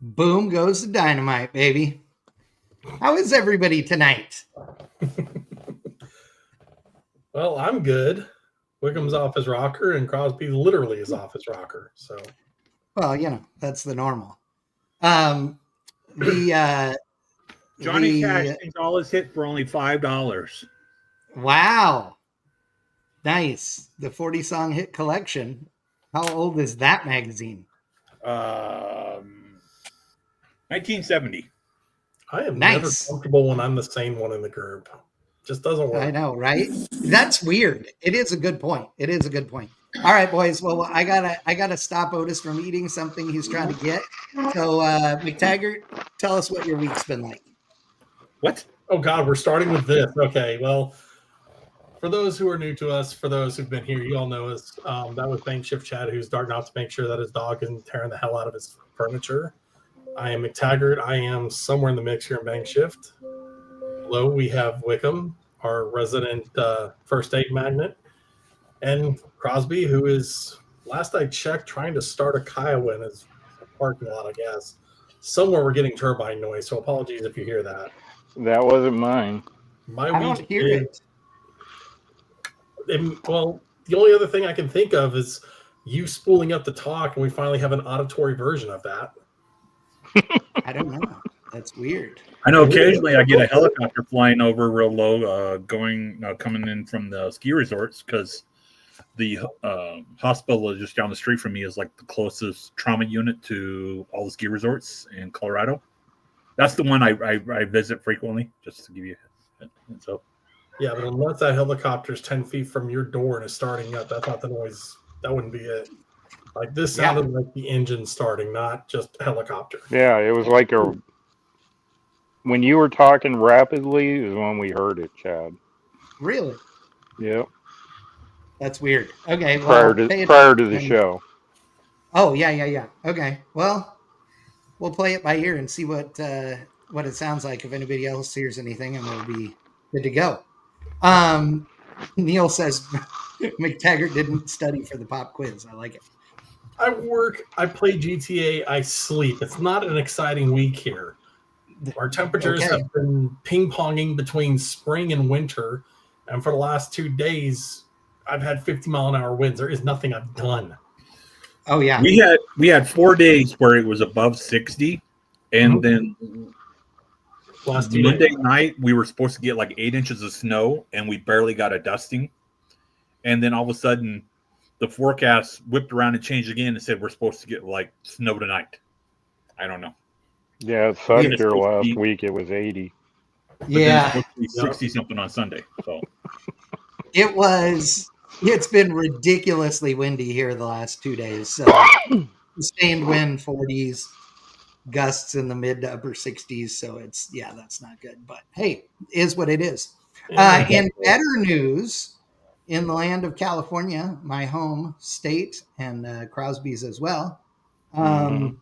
Boom goes the dynamite, baby. How is everybody tonight? Well, I'm good. Wickham's off his rocker, and Crosby literally is off his rocker. So, well, you know, that's the normal. Johnny Cash thinks all his hit for only $5. Wow. Nice. The 40 song hit collection. How old is that magazine? 1970. I am never comfortable when I'm the same one in the group. Just doesn't work. I know, right? That's weird. It is a good point. All right, boys. Well, I gotta stop Otis from eating something he's trying to get. So, McTaggart, tell us what your week's been like. What? Oh God, we're starting with this. Okay. Well, for those who are new to us, for those who've been here, you all know us. That was Bank Shift Chad, who's darting out to make sure that his dog isn't tearing the hell out of his furniture. I am McTaggart. I am somewhere in the mix here in Bank Shift. Below, we have Wickham, our resident first aid magnet, and Crosby, who is, last I checked, trying to start a Kiowa in his parking lot, I guess. Somewhere we're getting turbine noise, so apologies if you hear that. That wasn't mine. I don't hear it. Well, the only other thing I can think of is you spooling up the talk, and we finally have an auditory version of that. I don't know. That's weird. I know occasionally I get a helicopter flying over real low, coming in from the ski resorts, because the hospital just down the street from me is like the closest trauma unit to all the ski resorts in Colorado. That's the one I visit frequently, just to give you a heads up. Yeah, but unless that helicopter's 10 feet from your door and is starting up, that's not the noise. That wouldn't be it. Like, this sounded like the engine starting, not just a helicopter. Yeah, it was like when you were talking rapidly is when we heard it, Chad. Really? Yep. That's weird. Okay. Well, prior to the show. Oh, yeah. Okay. Well, we'll play it by ear and see what it sounds like. If anybody else hears anything, and we'll be good to go. Neil says McTaggart didn't study for the pop quiz. I like it. I work, I play GTA, I sleep. It's not an exciting week here. Our temperatures Okay. have been ping-ponging between spring and winter. And for the last 2 days, I've had 50-mile-an-hour winds. There is nothing I've done. Oh yeah. We had 4 days where it was above 60, and then Last 2 Monday days. night we were supposed to get like 8 inches of snow, and we barely got a dusting. And then all of a sudden, the forecast whipped around and changed again and said we're supposed to get like snow tonight. I don't know. Yeah, it sucked it's here supposed to last be- week. It was 80. But then it's Yeah. supposed to be 60 something on Sunday. So It's been ridiculously windy here the last 2 days. So sustained wind 40s, gusts in the mid to upper 60s. So that's not good. But hey, is what it is. In better news, in the land of California, my home state, and Crosby's as well, we'll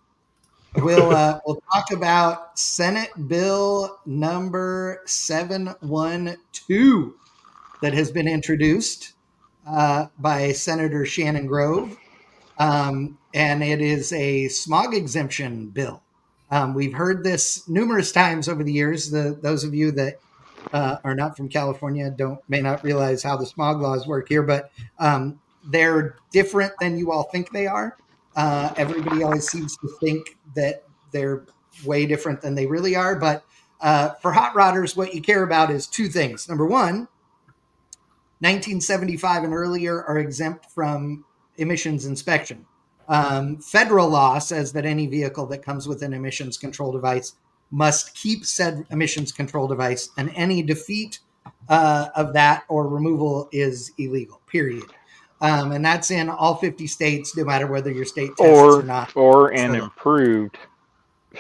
talk about Senate Bill number 712 that has been introduced by Senator Shannon Grove, and it is a smog exemption bill. We've heard this numerous times over the years. Those of you that are not from California may not realize how the smog laws work here, but they're different than you all think they are. Everybody always seems to think that they're way different than they really are. But for hot rodders, what you care about is two things. Number one, 1975 and earlier are exempt from emissions inspection. Federal law says that any vehicle that comes with an emissions control device must keep said emissions control device, and any defeat of that or removal is illegal, period. And that's in all 50 states, no matter whether your state tests or not. Or an improved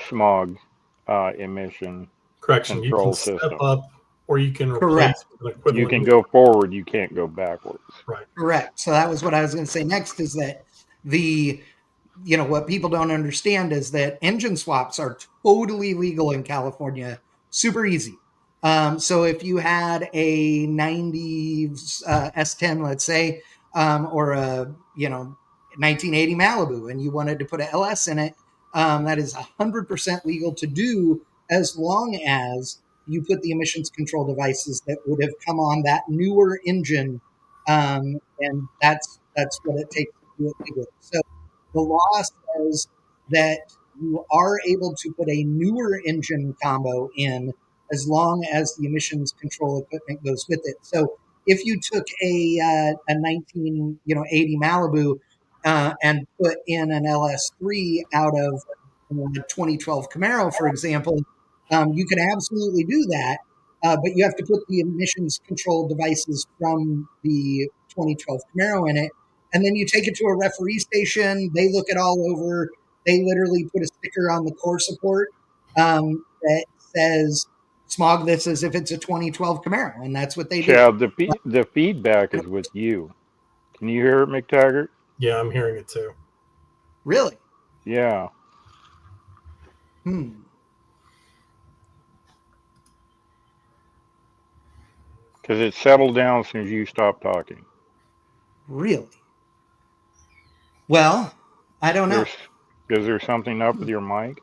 smog emission Correction. You control can step system. up or you can Correct. replace an equivalent. You can go forward, you can't go backwards. Right. Correct. So that was what I was going to say next, is that what people don't understand is that engine swaps are totally legal in California. Super easy. So if you had a 90 S10, let's say, or a 1980 Malibu, and you wanted to put an LS in it, that is 100% legal to do, as long as you put the emissions control devices that would have come on that newer engine, and that's what it takes to do it legally. So the law says that you are able to put a newer engine combo in, as long as the emissions control equipment goes with it. So if you took a 1980 Malibu and put in an LS3 out of a 2012 Camaro, for example, you can absolutely do that, but you have to put the emissions control devices from the 2012 Camaro in it. And then you take it to a referee station. They look it all over. They literally put a sticker on the core support that says smog this as if it's a 2012 Camaro. And that's what they do. Chad, the feedback is with you. Can you hear it, McTaggart? Yeah, I'm hearing it too. Really? Yeah. Because it settled down as soon as you stopped talking. Really? Well, I don't know. Is there something up with your mic?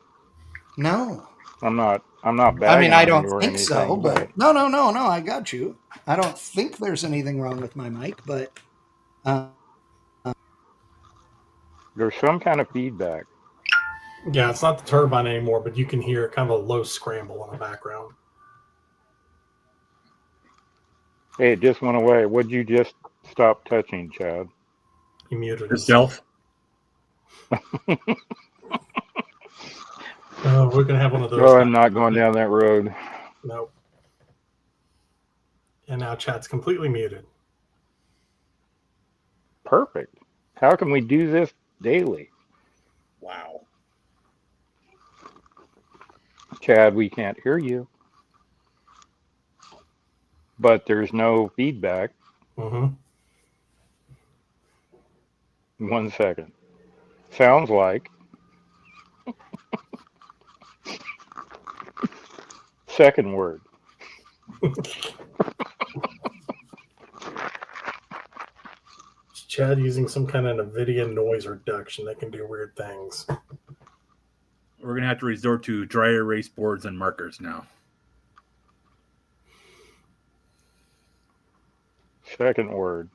No. I'm not bagging I mean, I on don't you or think anything, so, but no, I got you. I don't think there's anything wrong with my mic, but there's some kind of feedback. Yeah, it's not the turbine anymore, but you can hear kind of a low scramble in the background. Hey, it just went away. What'd you just stop touching, Chad? He muted Yourself? Oh, we're gonna have one of those. Oh, I'm not going down that road. Nope. And now chat's completely muted. Perfect. How can we do this daily? Wow. Chad, we can't hear you. But there's no feedback. Mm-hmm. 1 second. Sounds like. Second word. Chad using some kind of NVIDIA noise reduction that can do weird things? We're gonna have to resort to dry erase boards and markers now. Second word.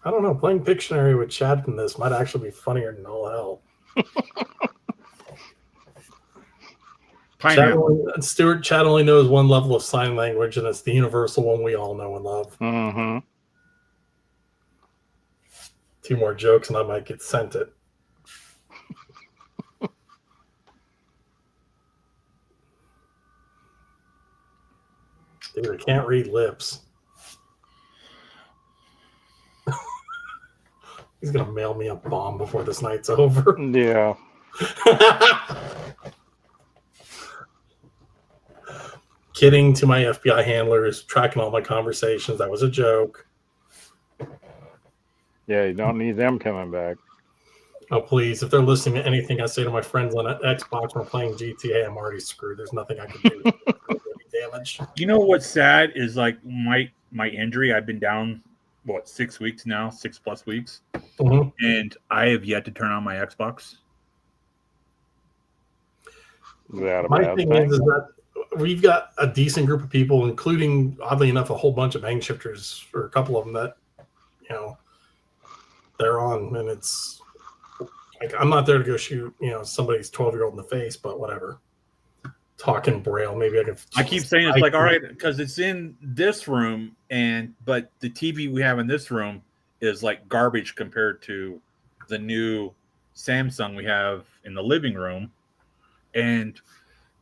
I don't know. Playing Pictionary with Chad in this might actually be funnier than all hell. Chad only knows one level of sign language, and it's the universal one we all know and love. Mm-hmm. 2 more jokes, and I might get sent it. Dude, I can't read lips. He's gonna mail me a bomb before this night's over. Yeah. Kidding to my FBI handlers, tracking all my conversations. That was a joke. Yeah, you don't need them coming back. Oh, please. If they're listening to anything I say to my friends on Xbox when playing GTA, I'm already screwed. There's nothing I can do to do any damage. You know what's sad is like my injury. I've been down, 6 weeks now, 6+ weeks. Mm-hmm. And I have yet to turn on my Xbox. Is that a My bad thing thing? is that we've got a decent group of people, including, oddly enough, a whole bunch of bang shifters, or a couple of them that, they're on, and it's like, I'm not there to go shoot, somebody's 12-year-old in the face, but whatever. Talking Braille, maybe I can. I keep saying it's like, all right, because it's in this room, but the TV we have in this room is like garbage compared to the new Samsung we have in the living room. And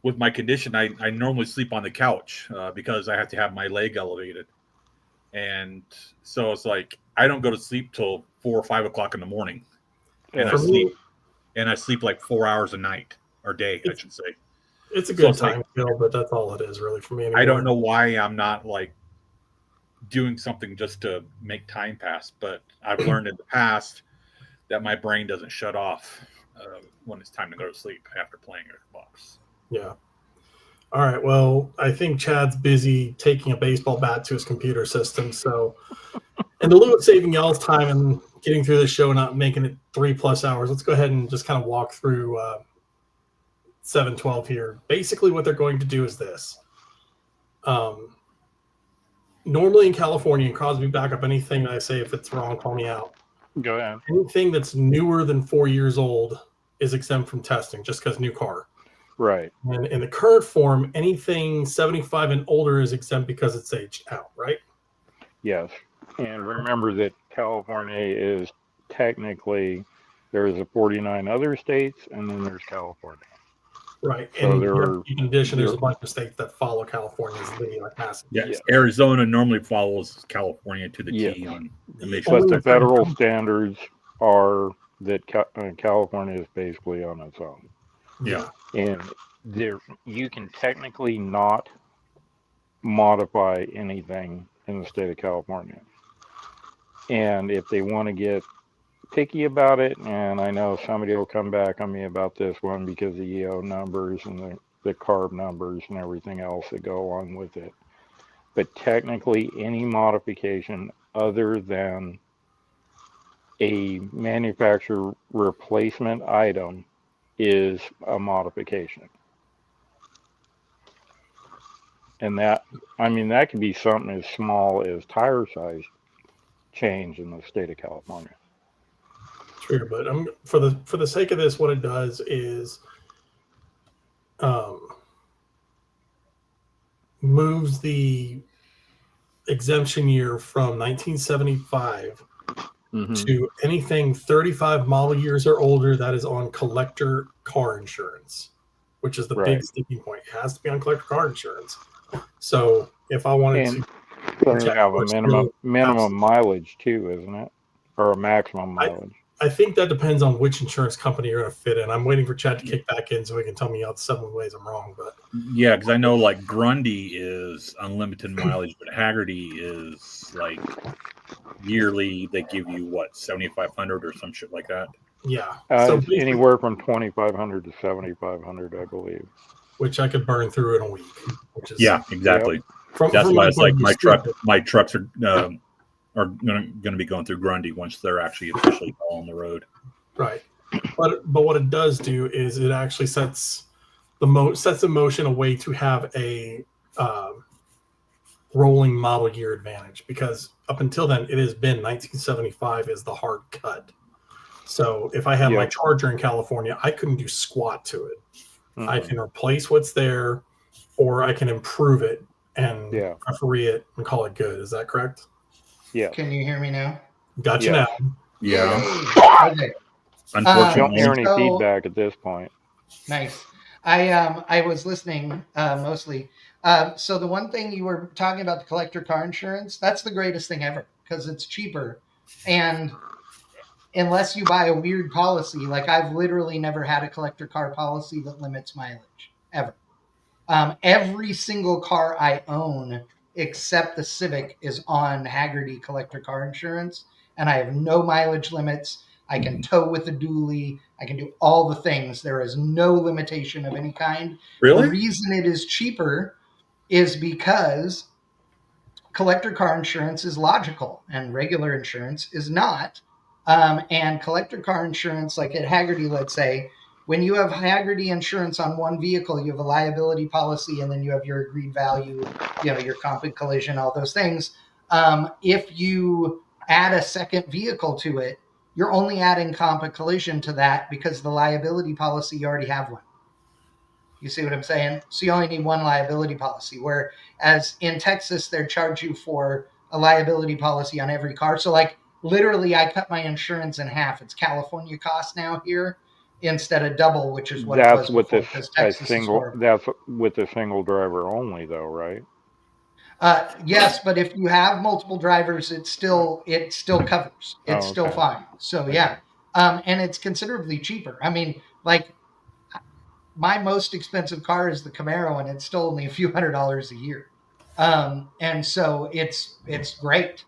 with my condition, I normally sleep on the couch because I have to have my leg elevated. And so it's like I don't go to sleep till 4 or 5 o'clock in the morning. And I sleep like 4 hours a night or day, I should say. It's a good time kill, but that's all it is really for me anymore. I don't know why I'm not like doing something just to make time pass, but I've learned in the past that my brain doesn't shut off when it's time to go to sleep after playing Xbox. Yeah. All right. Well, I think Chad's busy taking a baseball bat to his computer system. So, in the lieu of saving y'all's time and getting through this show and not making it 3+ hours, let's go ahead and just kind of walk through 712 here. Basically, what they're going to do is this. Normally in California, and Crosby, back up anything that I say. If it's wrong, call me out. Go ahead. Anything that's newer than 4 years old is exempt from testing just because new car. Right. And in the current form, anything 75 and older is exempt because it's aged out, right? Yes. And remember that California is technically, there's 49 other states, and then there's California. Right. So and in addition, there's a bunch of states that follow California's lead, like Massachusetts. Yes, yeah. Arizona normally follows California to the T on emissions. But the federal standards are that California is basically on its own. Yeah. And you can technically not modify anything in the state of California. And if they want to get picky about it, and I know somebody will come back on me about this one because the EO numbers and the carb numbers and everything else that go along with it. But technically, any modification other than a manufacturer replacement item is a modification. And that could be something as small as tire size change in the state of California. True, but for the sake of this, what it does is moves the exemption year from 1975 to anything 35 model years or older that is on collector car insurance, which is the big sticking point. It has to be on collector car insurance. So if I wanted to have a minimum mileage too, isn't it? Or a maximum mileage. I think that depends on which insurance company you're going to fit in. I'm waiting for Chad to kick back in so he can tell me out 7 ways I'm wrong. But yeah, because I know like Grundy is unlimited mileage, but Haggerty is like yearly. They give you 7,500 or some shit like that. Yeah, so anywhere from 2,500 to 7,500, I believe. Which I could burn through in a week. Which is exactly. Yep. That's why it's like my trucks are are going to be going through Grundy once they're actually officially on the road. Right. But what it does do is it actually sets in motion a way to have a rolling model year advantage, because up until then it has been 1975 is the hard cut. So if I have my Charger in California, I couldn't do squat to it. Mm-hmm. I can replace what's there, or I can improve it and referee it and call it good. Is that correct? Yeah. Can you hear me now? Gotcha now. Yeah. Okay. Unfortunately, don't hear any feedback at this point. Nice. I was listening mostly. So the one thing you were talking about, the collector car insurance, that's the greatest thing ever because it's cheaper. And unless you buy a weird policy, like I've literally never had a collector car policy that limits mileage ever. Every single car I own except the Civic is on Hagerty collector car insurance, and I have no mileage limits. I can tow with a dually. I can do all the things. There is no limitation of any kind. Really? The reason it is cheaper is because collector car insurance is logical and regular insurance is not. And collector car insurance, like at Hagerty, let's say, when you have Hagerty insurance on one vehicle, you have a liability policy, and then you have your agreed value, your comp and collision, all those things. If you add a second vehicle to it, you're only adding comp and collision to that because the liability policy, you already have one. You see what I'm saying? So you only need one liability policy, whereas in Texas, they charge you for a liability policy on every car. So like literally I cut my insurance in half. It's California cost now here instead of double, which is what that's it was with before, that's with a single driver only though, right? Yes, but if you have multiple drivers, it still covers. It's still fine. So yeah. And it's considerably cheaper. I mean, like my most expensive car is the Camaro, and it's still only a few $100s a year. And so it's great.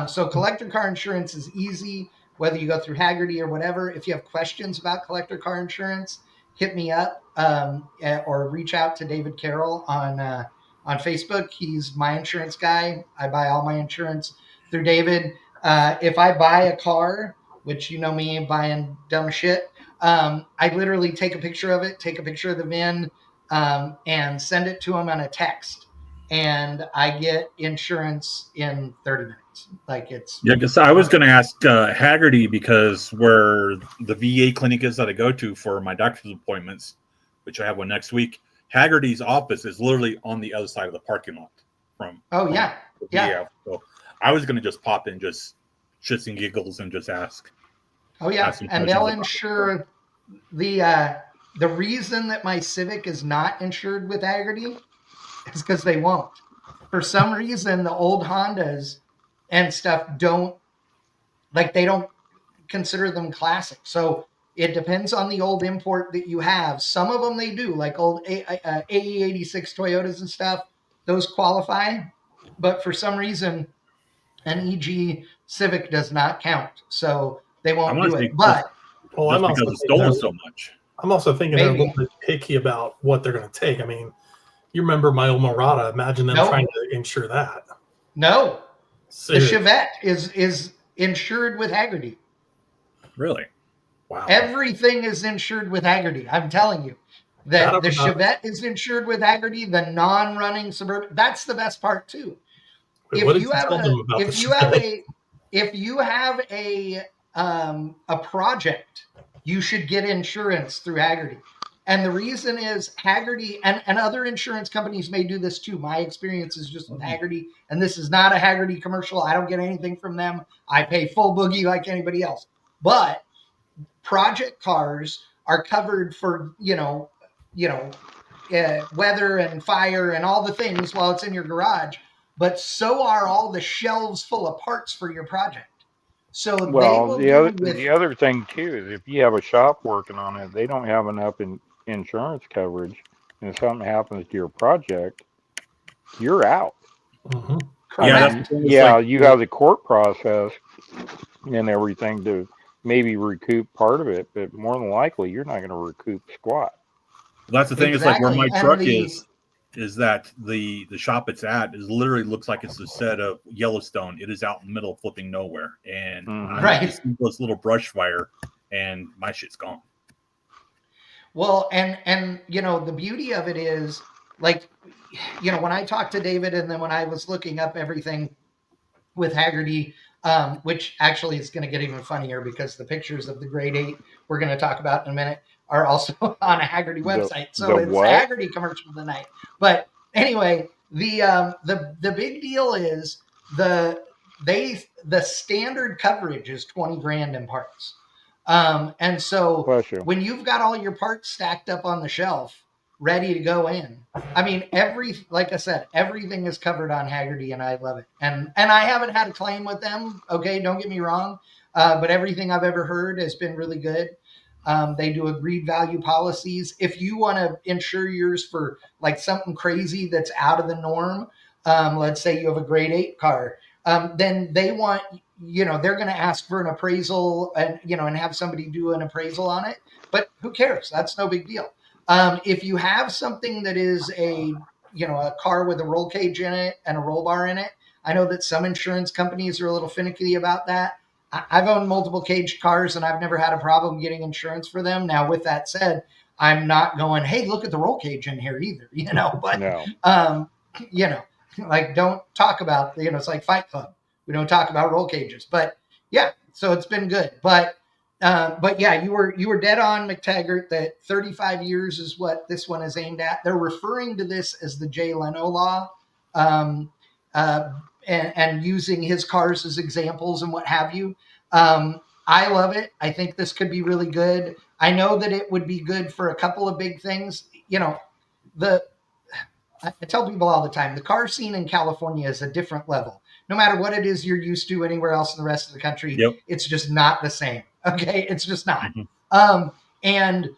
So collector car insurance is easy, whether you go through Hagerty or whatever. If you have questions about collector car insurance, hit me up or reach out to David Carroll on Facebook. He's my insurance guy. I buy all my insurance through David. If I buy a car, which you know me buying dumb shit, I literally take a picture of it, take a picture of the VIN, and send it to him on a text. And I get insurance in 30 minutes. Like it's... Yeah, because I was going to ask Hagerty, because where the VA clinic is that I go to for my doctor's appointments, which I have one next week, Hagerty's office is literally on the other side of the parking lot from... yeah. So I was going to just pop in, just shits and giggles, and just ask. Oh yeah, and they'll insure the reason that my Civic is not insured with Hagerty is because they won't. For some reason, the old Hondas and stuff don't consider them classic. So it depends on the old import that you have. Some of them they do, like old AE86 Toyotas and stuff. Those qualify, but for some reason, an EG Civic does not count. So they won't do it. But I'm also because it's stolen so much. I'm also thinking they're a little bit picky about what they're going to take. I mean, you remember my old Murata? Imagine them trying to insure that. No, the Chevette is insured with Hagerty. Really? Wow. Everything is insured with Hagerty. I'm telling you that the Chevette is insured with Hagerty. The non-running Suburban. That's the best part too. Wait, If you have a project, you should get insurance through Hagerty. And the reason is Hagerty and other insurance companies may do this too. My experience is just with Hagerty, and this is not a Hagerty commercial. I don't get anything from them. I pay full boogie like anybody else. But project cars are covered for, weather and fire and all the things while it's in your garage. But so are all the shelves full of parts for your project. So the other thing too is if you have a shop working on it, they don't have enough insurance coverage, and if something happens to your project, you're out. Mm-hmm. You have the court process and everything to maybe recoup part of it, but more than likely, you're not going to recoup squat. Well, that's the thing. Exactly. It's like where my truck is. is that the shop it's at is literally looks like it's a set of Yellowstone. It is out in the middle of flipping nowhere, and I Right. just see this little brush fire, and my shit's gone. Well, and the beauty of it is, like, when I talked to David, and then when I was looking up everything with Haggerty, which actually is going to get even funnier because the pictures of the Grade 8 we're going to talk about in a minute are also on a Haggerty website. So the it's what? the Haggerty commercial tonight. But anyway, the big deal is the standard coverage is 20 grand in parts. And so Bless you. when you've got all your parts stacked up on the shelf, ready to go in, I mean, like I said, everything is covered on Haggerty, and I love it. And I haven't had a claim with them. Okay, don't get me wrong, but everything I've ever heard has been really good. They do agreed value policies. If you want to insure yours for like something crazy that's out of the norm, let's say you have a Grade 8 car, then they want, they're going to ask for an appraisal and have somebody do an appraisal on it. But who cares? That's no big deal. If you have something that is a car with a roll cage in it and a roll bar in it, I know that some insurance companies are a little finicky about that. I've owned multiple cage cars, and I've never had a problem getting insurance for them. Now, with that said, I'm not going, hey, look at the roll cage in here either, but, No. like, don't talk about, it's like Fight Club. We don't talk about roll cages, but yeah, so it's been good. But yeah, you were dead on, McTaggart, that 35 years is what this one is aimed at. They're referring to this as the Jay Leno law, and using his cars as examples and what have you. I love it. I think this could be really good. I know that it would be good for a couple of big things. I tell people all the time, the car scene in California is a different level. No matter what it is you're used to anywhere else in the rest of the country, Yep. It's just not the same. Okay, it's just not. Mhm. And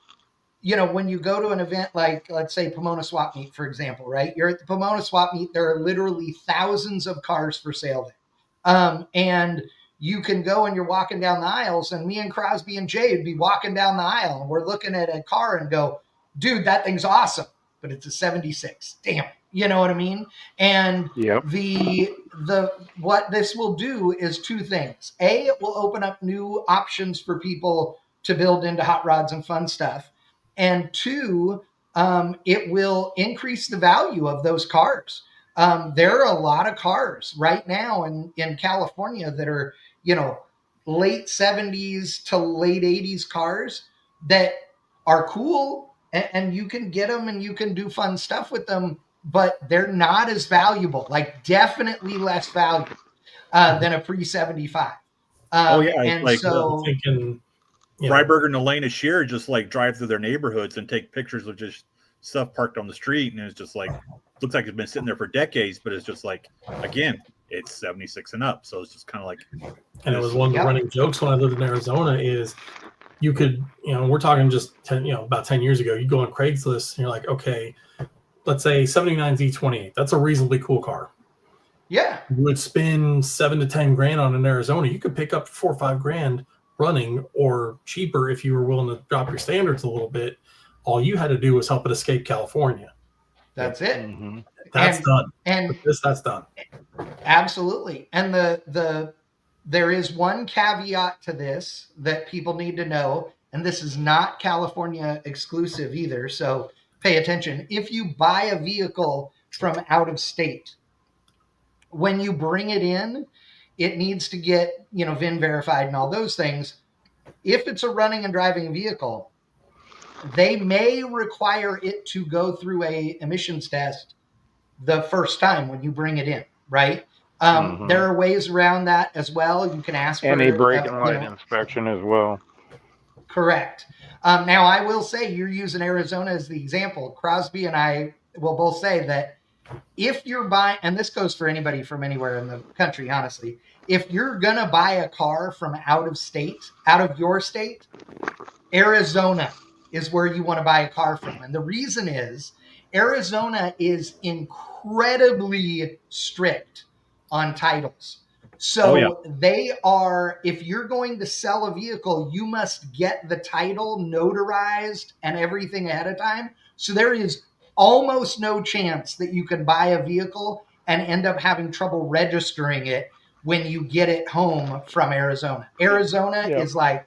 when you go to an event like, let's say, Pomona Swap Meet, for example, right? You're at the Pomona Swap Meet. There are literally thousands of cars for sale there. And you can go and you're walking down the aisles, and me and Crosby and Jay would be walking down the aisle, and we're looking at a car and go, dude, that thing's awesome, but it's a 76. Damn it. You know what I mean? And Yep. what this will do is two things. A, it will open up new options for people to build into hot rods and fun stuff. And two, it will increase the value of those cars. There are a lot of cars right now in California that are, late 70s to late 80s cars that are cool, and you can get them and you can do fun stuff with them, but they're not as valuable, like definitely less valuable than a pre-75. Oh, yeah, it's And like, so Thinking, Freiberg and Elena Shear just like drive through their neighborhoods and take pictures of just stuff parked on the street, and it's just like looks like it's been sitting there for decades, but it's just like, again, it's 76 and up, so it's just kind of like. and it was one of the running jokes when I lived in Arizona is you could, we're talking just about 10 years ago, you go on Craigslist and you're like, okay, let's say 79 Z28, that's a reasonably cool car. yeah, You would spend 7 to 10 grand on in Arizona. You could pick up 4 or 5 grand running, or cheaper if you were willing to drop your standards a little bit. All you had to do was help it escape California. that's it. Mm-hmm. That's done. And That's done. absolutely. And there is one caveat to this that people need to know, and this is not California exclusive either, so pay attention. If you buy a vehicle from out of state, when you bring it in, it needs to get, VIN verified and all those things. If it's a running and driving vehicle, they may require it to go through a emissions test the first time when you bring it in, right? There are ways around that as well. You can ask And for a brake and light inspection as well. Correct. Now, I will say, you're using Arizona as the example. Crosby and I will both say that if you're buying, and this goes for anybody from anywhere in the country, honestly, if you're going to buy a car from out of your state, Arizona is where you want to buy a car from. And the reason is Arizona is incredibly strict on titles. So they are, if you're going to sell a vehicle, you must get the title notarized and everything ahead of time. So there is almost no chance that you can buy a vehicle and end up having trouble registering it when you get it home from Arizona. Arizona Yep. is like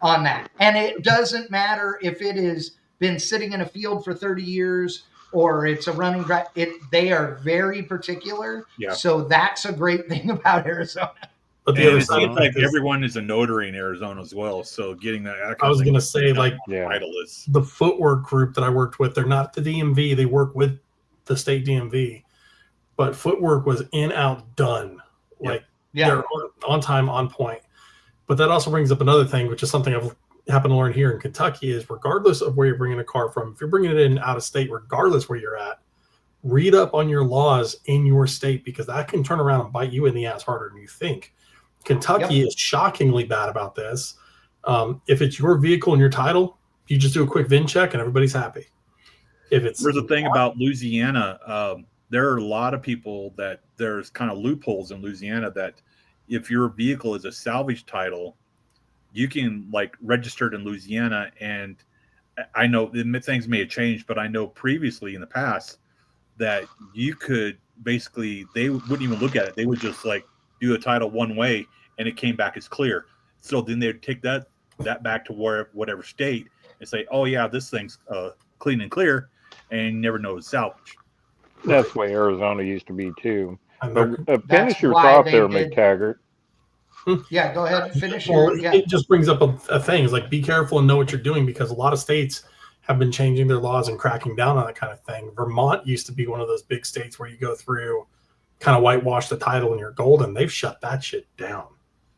on that. And it doesn't matter if it has been sitting in a field for 30 years or it's a running drive. They are very particular. Yeah. So that's a great thing about Arizona. But the And other it side seems of like it is, everyone is a notary in Arizona as well. So getting that, I was going to say, like, Yeah. title is. the footwork group that I worked with, they're not the DMV. They work with the state DMV. But footwork was in, out, done. Like, they're on time, on point. But that also brings up another thing, which is something I've happened to learn here in Kentucky, is regardless of where you're bringing a car from, if you're bringing it in out of state, regardless where you're at, read up on your laws in your state, because that can turn around and bite you in the ass harder than you think. Kentucky is shockingly bad about this. If it's your vehicle and your title, you just do a quick VIN check and everybody's happy. If it's There's a thing about Louisiana. There are a lot of people that there's kind of loopholes in Louisiana that if your vehicle is a salvage title, you can like register it in Louisiana. And I know things may have changed, but I know previously in the past that you could basically, they wouldn't even look at it. They would just like do a title one way and it came back as clear. So then they'd take that back to whatever state and say, oh yeah, this thing's clean and clear, and you never know it's salvage. That's the way Arizona used to be too. And But finish your why thought they there, did- McTaggart. Yeah, go ahead and finish well, your. Yeah. it just brings up a thing. It's like, be careful and know what you're doing, because a lot of states have been changing their laws and cracking down on that kind of thing. Vermont used to be one of those big states where you go through, kind of whitewash the title and you're golden. They've shut that shit down.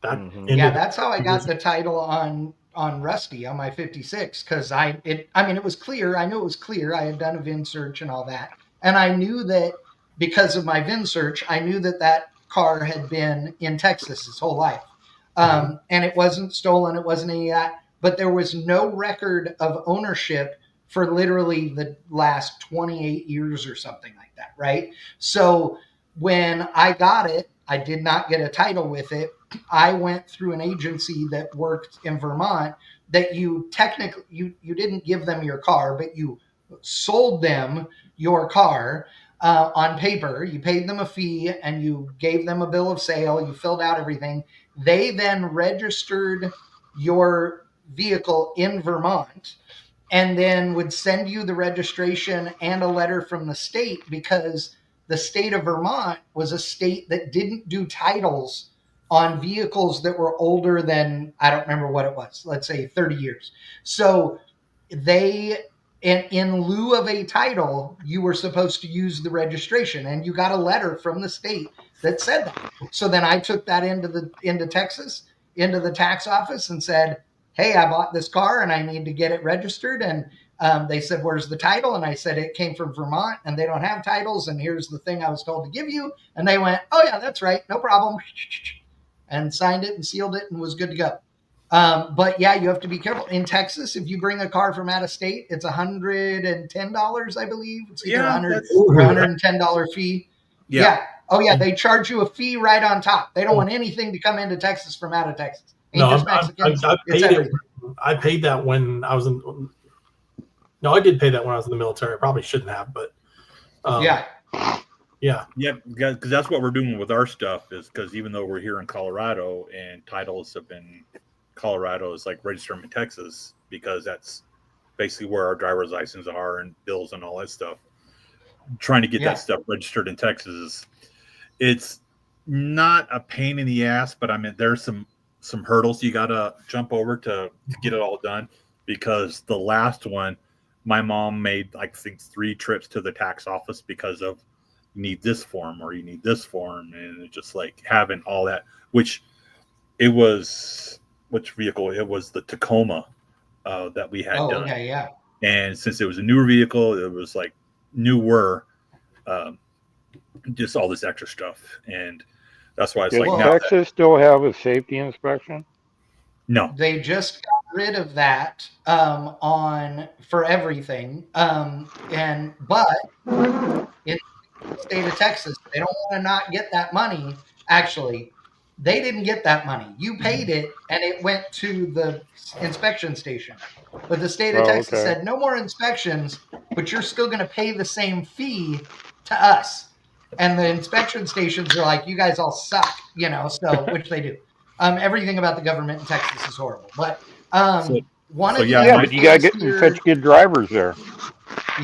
That Yeah, that's how I got the title on Rusty on my 56, because it was clear. I knew it was clear. I had done a VIN search and all that, and I knew that because of my VIN search, I knew that car had been in Texas his whole life, and it wasn't stolen. It wasn't any of that. But there was no record of ownership for literally the last 28 years or something like that, right? So when I got it, I did not get a title with it. I went through an agency that worked in Vermont that you technically, you didn't give them your car, but you sold them your car on paper. You paid them a fee and you gave them a bill of sale. You filled out everything. They then registered your vehicle in Vermont and then would send you the registration and a letter from the state, because the state of Vermont was a state that didn't do titles on vehicles that were older than, I don't remember what it was, let's say 30 years. So they, in lieu of a title, you were supposed to use the registration, and you got a letter from the state that said that. So then I took that into Texas, into the tax office, and said, hey, I bought this car and I need to get it registered. And they said, where's the title? And I said, it came from Vermont and they don't have titles. And here's the thing I was told to give you. And they went, oh yeah, that's right. No problem. And signed it and sealed it and was good to go. But yeah, you have to be careful. In Texas, if you bring a car from out of state, it's $110, I believe. It's either $100 or $110 fee. Yeah. Oh yeah, they charge you a fee right on top. They don't want anything to come into Texas from out of Texas. I paid that when I was in. No, I did pay that when I was in the military. I probably shouldn't have, but yeah, because that's what we're doing with our stuff. Is because even though we're here in Colorado and titles have been Colorado is like registered in Texas, because that's basically where our driver's license are and bills and all that stuff. Trying to get that stuff registered in Texas, it's not a pain in the ass, but I mean there's some hurdles you gotta jump over to get it all done, because the last one my mom made, I think, 3 trips to the tax office because of you need this form or you need this form, and it's just like having all that, which vehicle it was, the Tacoma that we had done. Okay, yeah. And since it was a newer vehicle, it was like newer, just all this extra stuff, and that's why it's Does like Texas still have a safety inspection? No, they just got rid of that for everything. But in the state of Texas, they don't want to not get that money. Actually, They didn't get that money. You paid it, and it went to the inspection station. But the state of Texas said, no more inspections, but you're still going to pay the same fee to us. And the inspection stations are like, you guys all suck, so which they do. Everything about the government in Texas is horrible. But but you got to get such good drivers there.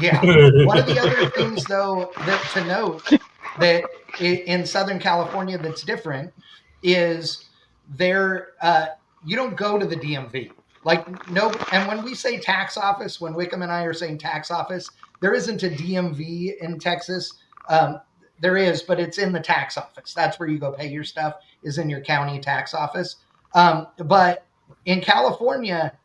Yeah. One of the other things, though, to note that in Southern California that's different is you don't go to the DMV. And when we say tax office, when Wickham and I are saying tax office, there isn't a DMV in Texas. There is, but it's in the tax office. That's where you go pay your stuff, is in your county tax office. But in California,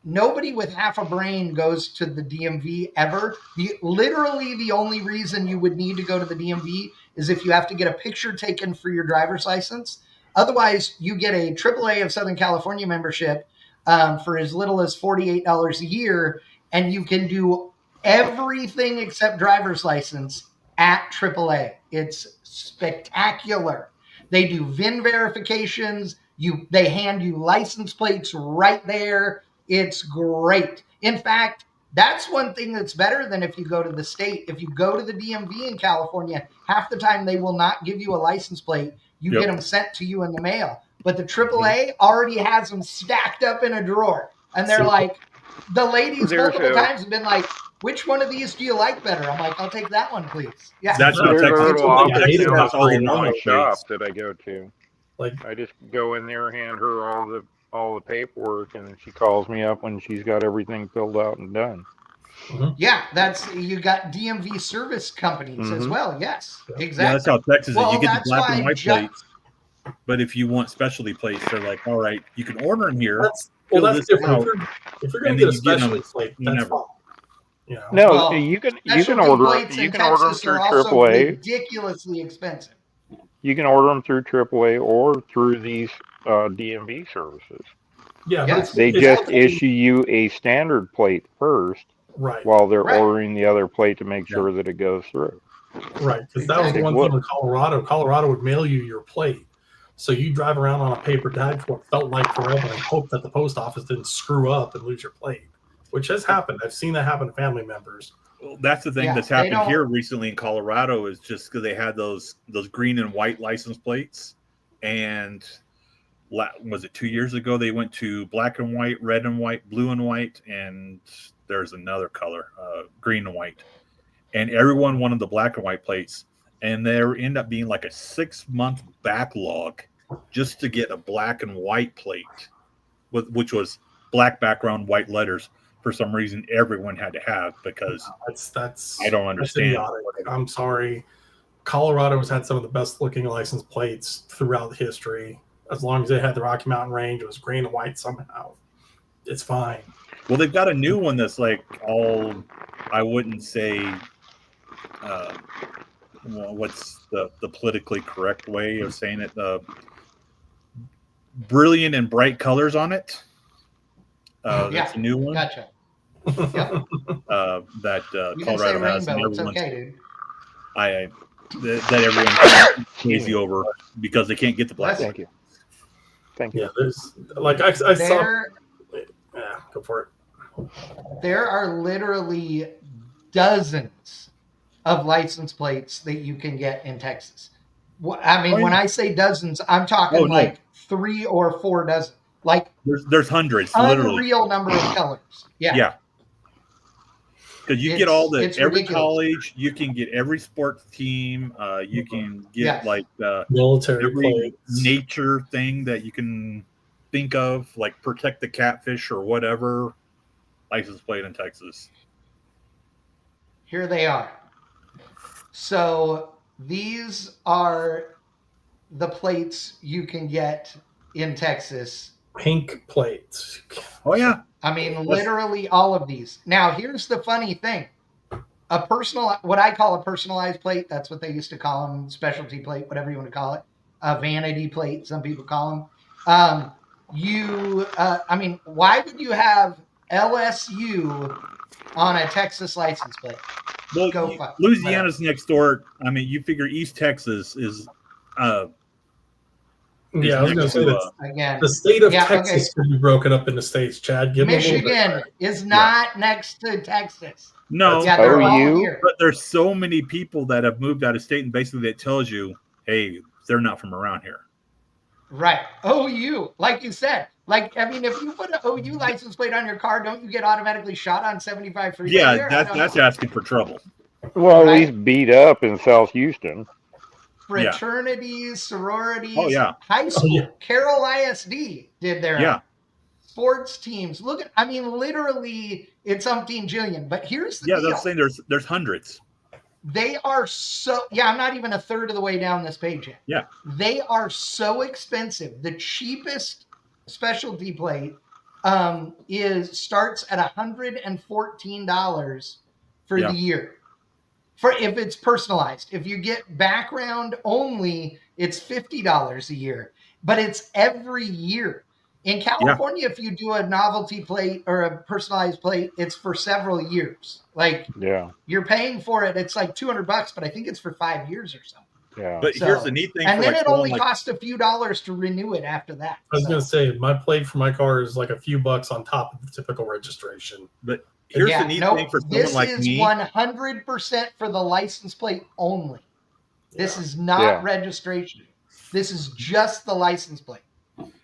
nobody with half a brain goes to the DMV ever. Literally the only reason you would need to go to the DMV is if you have to get a picture taken for your driver's license. Otherwise, you get a AAA of Southern California membership for as little as $48 a year, and you can do everything except driver's license at AAA. It's spectacular. They do VIN verifications. They hand you license plates right there. It's great. In fact, that's one thing that's better than if you go to the state. If you go to the DMV in California, half the time they will not give you a license plate. You get them sent to you in the mail. But the AAA already has them stacked up in a drawer. And they're like, the ladies multiple times have been like, which one of these do you like better? I'm like, I'll take that one, please. Yeah. That's what There's a little office Texas in has all the my normal shop plates. that I go to. Like, I just go in there, hand her all the paperwork, and she calls me up when she's got everything filled out and done. Yeah, you got DMV service companies as well. Yes, exactly. Yeah, that's how Texas is. You get the black why and white plates, but if you want specialty plates, they're like, all right, you can order them here. That's different. If you're going to get a specialty plate, that's fine. No, you can order them through AAA. Ridiculously expensive. You can order them through AAA or through these DMV services. Yeah, yes. They just issue you a standard plate first, right? While they're ordering the other plate to make sure that it goes through. Right, because that was one thing in Colorado. Colorado would mail you your plate, so you drive around on a paper tag for what felt like forever and hope that the post office didn't screw up and lose your plate, which has happened. I've seen that happen to family members. Well, that's the thing that's happened here recently in Colorado is just because they had those green and white license plates, and was it 2 years ago they went to black and white, red and white, blue and white, and there's another color, green and white, and everyone wanted the black and white plates, and there ended up being like a 6-month backlog just to get a black and white plate, which was black background, white letters. For some reason, everyone had to have because that's I don't understand. I'm sorry. Colorado has had some of the best looking license plates throughout history. As long as they had the Rocky Mountain Range, it was green and white somehow. It's fine. Well, they've got a new one that's like all, I wouldn't say, what's the politically correct way of saying it? Brilliant and bright colors on it. That's a new one. Gotcha. Yep. That you Colorado can say has. rainbow, it's okay, dude. That everyone pays you over because they can't get the black. Thank you. Yeah, there's I saw. Yeah, go for it. There are literally dozens of license plates that you can get in Texas. I mean, when I say dozens, I'm talking 3 or 4 dozen. Like there's hundreds, unreal literally. Number of colors. Yeah. Because you get all every ridiculous. college, you can get every sports team, you can get like military every plates. Nature thing that you can think of, like protect the catfish or whatever. License plate in Texas. Here they are. So these are the plates you can get in Texas. Pink plates. Oh yeah. I mean, literally all of these. Now, here's the funny thing. What I call a personalized plate, that's what they used to call them, specialty plate, whatever you want to call it. A vanity plate, some people call them. I mean, why would you have LSU on a Texas license plate? Well, Louisiana's next door. I mean, you figure East Texas is Yeah, I was going to say that Again, the state of Yeah, Texas could be broken up into states. Chad, give them a little bit. Michigan is not next to Texas. No, Yeah, they're all OU? here. but there's so many people that have moved out of state, and basically it tells you, hey, they're not from around here. Right. OU, like you said. Like, I mean, if you put an OU license plate on your car, don't you get automatically shot on 75 freeway Yeah, there? that's asking for trouble. Well, Right. at least beat up in South Houston. Fraternities, sororities, Oh, yeah. high school. yeah. Carroll ISD did their Yeah. sports teams. Look at, I mean, literally, it's umpteen jillion. But here's the deal. That's saying there's hundreds. They are so, I'm not even a third of the way down this page yet. Yeah. They are so expensive. The cheapest specialty plate starts at $114 for the year. For if it's personalized. If you get background only, it's $50 a year. But it's every year. In California, if you do a novelty plate or a personalized plate, it's for several years. Like, you're paying for it. It's like $200, but I think it's for 5 years or something. Yeah. But here's the neat thing. And then it only costs a few dollars to renew it after that. I was going to say, my plate for my car is like a few bucks on top of the typical registration. But here's the neat thing for someone like me. This is 100% for the license plate only. This is not registration. This is just the license plate.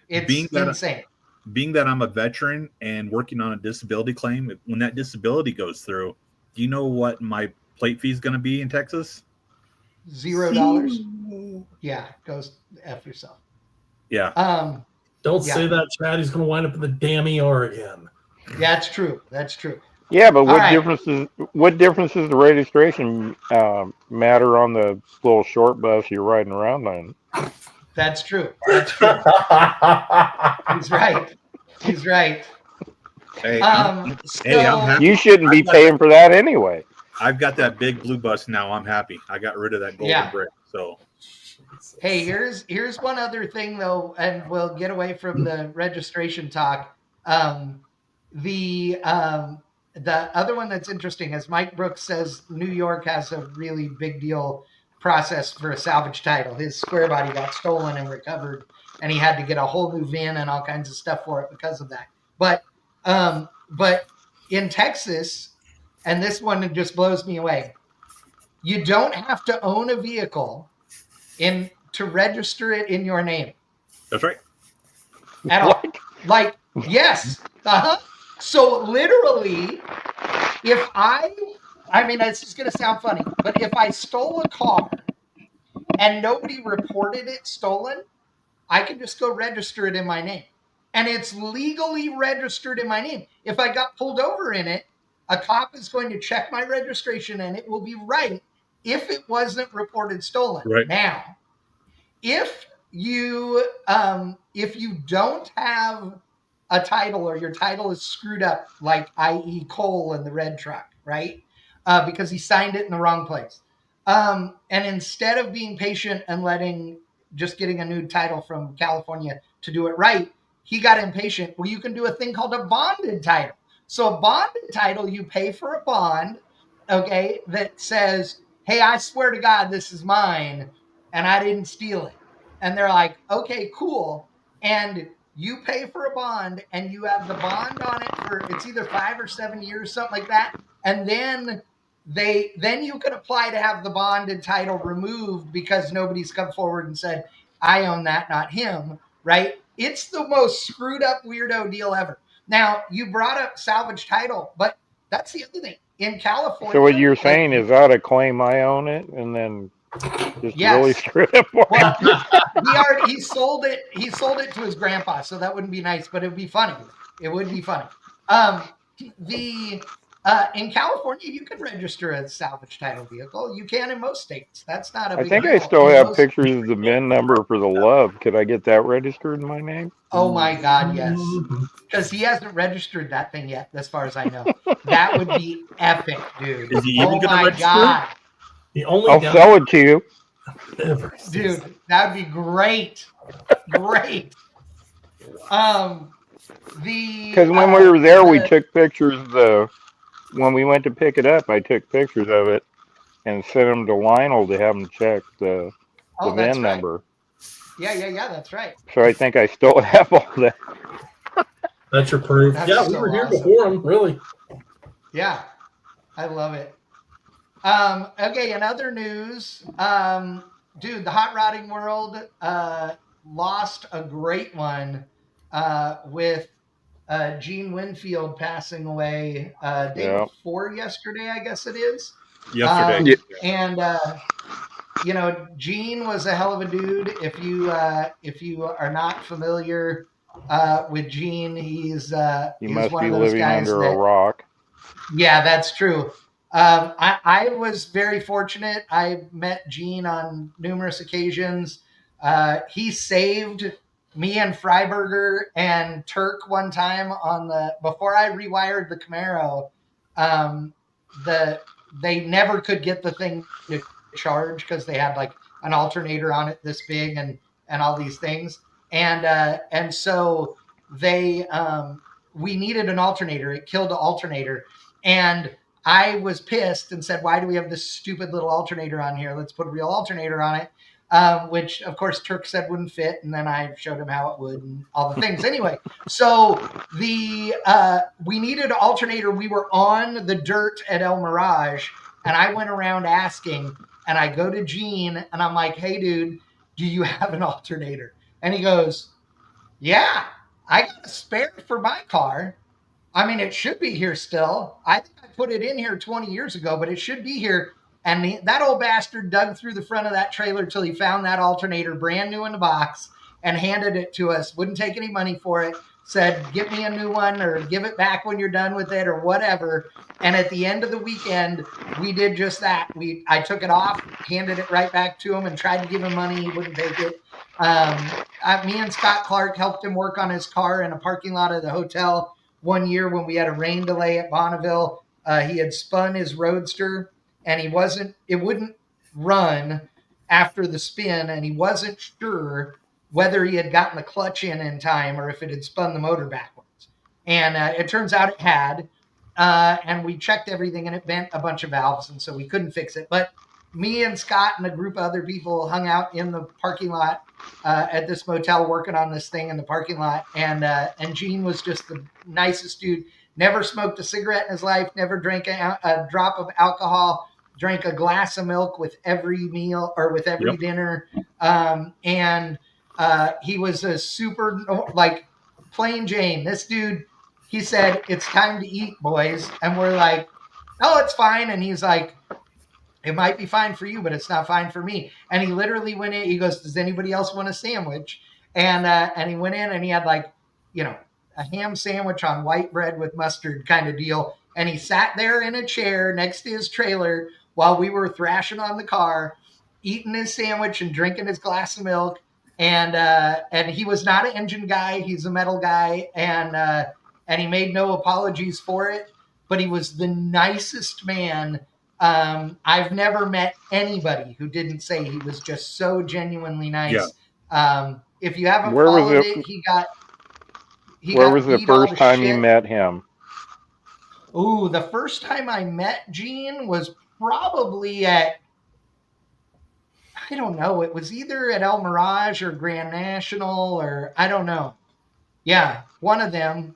It's insane. Being that I'm a veteran and working on a disability claim, when that disability goes through, do you know what my plate fee is going to be in Texas? $0. Yeah, goes F yourself. Yeah. Don't say that, Chad. He's going to wind up in the damn ER again. Yeah, that's true. That's true. Yeah, but what difference does the registration matter on the little short bus you're riding around on? That's true. That's true. He's right. He's right. Hey, I'm happy. You shouldn't be paying for that anyway. I've got that big blue bus now. I'm happy. I got rid of that golden brick. So, hey, here's one other thing though, and we'll get away from the registration talk. The other one that's interesting, as Mike Brooks says, New York has a really big deal process for a salvage title. His square body got stolen and recovered, and he had to get a whole new VIN and all kinds of stuff for it because of that. But in Texas, and this one just blows me away, you don't have to own a vehicle to register it in your name. That's right. At all. Like, yes. So literally, if I mean, it's just going to sound funny, but if I stole a car and nobody reported it stolen, I can just go register it in my name. And it's legally registered in my name. If I got pulled over in it, a cop is going to check my registration and it will be right if it wasn't reported stolen. Right. Now, if you don't have a title or your title is screwed up, like i.e. Cole in the red truck, right? Because he signed it in the wrong place. And instead of being patient and getting a new title from California to do it right, he got impatient. Well, you can do a thing called a bonded title. So a bonded title, you pay for a bond, okay, that says, hey, I swear to God, this is mine, and I didn't steal it. And they're like, okay, cool. And you pay for a bond, and you have the bond on it for, it's either 5 or 7 years, something like that. And then you can apply to have the bonded title removed because nobody's come forward and said, I own that, not him, right? It's the most screwed up weirdo deal ever. Now, you brought up salvage title, but that's the other thing. In California. So what you're saying is I ought to claim I own it and then just really screw it for well, he sold it. He sold it to his grandpa, so that wouldn't be nice, but it would be funny. It would be funny. In California, you can register a salvage title vehicle. You can in most states. That's not a big deal. I still have pictures of the VIN number for the Love. Could I get that registered in my name? Oh my God, yes. Because he hasn't registered that thing yet, as far as I know. That would be epic, dude. Is he even gonna register? God. I'll sell it to you. Dude, that would be great. Great. Because when we were there, we took pictures when we went to pick it up, I took pictures of it and sent them to Lionel to have him check the VIN number. Yeah. That's right. So I think I still have all that. That's your proof. That's Yeah, we so were here awesome. before him, really. Yeah, I love it. Okay, in other news, dude, the hot rodding world lost a great one with Gene Winfield passing away day Yeah. before yesterday, I guess it is. Yesterday. And Gene was a hell of a dude. If you are not familiar with Gene, he's You one must of be those living guys under that. a rock. Yeah, that's true. I was very fortunate. I met Gene on numerous occasions. He saved me and Freiberger and Turk one time before I rewired the Camaro. Um, they never could get the thing to charge because they had like an alternator on it this big and all these things, and so we needed an alternator. It killed the alternator, and I was pissed and said, why do we have this stupid little alternator on here? Let's put a real alternator on it, which, of course, Turk said wouldn't fit. And then I showed him how it would and all the things. Anyway, so we needed an alternator. We were on the dirt at El Mirage, and I went around asking, and I go to Gene, and I'm like, hey, dude, do you have an alternator? And he goes, yeah, I got a spare for my car. I mean, it should be here still. I think I put it in here 20 years ago, but it should be here. And that old bastard dug through the front of that trailer till he found that alternator brand new in the box and handed it to us. Wouldn't take any money for it. Said, get me a new one or give it back when you're done with it or whatever. And at the end of the weekend, we did just that. I took it off, handed it right back to him and tried to give him money. He wouldn't take it. Me and Scott Clark helped him work on his car in a parking lot of the hotel. One year when we had a rain delay at Bonneville, he had spun his Roadster and it wouldn't run after the spin, and he wasn't sure whether he had gotten the clutch in time or if it had spun the motor backwards. And it turns out it had, and we checked everything and it bent a bunch of valves, and so we couldn't fix it. But me and Scott and a group of other people hung out in the parking lot at this motel working on this thing in the parking lot. And Gene was just the nicest dude. Never smoked a cigarette in his life, never drank a drop of alcohol, drank a glass of milk with every meal or with every dinner. And he was a super, like, plain Jane. This dude, he said, it's time to eat, boys. And we're like, oh, it's fine. And he's like, it might be fine for you, but it's not fine for me. And he literally went in. He goes, does anybody else want a sandwich? And he went in and he had like, a ham sandwich on white bread with mustard kind of deal. And he sat there in a chair next to his trailer while we were thrashing on the car, eating his sandwich and drinking his glass of milk. And he was not an engine guy. He's a metal guy. And he made no apologies for it, but he was the nicest man. I've never met anybody who didn't say he was just so genuinely nice. Yeah. If you haven't followed it, where was the first time you met him? Ooh, the first time I met Gene was probably at, I don't know, it was either at El Mirage or Grand National or I don't know. Yeah, one of them,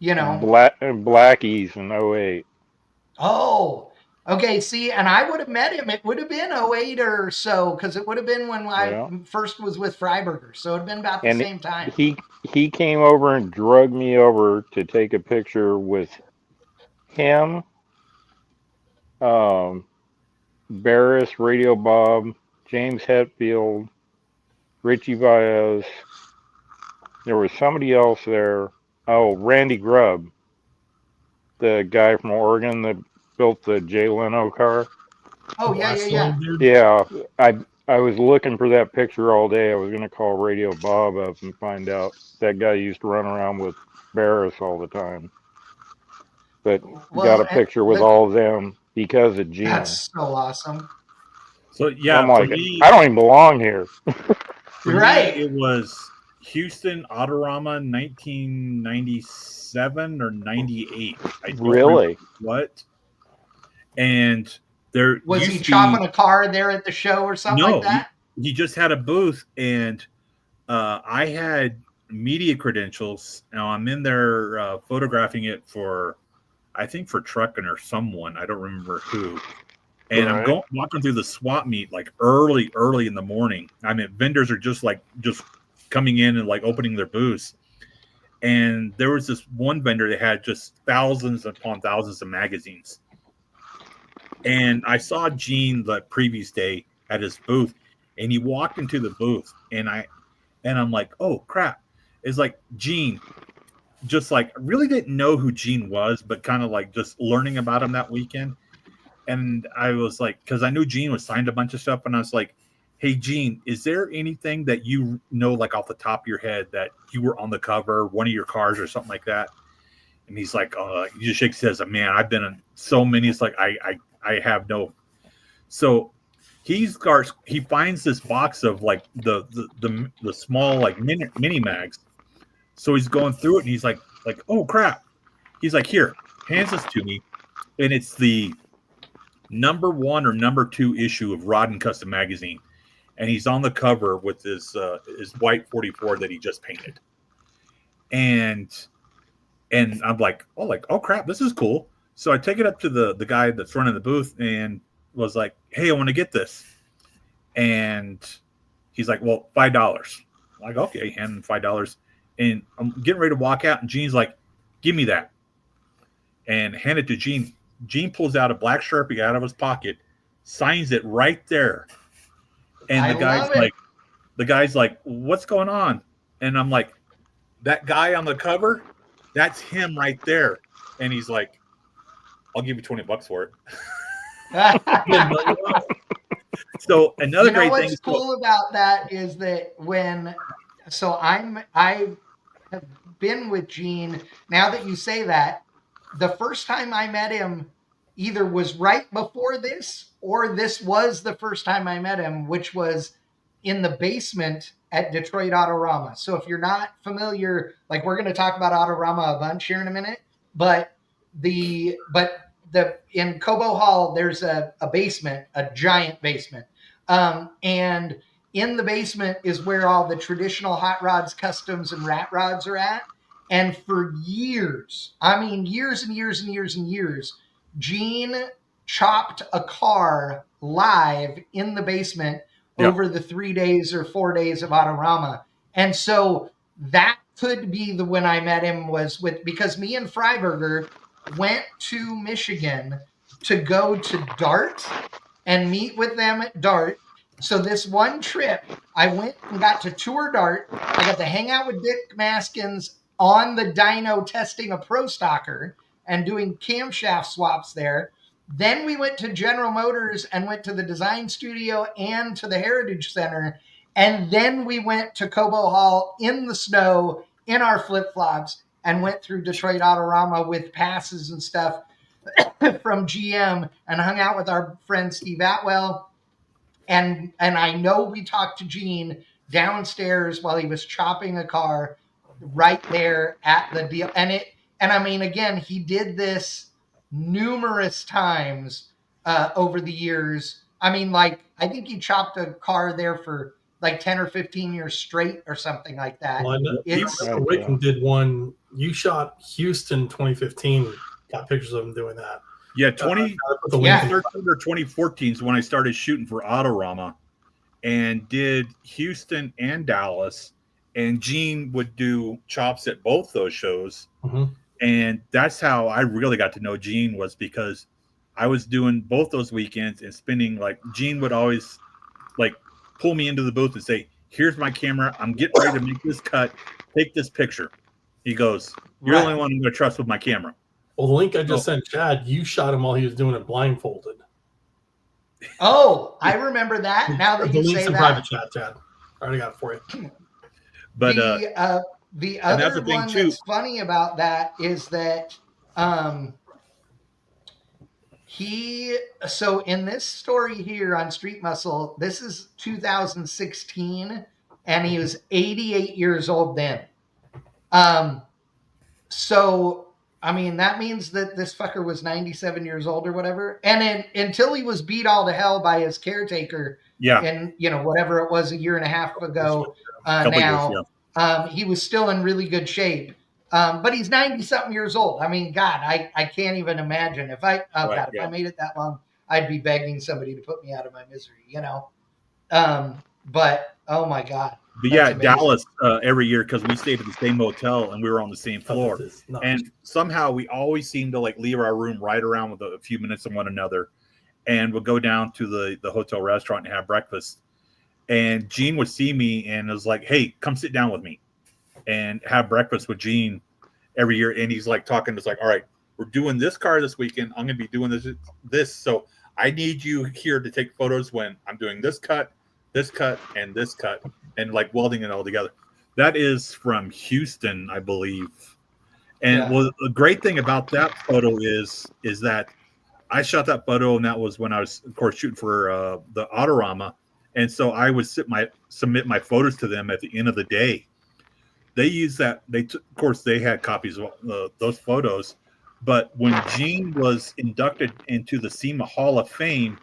Blackies in 08. Oh, okay. See, and I would have met him. It would have been 08 or so, because it would have been when I first was with Freiberger. So it would have been about the same time. He came over and drugged me over to take a picture with him, Barris, Radio Bob, James Hetfield, Richie Valles. There was somebody else there. Oh, Randy Grubb, the guy from Oregon that built the Jay Leno car. Oh, yeah. Yeah, I was looking for that picture all day. I was going to call Radio Bob up and find out. That guy used to run around with Barris all the time. But got a picture with all of them because of Gene. That's so awesome. So, yeah, I'm like, I don't even belong here. Right. It was Houston Autorama 1997 or 98. I don't really? What? And there was he chopping a car there at the show or something like that? He just had a booth, and I had media credentials. Now I'm in there photographing it for, I think for Truckin' or someone. I don't remember who. And I'm Right. walking through the swap meet like early in the morning. I mean, vendors are just coming in and like opening their booths. And there was this one vendor that had just thousands upon thousands of magazines. And I saw Gene the previous day at his booth, and he walked into the booth, and I'm like, oh crap! It's like Gene, just like really didn't know who Gene was, but kind of like just learning about him that weekend. And I was like, because I knew Gene was signed a bunch of stuff, and I was like, hey Gene, is there anything that you know like off the top of your head that you were on the cover, one of your cars or something like that? And he's like, he just shakes his head, man, I've been in so many. It's like I have no. So he finds this box of like the small like mini mags. So he's going through it, and he's like, oh crap. He's like, here, hands this to me, and it's the number 1 or number 2 issue of Rod and Custom magazine, and he's on the cover with his white 44 that he just painted, and I'm like, oh crap, this is cool. So I take it up to the guy that's running the booth and was like, hey, I want to get this. And he's like, well, $5. I'm like, okay, hand him $5. And I'm getting ready to walk out, and Gene's like, give me that. And hand it to Gene. Gene pulls out a black Sharpie out of his pocket, signs it right there. And the guy's like, what's going on? And I'm like, that guy on the cover, that's him right there. And he's like, I'll give you $20 for it. So another great thing. What's cool about that is that I have been with Gene. Now that you say that, the first time I met him either was right before this, or this was the first time I met him, which was in the basement at Detroit Autorama. So if you're not familiar, like we're going to talk about Autorama a bunch here in a minute, but in Cobo Hall, there's a basement, a giant basement. And in the basement is where all the traditional hot rods, customs, and rat rods are at. And for years, I mean, years and years and years and years, Gene chopped a car live in the basement over the 3 days or 4 days of Autorama. And so that could be the when I met him was because me and Freiberger went to Michigan to go to Dart and meet with them at Dart. So this one trip, I went and got to tour Dart. I got to hang out with Dick Maskins on the dyno testing a Pro Stocker and doing camshaft swaps there. Then we went to General Motors and went to the design studio and to the Heritage Center. And then we went to Cobo Hall in the snow in our flip-flops and went through Detroit Autorama with passes and stuff from GM and hung out with our friend Steve Atwell. And I know we talked to Gene downstairs while he was chopping a car right there at the deal. And I mean, again, he did this numerous times over the years. I mean, like, I think he chopped a car there for like 10 or 15 years straight or something like that. Well, Rick did one. You shot Houston 2015. Got pictures of him doing that. Yeah, 2013 or 2014 is when I started shooting for Autorama and did Houston and Dallas. And Gene would do chops at both those shows. Mm-hmm. And that's how I really got to know Gene, was because I was doing both those weekends and spending, like, Gene would always like pull me into the booth and say, here's my camera. I'm getting ready to make this cut. Take this picture. He goes, you're the only one I'm going to trust with my camera. Well, the link I just sent Chad, you shot him while he was doing it blindfolded. Oh, I remember that. Now that you say that. Private chat, Chad. I already got it for you. But the other one that's funny about that is that so in this story here on Street Muscle, this is 2016, and he was 88 years old then. So I mean, that means that this fucker was 97 years old or whatever. And until he was beat all to hell by his caretaker Yeah, in, whatever it was a year and a half ago couple years, now, he was still in really good shape. But he's 90-something years old. I mean, God, I can't even imagine. If I made it that long, I'd be begging somebody to put me out of my misery, But, oh, my God. But yeah, Dallas every year, because we stayed at the same hotel and we were on the same floor, and somehow we always seem to like leave our room right around with a few minutes of one another, and we'll go down to the hotel restaurant and have breakfast. And Gene would see me and was like, "Hey, come sit down with me and have breakfast with Gene every year." And he's like talking to us like, "All right, we're doing this car this weekend. I'm going to be doing this. So I need you here to take photos when I'm doing this cut, and this cut." And like welding it all together. That is from Houston, I believe. And well, the great thing about that photo is that I shot that photo, and that was when I was, of course, shooting for the Autorama. And so I would submit my photos to them at the end of the day. They used that. Of course, they had copies of those photos. But when Gene was inducted into the SEMA Hall of Fame,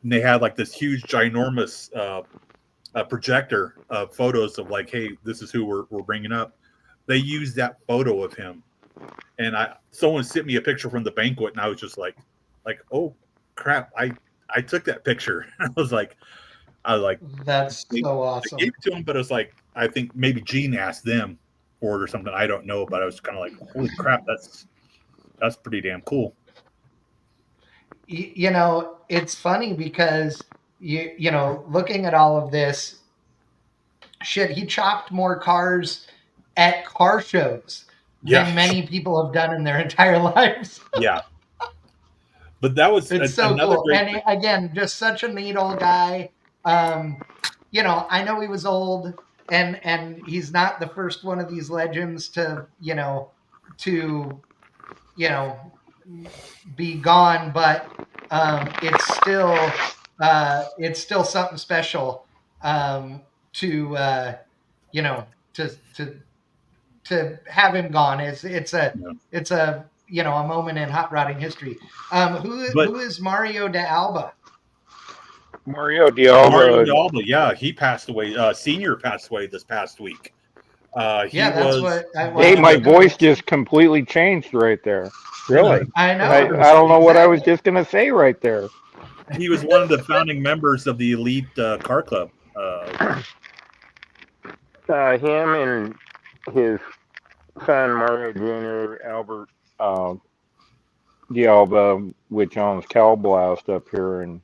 and they had like this huge, ginormous projector of photos of like, hey, this is who we're bringing up. They used that photo of him, and someone sent me a picture from the banquet, and I was just like, oh crap, I took that picture. I was like, that's so awesome. I gave it to him, but it was like, I think maybe Gene asked them for it or something. I don't know, but I was kind of like, holy crap, that's pretty damn cool. It's funny because looking at all of this shit, he chopped more cars at car shows than many people have done in their entire lives. Yeah. But that was so cool. And again, just such a neat old guy. I know he was old and he's not the first one of these legends to be gone, but it's still something special to have him gone. It's a moment in hot rodding history. Who is Mario d'Alba? Mario d'Alba, yeah, he passed away. Senior passed away this past week. Hey, my voice just completely changed right there. Really? I know. I don't know what I was just going to say right there. He was one of the founding members of the Elite Car Club. Him and his son Mario Jr., Albert d'Alba, which owns Cow Blast up here in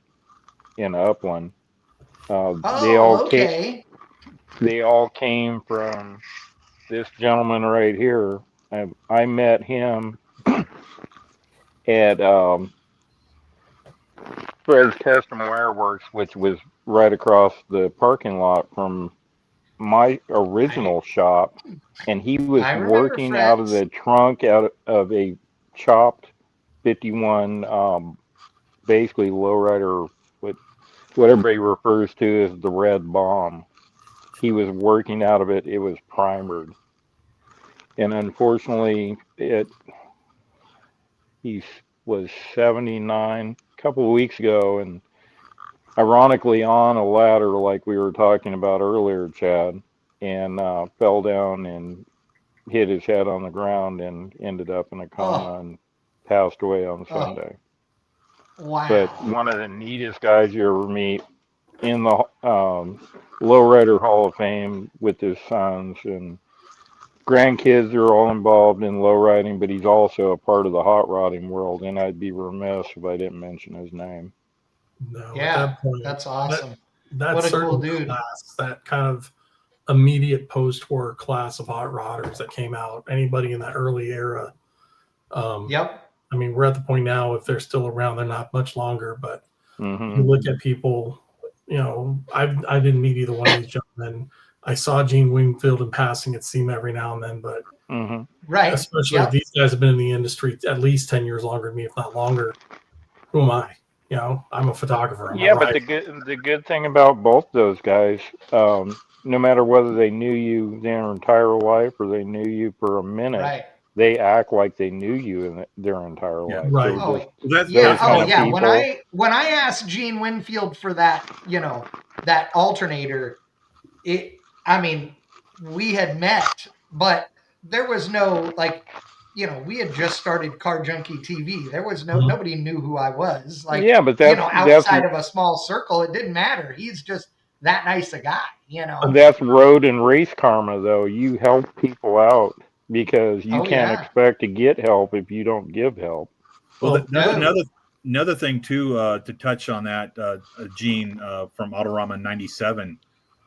Upland. They all came from this gentleman right here. I met him at Fred's Custom Wire Works, which was right across the parking lot from my original shop, and he was working out of the trunk out of a chopped 51 basically lowrider, what everybody refers to as the red bomb. He was working out of it. It was primered, and unfortunately he was 79 a couple of weeks ago, and ironically on a ladder like we were talking about earlier, Chad, and fell down and hit his head on the ground and ended up in a coma and passed away on Sunday. Wow. But one of the neatest guys you ever meet in the Lowrider Hall of Fame with his sons, and grandkids are all involved in lowriding, but he's also a part of the hot rodding world, and I'd be remiss if I didn't mention his name. No, yeah, at that point, that's awesome. What a cool dude. Class, that kind of immediate post-war class of hot rodders that came out, anybody in that early era. Yep. I mean, we're at the point now, if they're still around, they're not much longer, but Mm-hmm. you look at people, I didn't meet either one of these gentlemen. I saw Gene Wingfield in passing at SEMA every now and then, but right, especially if these guys have been in the industry at least 10 years longer than me, if not longer. Who am I? I'm a photographer. But the good thing about both those guys, no matter whether they knew you their entire life or they knew you for a minute, they act like they knew you in their entire Yeah, life. right. They're Oh, just That's yeah. those kind Oh, of yeah. people. When I asked Gene Winfield for that, that alternator, I mean, we had met, but there was no we had just started Car Junkie TV. There was Mhm. nobody knew who I was. Yeah, but that's Outside of a small circle, it didn't matter. He's just that nice a guy. that's road and race karma, though. You help people out because you Oh can't yeah. expect to get help if you don't give help. Well, Well, that's no. another thing too to touch on that, Gene from Autorama '97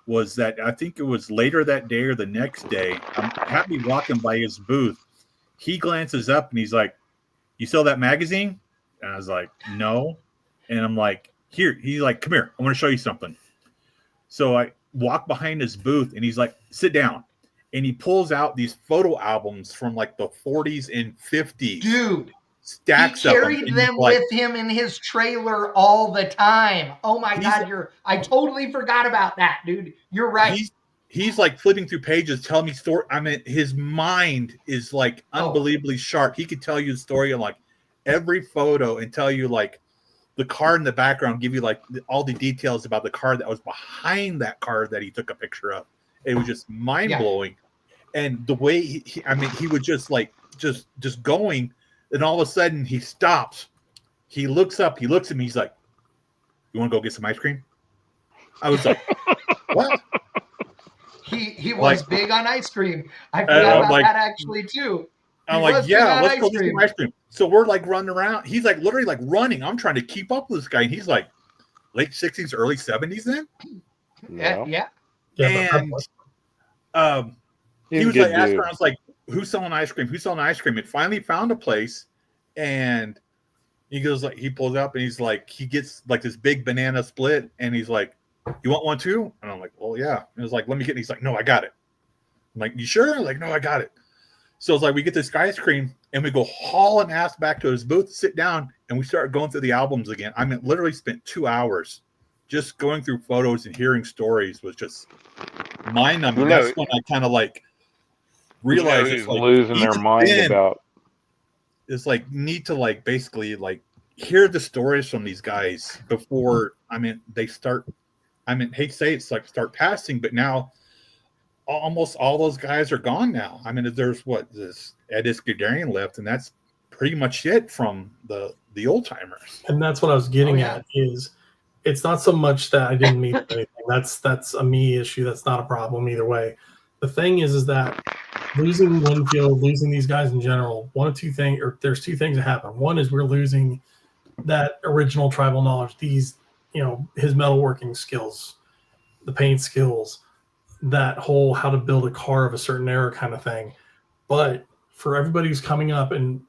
was that I think it was later that day or the next day. I'm happy walking by his booth. He glances up and he's like, "You sell that magazine?" And I was like, "No." And I'm like, "Here." He's like, "Come here. I want to show you something." So I walk behind his booth and he's like, "Sit down." And he pulls out these photo albums from like the 40s and 50s. Dude, Stacks he of carried them. them with him in his trailer all the time. Oh my God, I totally forgot about that, dude. You're right. He's like flipping through pages, telling me story. I mean, his mind is like unbelievably sharp. He could tell you the story on like every photo and tell you like the car in the background, give you like all the details about the car that was behind that car that he took a picture of. It was just mind blowing. And the way he would just like just going, and all of a sudden he stops. He looks up, he looks at me, he's like, "You want to go get some ice cream?" I was like, "What?" He was Like, big on ice cream. I forgot about that actually too. I'm like, "Yeah, let's go get some ice cream." So we're like running around. He's like literally like running. I'm trying to keep up with this guy. And he's like late 60s, early 70s then. Yeah. And he was like asking, I was like, "Who's selling ice cream? Who's selling ice cream?" And finally found a place, and he goes like, he pulls up and he's like, he gets like this big banana split, and he's like, "You want one too?" And I'm like, "Well, yeah." And it was like, "Let me get it." He's like, "No, I got it." I'm like, "You sure?" I'm like, "No, I got it." So it's like we get this ice cream and we go hauling ass back to his booth, sit down, and we start going through the albums again. I mean, literally spent 2 hours just going through photos and hearing stories. Was just mind-numbing. That's when I kind of like realized it's like losing their mind about. It's like need to like basically like hear the stories from these guys before. I mean, they start. I mean, hate to say it's like start passing, but now almost all those guys are gone now. I mean, there's this Ed Iskandarian left, and that's pretty much it from the old timers. And that's what I was getting at is it's not so much that I didn't meet anything. That's a me issue. That's not a problem either way. The thing is that losing Winfield, losing these guys in general, there's two things that happen. One is we're losing that original tribal knowledge, his metalworking skills, the paint skills, that whole how to build a car of a certain era kind of thing. But for everybody who's coming up, and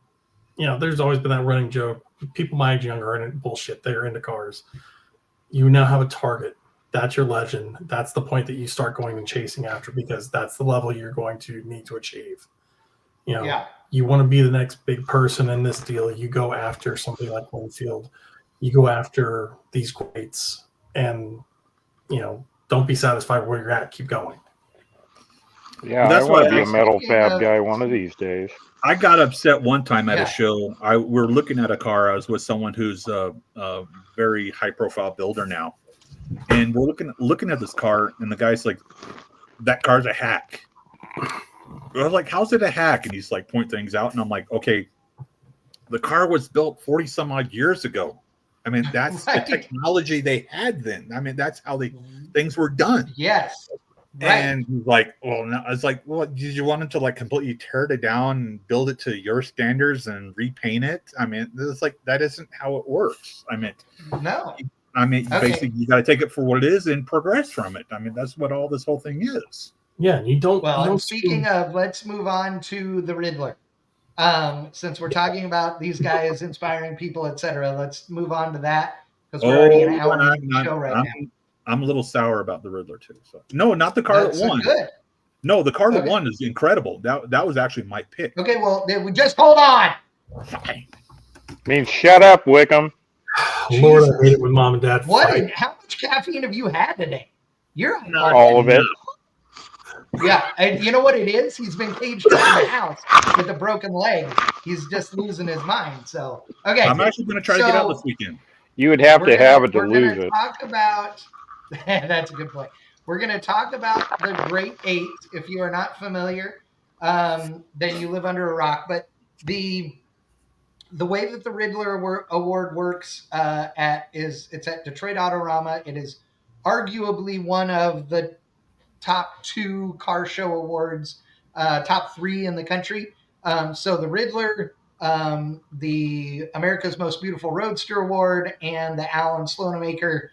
there's always been that running joke, people my age younger are into bullshit, they're into cars. You now have a target. That's your legend. That's the point that you start going and chasing after, because that's the level you're going to need to achieve. You want to be the next big person in this deal. You go after somebody like Winfield. You go after these greats, and don't be satisfied where you're at. Keep going. Yeah, I want to be a metal fab guy one of these days. I got upset one time at a show. We're looking at a car. I was with someone who's a very high-profile builder now, and we're looking at this car, and the guy's like, "That car's a hack." I was like, "How's it a hack?" And he's like, point things out, and I'm like, "Okay, the car was built 40 some odd years ago. I mean, that's the technology they had then. I mean, that's how things were done." Yes. Right. And he's like, "Well, no." I was like, "Well, did you want him to like completely tear it down and build it to your standards and repaint it?" I mean, it's like that isn't how it works. I mean, no. I mean, basically, you got to take it for what it is and progress from it. I mean, that's what all this whole thing is. Yeah, you don't. Well, speaking of, let's move on to the Ridler. Since we're talking about these guys inspiring people, etc., let's move on to that because we're already an hour into the show right now. I'm a little sour about the Ridler too. So no, not the car that won. Good. No, the car that won is incredible. That was actually my pick. Okay, well, we just hold on. I mean, shut up, Wickham. Lord, I hate it when mom and dad fight. fight. How much caffeine have you had today? You're all of it. Yeah, and you know what it is? He's been caged up in the house with a broken leg. He's just losing his mind. So, okay. I'm actually going to try to get out this weekend. You would have to have it to lose it. Talk about that's a good point. We're going to talk about the Great 8. If you are not familiar, then you live under a rock. But the way that the Ridler Award works it's at Detroit Autorama. It is arguably one of the top 2 car show awards, top 3 in the country. So the Ridler, the America's Most Beautiful Roadster Award, and the Alan Slonemaker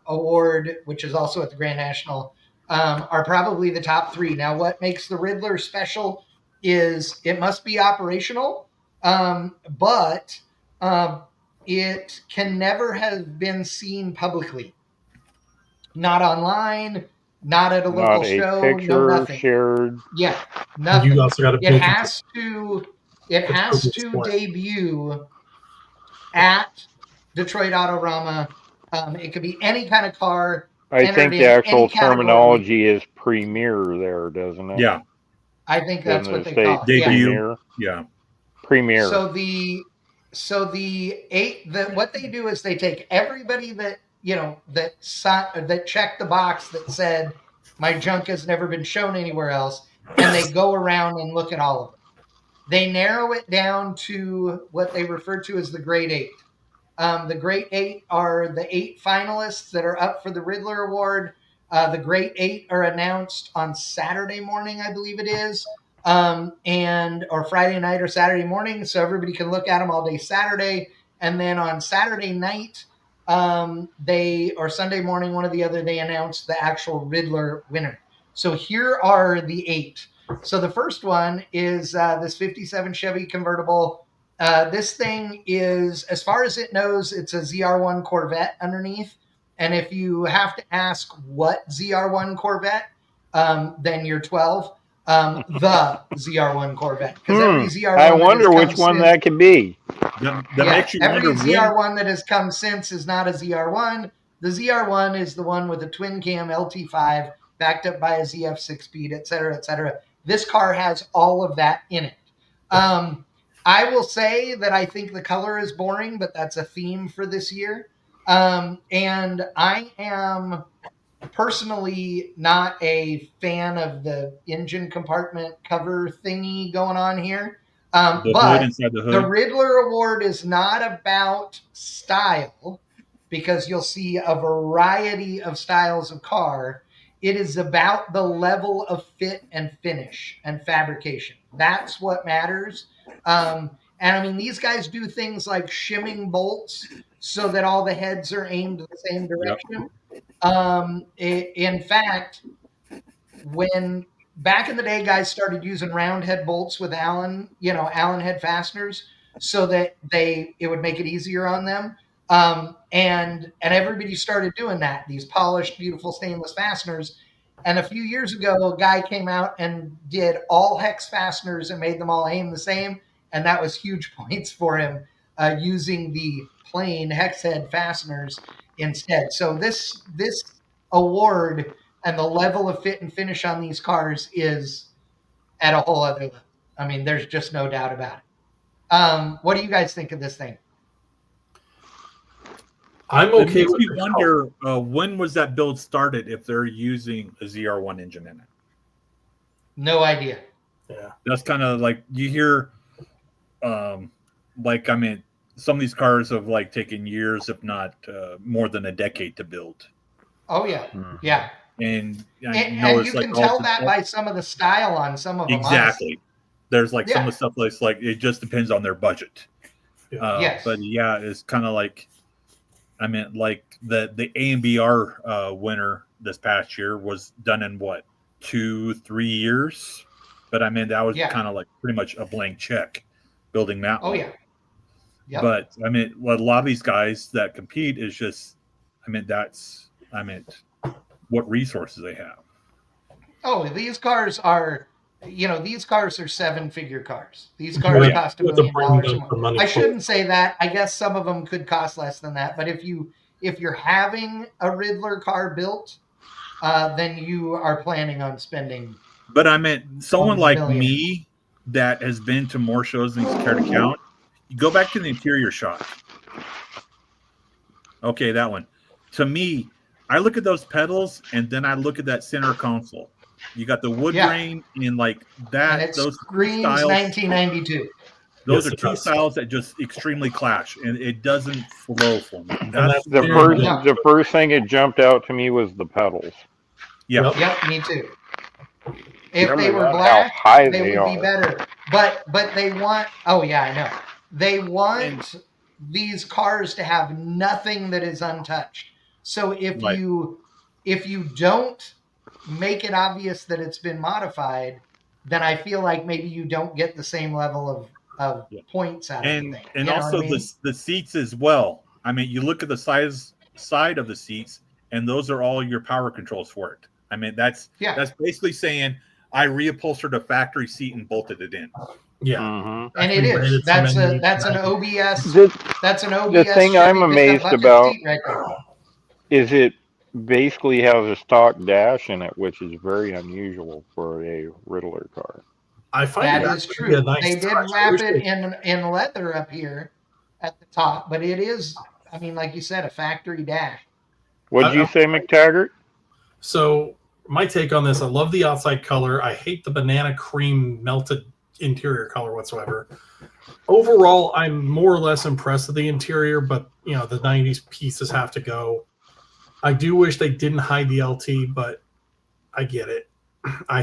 Award, which is also at the Grand National, are probably the top 3. Now, what makes the Ridler special is it must be operational, but it can never have been seen publicly. Not online, not at a local show, picture, no nothing. Shared. Yeah, nothing. You also got it has to debut at Detroit Autorama. It could be any kind of car. I think the actual terminology is premiere there, doesn't it? Yeah. I think that's what they call it. Debut. Yeah. Premiere. So what they do is they take everybody that that checked the box that said my junk has never been shown anywhere else, and they go around and look at all of it. They narrow it down to what they refer to as the Great 8. The Great 8 are the 8 finalists that are up for the Ridler Award. The Great 8 are announced on Saturday morning, I believe it is, or Friday night or Saturday morning, so everybody can look at them all day Saturday. And then on Saturday night, or Sunday morning, one or the other, they announce the actual Ridler winner. So here are the 8. So the first one is this 57 Chevy convertible. This thing is, as far as it knows, it's a ZR1 Corvette underneath. And if you have to ask what ZR1 Corvette, then you're 12. The ZR1 Corvette. Because every ZR1 I wonder which one that could be. Every ZR1 that has come since is not a ZR1. The ZR1 is the one with a twin cam LT5 backed up by a ZF6 speed, et cetera, et cetera. This car has all of that in it. I will say that I think the color is boring, but that's a theme for this year. And I am personally not a fan of the engine compartment cover thingy going on here. But the Ridler Award is not about style, because you'll see a variety of styles of car. It is about the level of fit and finish and fabrication. That's what matters. And I mean, these guys do things like shimming bolts so that all the heads are aimed in the same direction. Yep. In fact, when back in the day, guys started using round head bolts with Allen head fasteners, so that it would make it easier on them. And everybody started doing that, these polished, beautiful stainless fasteners. And a few years ago, a guy came out and did all hex fasteners and made them all aim the same. And that was huge points for him, using the plain hex head fasteners instead. So this award and the level of fit and finish on these cars is at a whole other level. I mean, there's just no doubt about it. What do you guys think of this thing? I'm okay with it. Wonder when was that build started if they're using a ZR1 engine in it? No idea. Yeah. That's kind of like you hear, some of these cars have taken years, if not more than a decade to build. Oh, yeah. Yeah. And you can tell that by some of the style on some of them. Exactly. Honestly. There's some of the stuff that's it just depends on their budget. Yeah. But yeah, it's kind of the AMBR winner this past year was done in 2-3 years. But that was kind of pretty much a blank check building that one. Oh, yeah. Yep. But a lot of these guys that compete is just, what resources they have. Oh, these cars are 7-figure cars. These cars cost $1 million. I shouldn't say that. I guess some of them could cost less than that. But if you're having a Ridler car built, then you are planning on spending. But I meant someone Almost a like billion. me that has been to more shows than he's cared to count. You go back to the interior shot. Okay, that one. To me, I look at those pedals and then I look at that center console. You got the wood Yeah. grain in like And that. it Those two screams styles. 1992. Those Yes, are it two does. styles that just extremely clash, and it doesn't flow for me. And that's The very first, good. the first thing that jumped out to me was the pedals. yeah. Yep. Yep, me too. If Remember they were that, black, how high they they would be are. better. But they want. Oh yeah, I know. They want these cars to have nothing that is untouched. So if Right. you don't make it obvious that it's been modified, then I feel like maybe you don't get the same level of Yeah. points out of the And thing. and You know also what I mean? the seats as well. I mean, you look at the side of the seats, and those are all your power controls for it. I mean, that's basically saying I reupholstered a factory seat and bolted it in. Yeah. Mm-hmm. And it is. That's an OBS. That's an OBS. The thing Chevy I'm pickup amazed bucket about seat right there. is it basically has a stock dash in it, which is very unusual for a Ridler car. I find That it is actually true. a nice They did touch. I wrap wish it they- in leather up here at the top, but it is, I mean, like you said, a factory dash. What'd you say, McTaggart? So my take on this, I love the outside color. I hate the banana cream melted interior color whatsoever. Overall, I'm more or less impressed with the interior, but the 90s pieces have to go. I do wish they didn't hide the LT, but I get it. I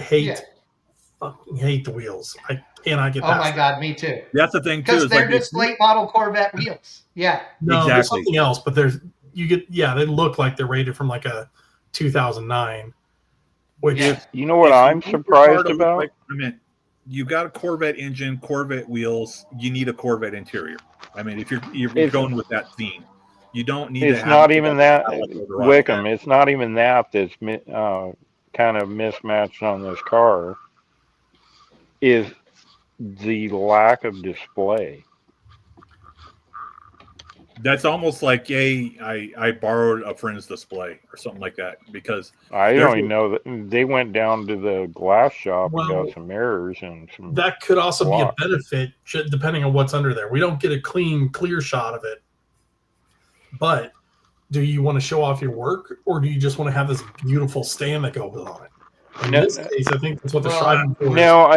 fucking hate the wheels. I cannot get Oh past my that. God, me too. That's the thing too. Because Is they're like just late model Corvette wheels. Yeah. No, there's Exactly. something else, but they look like they're rated from like a 2009. Which You know what I'm surprised about? I mean, you got a Corvette engine, Corvette wheels. You need a Corvette interior. I mean, if you're going with that theme, you don't need. It's to not even that, Eldorado. Wickham. It's not even that that's kind of mismatched on this car. Is the lack of display. That's almost like I borrowed a friend's display or something like that, because I don't even know that they went down to the glass shop and Well, got some mirrors and some. that could also blocks. be a benefit depending on what's under there. We don't get a clear shot of it. But do you want to show off your work, or do you just want to have this beautiful stand that goes on it? In this case, I think that's what they're striving for. No,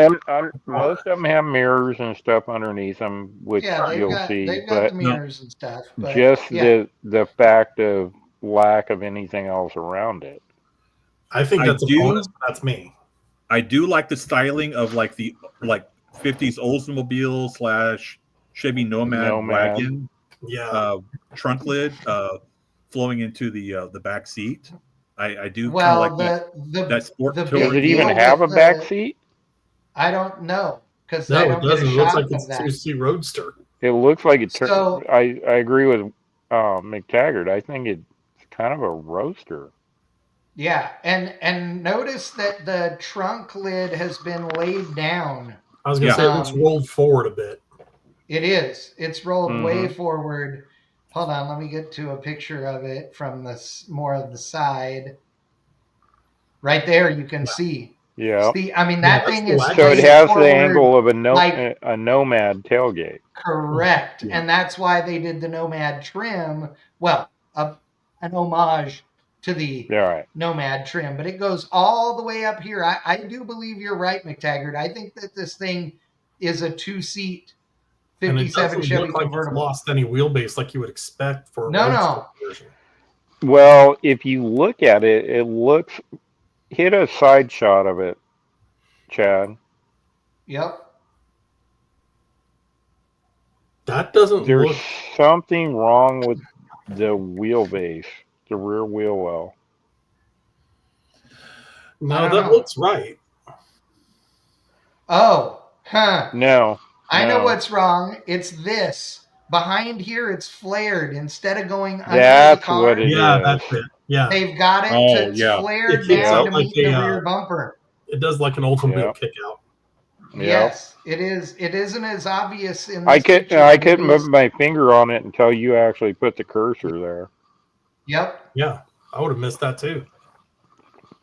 most of them have mirrors and stuff underneath them, which you'll see. They've got the mirrors and stuff. But just the fact of lack of anything else around it. I think that's a bonus, but that's me. I do like the styling of like the 50s Oldsmobile / Chevy Nomad wagon. Yeah. Trunk lid flowing into the back seat. I do well, kind of like that sport. Does it even have a back seat? I don't know, because no, I don't it doesn't. It looks like it's a 2C Roadster. It looks like it. So, I agree with McTaggart. I think it's kind of a roadster. Yeah, and notice that the trunk lid has been laid down. I was going to say it's rolled forward a bit. It is. It's rolled way forward. Hold on, let me get to a picture of it from more of the side. Right there, you can see. Yeah. See, I mean, that thing is so it has the angle of a Nomad tailgate. Correct, and that's why they did the Nomad trim. Well, an homage to the Nomad trim, but it goes all the way up here. I do believe you're right, McTaggart. I think that this thing is a 2-seat 57 Chevy look like convertible. It's lost any wheelbase like you would expect for a no. version. Well, if you look at it, it looks. Hit a side shot of it, Chad. Yep. That doesn't There's look. something wrong with the wheelbase, the rear wheel well. No, that looks right. Oh, huh. No. I know what's wrong. It's this. Behind here, it's flared instead of going under that's the car. What it is. That's it. Yeah. They've got it flared down to meet the rear bumper. It does like an Oldsmobile kick out. Yes, it is. It isn't as obvious in this I picture. couldn't put my finger on it until you actually put the cursor there. Yep. Yeah, I would have missed that too.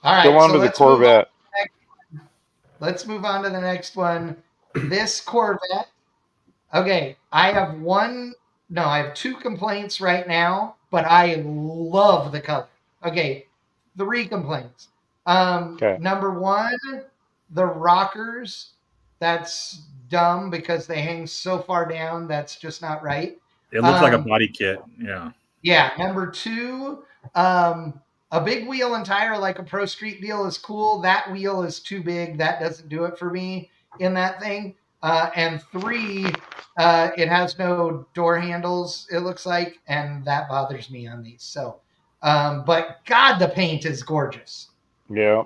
All right, Go on so to the let's move on. Corvette. Let's move on to the next one. This Corvette. Okay, I have two complaints right now, but I love the color. Okay, 3 complaints. Okay. Number 1, the rockers. That's dumb because they hang so far down. That's just not right. It looks like a Um, body kit. Yeah. Yeah. Number 2, a big wheel and tire like a Pro Street deal is cool. That wheel is too big. That doesn't do it for me in that thing. And 3, it has no door handles, it looks like, and that bothers me on these. So, but God, the paint is gorgeous. Yeah.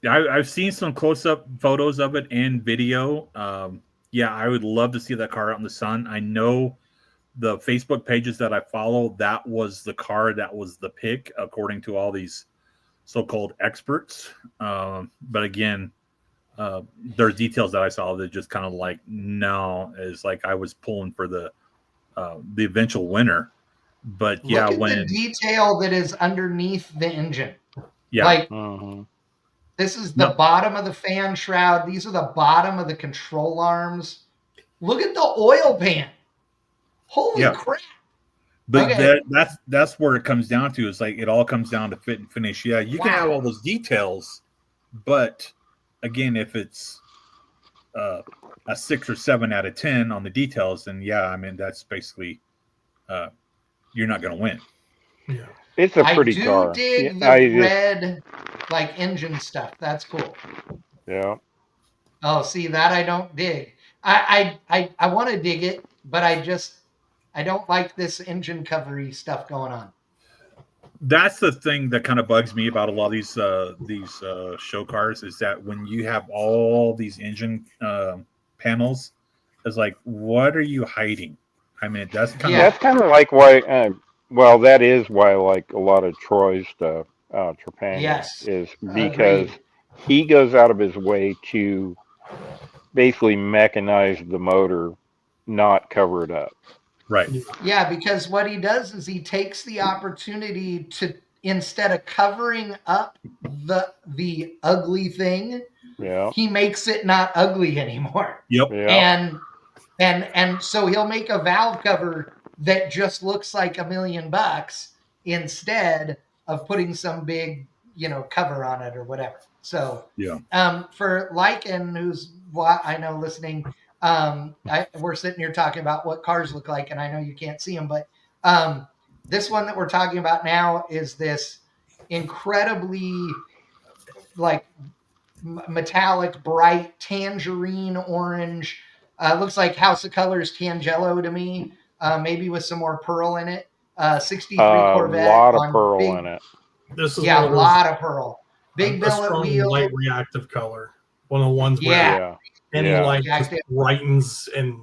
Yeah, I've seen some close-up photos of it and video. Yeah, I would love to see that car out in the sun. I know the Facebook pages that I follow, that was the car that was the pick, according to all these so-called experts. But again, there's details that I saw that just kind of like, no, it's like I was pulling for the eventual winner. But yeah, Look at the detail that is underneath the engine. yeah, Like, Mm-hmm. this is the bottom of the fan shroud. These are the bottom of the control arms. Look at the oil pan. Holy crap. But Okay. that's where it comes down to. Is like it all comes down to fit and finish. Yeah, you can have all those details, but again, if it's a 6 or 7 out of 10 on the details, then yeah, I mean that's basically you're not going to win. Yeah. It's a pretty I do car. dig Yeah, the red, like, engine stuff. That's cool. Yeah. Oh, see, that I don't dig. I want to dig it, but I don't like this engine covery stuff going on. That's the thing that kind of bugs me about a lot of these show cars is that when you have all these engine panels, it's like, what are you hiding? I mean, that's kind That's kind of like why. Well, that is why, like a lot of Troy's stuff, Trepanier, Yes. is because Agreed. he goes out of his way to basically mechanize the motor, not cover it up. right. Yeah, because what he does is he takes the opportunity to, instead of covering up the ugly thing, Yeah. he makes it not ugly anymore. Yep. Yeah. And so he'll make a valve cover that just looks like $1 million instead of putting some big, cover on it or whatever. So Yeah. For Lycan, who's I know listening, we're sitting here talking about what cars look like, and I know you can't see them, but this one that we're talking about now is this incredibly like metallic, bright tangerine orange. Looks like House of Colors Tangelo to me, maybe with some more pearl in it. 63 Corvette. A lot of on pearl big, in it. This is yeah, one a of those, lot of pearl. Big a billet strong wheel. light reactive color. One of the ones where Yeah. any light Jacked just it. brightens and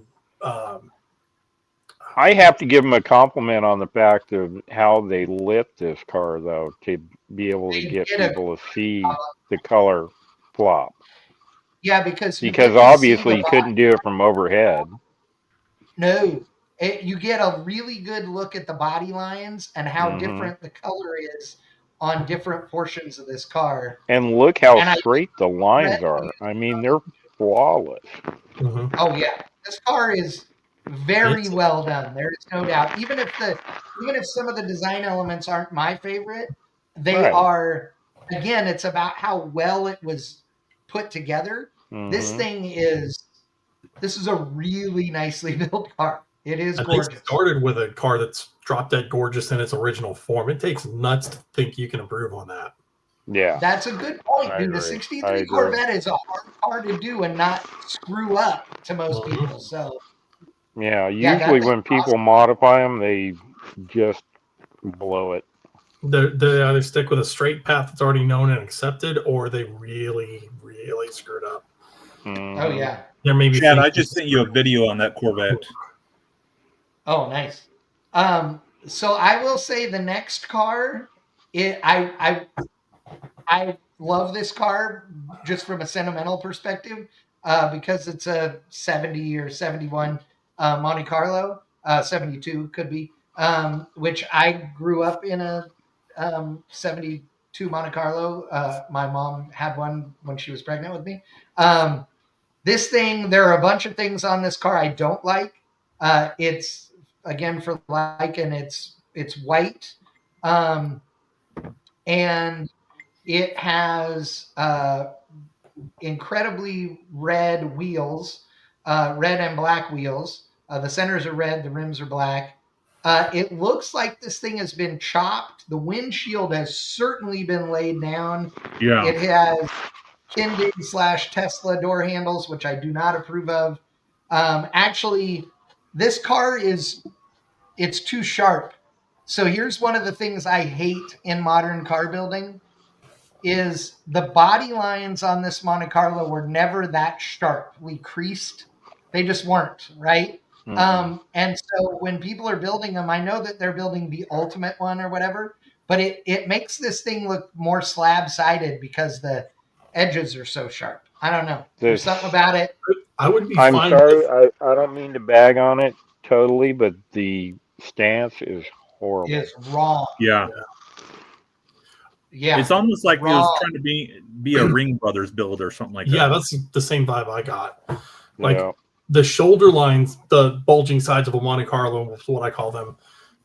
I have to give him a compliment on the fact of how they lit this car, though, to be able to They get did a people to see the color flop. Yeah, because Obviously you couldn't do it from overhead. No, you get a really good look at the body lines and how Mhm. different the color is on different portions of this car. And look how And straight the lines are. I mean, they're flawless. Oh yeah, this car is very well done. There is no doubt. Even if some of the design elements aren't my favorite, they Right. are. Again, it's about how well it was put together. This Mhm. thing this is a really nicely built car. It is I think gorgeous. it started with a car that's drop dead gorgeous in its original form. It takes nuts to think you can improve on that. Yeah. That's a good point, I dude. The agree. 63 Corvette is a hard car to do and not screw up to most people. So Yeah, Yeah, usually that's when people awesome. modify them, they just blow it. They either stick with a straight path that's already known and accepted, or they really, really screwed up. Mhm. Oh yeah. There may be Chad, things- I just sent you a video on that Corvette. Oh, nice. So I will say the next car, I love this car just from a sentimental perspective, because it's a 70 or 71 Monte Carlo, 72 could be, which I grew up in a 70 two Monte Carlo. My mom had one when she was pregnant with me. This thing, there are a bunch of things on this car I don't like. It's again for Lycan, it's white, and it has incredibly red wheels, red and black wheels. The centers are red, the rims are black. It looks like this thing has been chopped. The windshield has certainly been laid down. Yeah. It has Kindig/Tesla door handles, which I do not approve of. Actually, this car it's too sharp. So here's one of the things I hate in modern car building is the body lines on this Monte Carlo were never that sharply creased. They just weren't, right? And so when people are building them, I know that they're building the ultimate one or whatever, but it makes this thing look more slab-sided because the edges are so sharp. I don't know. There's something about it. I would be I'm fine. sorry, I don't mean to bag on it totally, but the stance is horrible. It's wrong. Yeah. Yeah. It's almost like it Wrong. was trying to be a Ring Brothers build or something like that. Yeah, that's the same vibe I got. Like Yeah. the shoulder lines, the bulging sides of a Monte Carlo, is what I call them.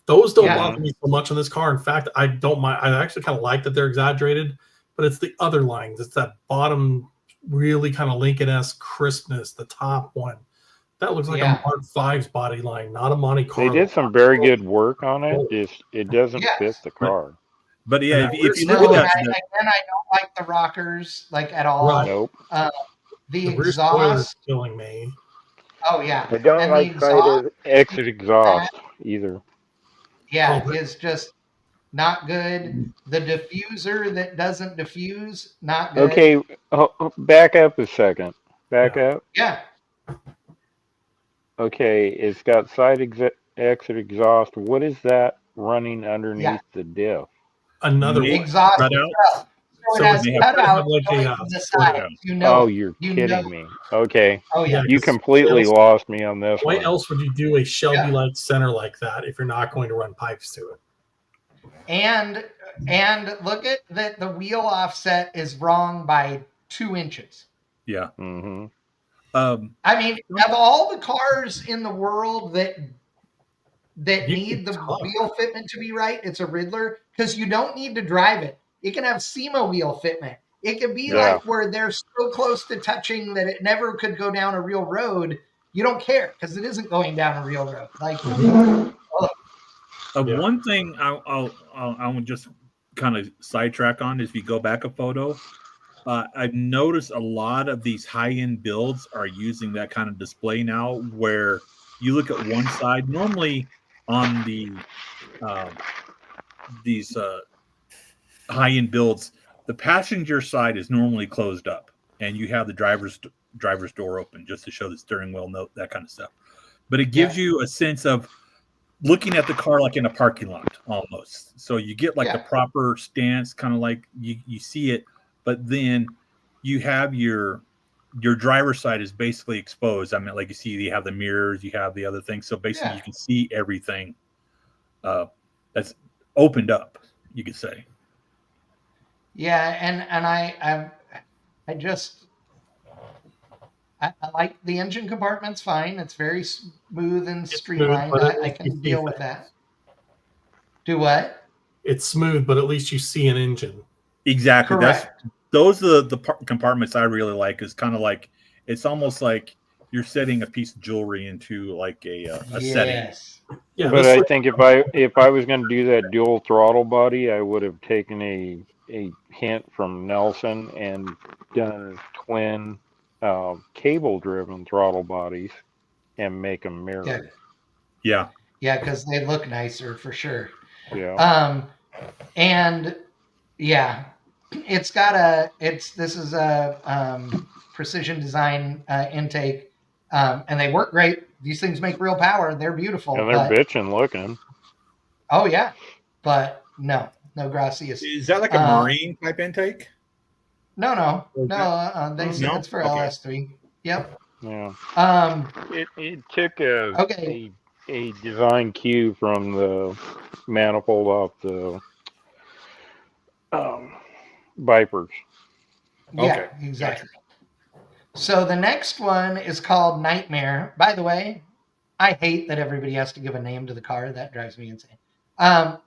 Those don't bother me so much on this car. In fact, I don't mind. I actually kind of like that they're exaggerated, but it's the other lines. It's that bottom, really kind of Lincoln-esque crispness. The top one that looks like a Mark V's body line, not a Monte Carlo. They did some very good work on it. It doesn't fit the car. But yeah, if you No, look at that, and I don't like the rockers like at all. Right. Nope. The rear spoiler is exhaust. killing me. Oh yeah. I don't And like the side exit exhaust either. Yeah, is just not good. The diffuser that doesn't diffuse, not good. Okay, back up a second. Back up. Yeah. Okay, it's got side exit exhaust. What is that running underneath the diff? Another exhaust cut out. itself. So it has they cut have out like going a, to the side. yeah. You know. Oh, you're kidding me. Okay. Oh yeah. You completely lost me on this Why one. else would you do a Shelby-like center like that if you're not going to run pipes to it? And look at that. The wheel offset is wrong by 2 inches. Yeah. Mm-hmm. I mean, of all the cars in the world that need the wheel fitment to be right, it's a Ridler, because you don't need to drive it. It can have SEMA wheel fitment. It can be like where they're so close to touching that it never could go down a real road. You don't care because it isn't going down a real road. Like, one thing I'll just kind of sidetrack on is if you go back a photo, I've noticed a lot of these high-end builds are using that kind of display now where you look at one side. Normally on the these high-end builds, the passenger side is normally closed up and you have the driver's door open just to show the steering wheel note, that kind of stuff. But it gives you a sense of looking at the car like in a parking lot almost. So you get like the proper stance, kind of like you see it, but then you have your driver's side is basically exposed. I mean, like you have the mirrors, you have the other things. So basically you can see everything that's opened up, you could say. Yeah, and I just I like the engine compartment's fine. It's very smooth and streamlined. Smooth, I can deal with that. Do what? It's smooth, but at least you see an engine. Exactly. Correct. Those are the compartments I really like. Is kind of like it's almost like you're setting a piece of jewelry into like a setting. Yeah, but I think if I was going to do that dual throttle body, I would have taken a hint from Nelson and done twin cable-driven throttle bodies and make them mirrored. Yeah, because they look nicer for sure. Yeah. And yeah, this is a precision design intake, and they work great. These things make real power. They're beautiful. And they're bitching looking. Oh yeah, but no gracias. Is that like a marine type intake? No. They said it's for LS3. Yep. Yeah. It took a design cue from the manifold off the Vipers. Yeah, Okay, exactly. So the next one is called Nightmare. By the way, I hate that everybody has to give a name to the car. That drives me insane.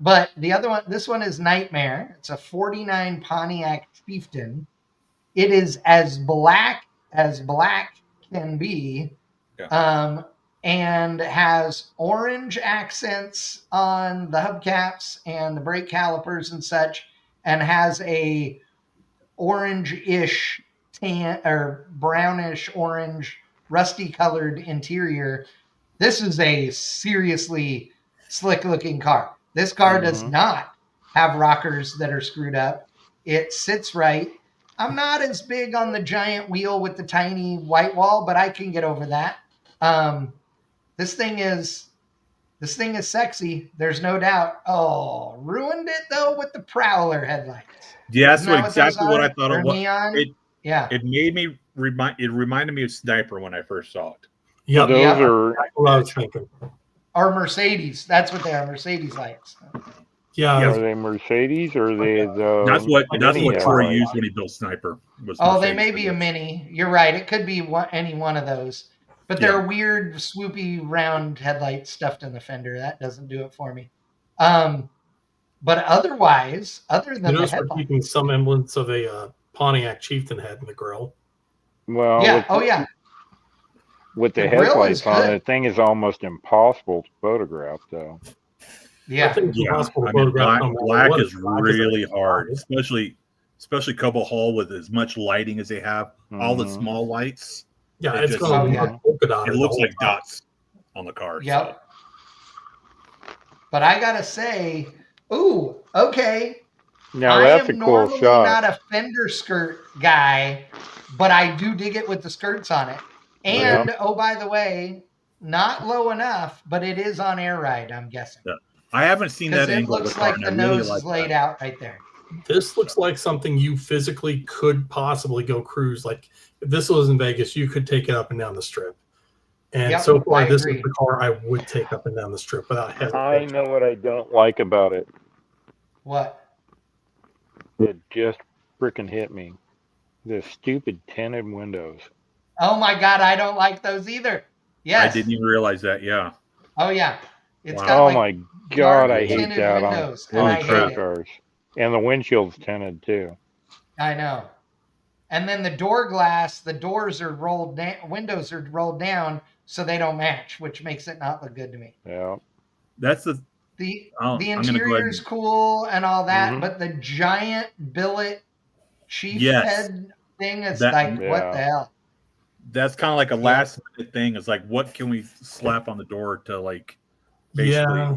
But the other one, this one is Nightmare. It's a 49 Pontiac Chieftain. It is as black can be, and has orange accents on the hubcaps and the brake calipers and such, and has a orange-ish tan or brownish orange, rusty colored interior. This is a seriously slick looking car. This car does not have rockers that are screwed up. It sits right. I'm not as big on the giant wheel with the tiny white wall, but I can get over that. This thing is sexy. There's no doubt. Oh, ruined it though with the Prowler headlights. Yeah, Isn't that's that exactly what I thought They're it was. neon? Yeah. It made me reminded me of Sniper when I first saw it. Yep. Those are That's what I was thinking. Or Mercedes. That's what they are. Mercedes lights. Yeah. Are they Mercedes or are they the? That's what Mini Troy headlights? used when he built Sniper. Was Oh, they Mercedes, may be I a guess. Mini. You're right. It could be any one of those. But they're weird, swoopy, round headlights stuffed in the fender. That doesn't do it for me. But otherwise, other than the Notice we're headlights. keeping some semblance of a Pontiac Chieftain head in the grill. Well, Yeah. with the grill is headlights on good. it, the thing is almost impossible to photograph, though. Yeah. I think it's impossible to I mean, photograph no matter black what. is really hard, hard. especially Cobo Hall with as much lighting as they have. All the Mhm. small lights. Yeah, It it's just- going to Oh, look yeah. like polka dotted. It looks the like whole time. dots on the car. Yep. But I gotta say, ooh, okay. Now I that's a am cool normally shot. not a fender skirt guy, but I do dig it with the skirts on it. And oh, by the way, not low enough, but it is on air ride, I'm guessing. Yeah. I haven't seen Because that it angle of the looks car, like and the I really nose like is laid that. out right there. This looks like something you physically could possibly go cruise. Like if this was in Vegas, you could take it up and down the strip. And Yep, so far, I this agree. is the car I would take up and down the strip without I hesitation. know what I don't like about it. What? It just freaking hit me. The stupid tinted windows. Oh my God, I don't like those either. Yes. I didn't even realize that. Yeah. Oh yeah. It's Wow. got Oh like my God, I dark hate tinted that windows, on and I Holy hate crap. it. cars. And the windshield's tinted too. I know. And then the door glass, the doors are rolled down, windows are rolled down, so they don't match, which makes it not look good to me. Yeah. That's the The I'm the gonna go ahead interior is cool and all that, Mhm. but the giant billet chief Yes. head thing is That- like, what Yeah. the hell? that's kind of like a last minute thing. It's like, what can we slap on the door to like basically Yeah.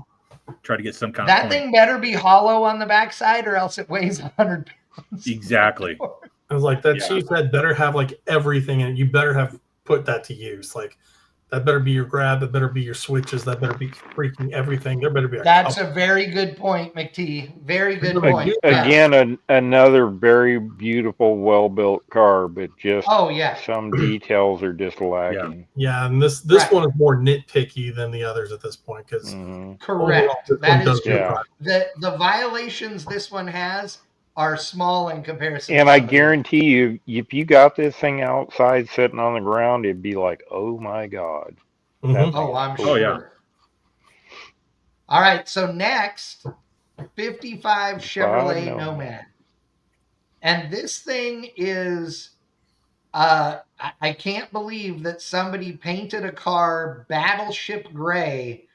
try to get some kind That of point? thing better be hollow on the backside, or else it weighs 100 pounds. Exactly. I was like, that Yeah. Chief head better have like everything in it. You better have put that to use. Like, that better be your grab. That better be your switches. That better be freaking everything. There better be a That's couple. a very good point, McT. Very good Ag- point. Yeah. Again, another very beautiful, well-built car, but just Oh yeah. some details are just lacking. Yeah, and this Right. one is more nitpicky than the others at this point because Mhm. Correct. this That one does is do it Yeah. right. the violations this one has are small in comparison. And to I some of the- guarantee you, if you got this thing outside sitting on the ground, it'd be like, oh my God. Mhm. That thing Oh, is I'm cool. sure. Oh, yeah. All right. So next, 55 Chevrolet Nomad. Nomad, and this thing is. I can't believe that somebody painted a car battleship gray,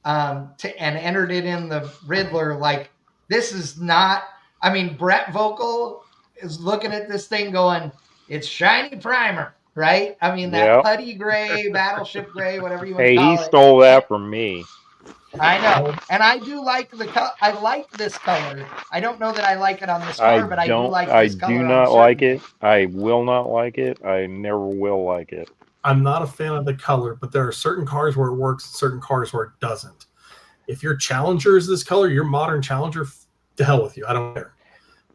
and entered it in the Ridler. Like, this is not. I mean, Brett Vocal is looking at this thing going, "It's shiny primer." Right? I mean, that Yep. putty gray, battleship gray, whatever you want Hey, to he call it. stole that from me. I know, and I do like the color. I like this color. I don't know that I like it on this car, but I do like this color. do on not certain like it. things. I will not like it. I never will like it. I'm not a fan of the color, but there are certain cars where it works, certain cars where it doesn't. If your Challenger is this color, your modern Challenger, to hell with you. I don't care.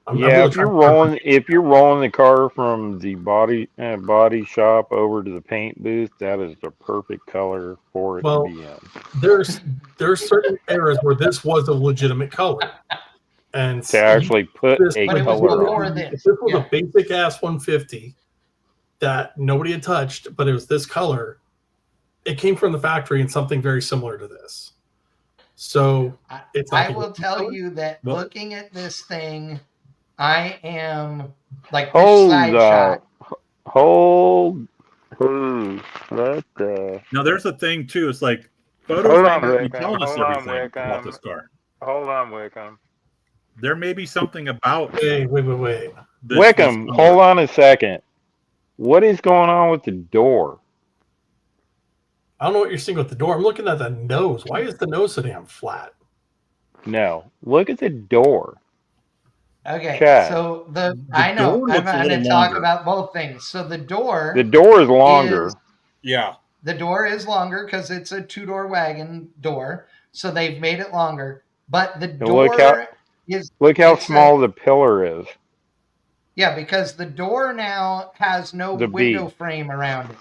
I'm Yeah, really if you're trying to- rolling the car from the body shop over to the paint booth, that is the perfect color for it Well, to be in. there's certain eras where this was a legitimate color, And to actually put this, a But it was color before on. this. if this was Yeah. a basic ass 150 that nobody had touched, but it was this color, it came from the factory in something very similar to this. So it's I like will tell you that Well- looking at this thing, I am like this Hold side up. shot. Hold. What the? Now there's a thing too. It's like photos Hold might on, not be Wickham. telling us Hold on, everything about Wickham. this car. Hold on, Wickham. There may be something about wait. Wickham, hold on a second. What is going on with the door? I don't know what you're seeing with the door. I'm looking at the nose. Why is the nose so damn flat? No, look at the door. Okay, Chad. so The I know door I'm looks a going to little talk longer. about both things. So the door The door is longer. Yeah. The door is longer because it's a two-door wagon door, so they've made it longer. But the door Look how it's small the pillar is. Yeah, because the door now has no The window B. frame around it.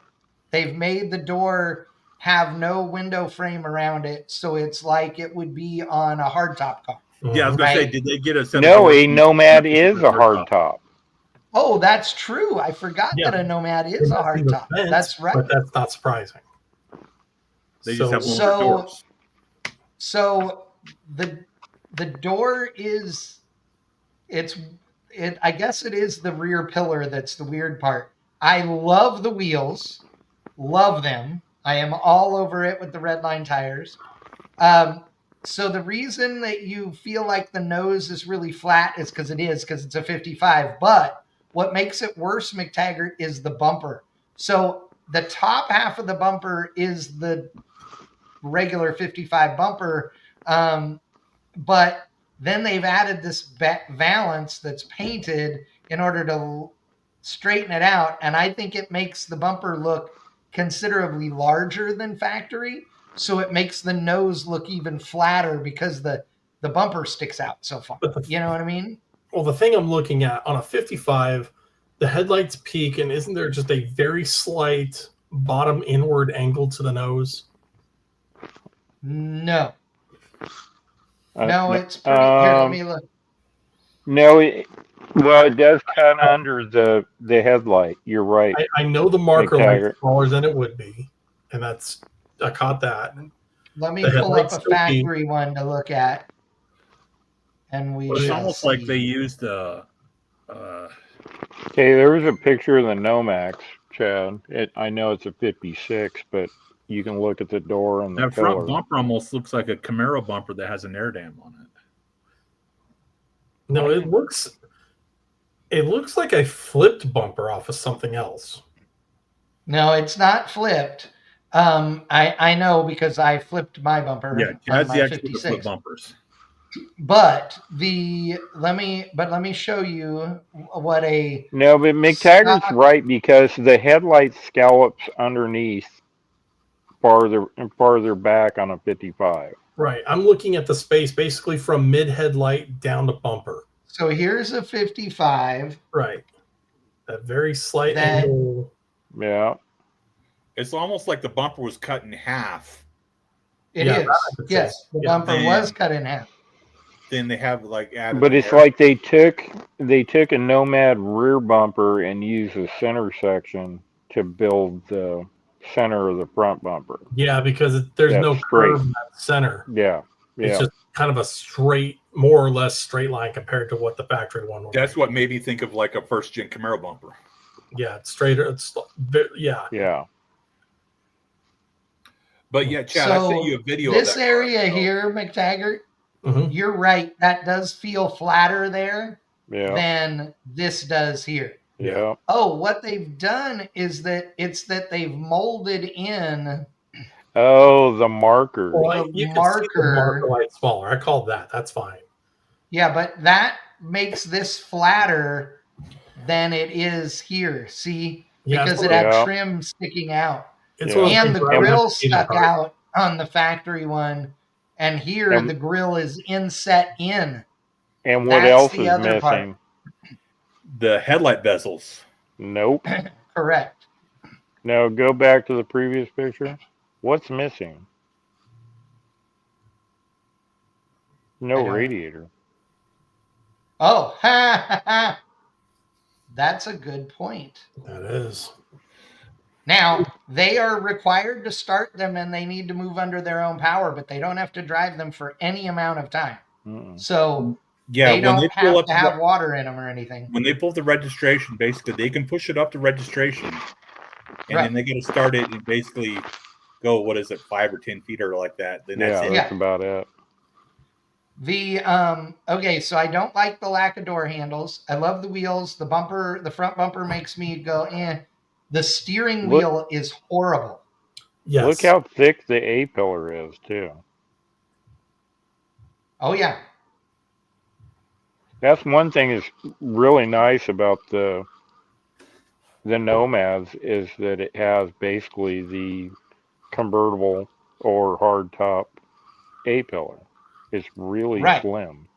They've made the door have no window frame around it, so it's like it would be on a hardtop car. Yeah, I was gonna say, Right. did they get a set No, of doors a from- Nomad is a hardtop. Oh, that's true. I forgot Yeah. that a Nomad They're is a missing the hardtop. vents, That's right. But that's not surprising. They just have longer So- doors. So the door is I guess it is the rear pillar that's the weird part. I love the wheels, love them. I am all over it with the red line tires. So the reason that you feel like the nose is really flat is because it's a 55. But what makes it worse, McTaggart, is the bumper. So the top half of the bumper is the regular 55 bumper, but then they've added this valance that's painted in order to straighten it out, and I think it makes the bumper look considerably larger than factory, so it makes the nose look even flatter because the bumper sticks out so far. You know what I mean? Well, the thing I'm looking at on a 55, the headlights peak, and isn't there just a very slight bottom inward angle to the nose? No, it's pretty. Here, let me look. No, it does cut under the headlight. You're right. I know the marker light's McTaggart. smaller than it would be, and I caught that. Let me The pull up headlights a still peak. factory one to look at, and we. But it's shall almost see. like they used Okay, there was a picture of the Nomax, Chad. I know it's a 56, but you can look at the door and the that front pillar. bumper almost looks like a Camaro bumper that has an air dam on it. No, it looks like a flipped bumper off of something else. No, it's not flipped. I know because I flipped my bumper. Yeah, on Chad's my the expert with flip 56. bumpers. But let me show you what a No, but McTaggart's stock- right because the headlight scallops underneath farther back on a 55. Right. I'm looking at the space basically from mid headlight down to bumper. So here's a 55. Right. That very slight That- angle. Yeah. It's almost like the bumper was cut in half. It Yeah, is. that I could Yes, say. the Yeah. bumper was cut in half. Then they have like added. But an it's air- like they took a Nomad rear bumper and used the center section to build the center of the front bumper. Yeah, because there's That's no straight. curve in that center. Yeah. It's Yeah. just kind of a straight, more or less straight line compared to what the factory one would That's be. what made me think of like a first gen Camaro bumper. Yeah, it's straighter. Yeah. Yeah. But yeah, Chad, I So sent you a video this of that area car, so- here, McTaggart, Mhm. you're right. That does feel flatter there Yeah. than this does here. Yeah. Oh, what they've done is that they've molded in. Oh, the marker. Well, The you can see the marker- marker light smaller. I called that. That's fine. Yeah, but that makes this flatter than it is here. See, Yeah, because it's it had Yeah. trim sticking out, It's Yeah. one of and things the where I would grill have to see the stuck car. out on the factory one, and here And- the grill is inset in. And what That's else the is other part. missing? The headlight bezels. Nope. Correct. No, go back to the previous picture. What's missing? I No don't- radiator. Oh, that's a good point. That is. Now, they are required to start them and they need to move under their own power, but they don't have to drive them for any amount of time. So Yeah, they don't have to have water in them or anything. when they pull the registration, basically they can push it up to registration, and Right. then they got to start it and basically go, what is it, 5 or 10 feet or like that. Then that's it. That's about it. The okay, so I don't like the lack of door handles. I love the wheels. The bumper, the front bumper makes me go, eh. The steering wheel is horrible. Yes. Look how thick the A-pillar is, too. Oh, yeah. That's one thing that's really nice about the Nomads is that it has basically the convertible or hardtop A-pillar. It's really slim.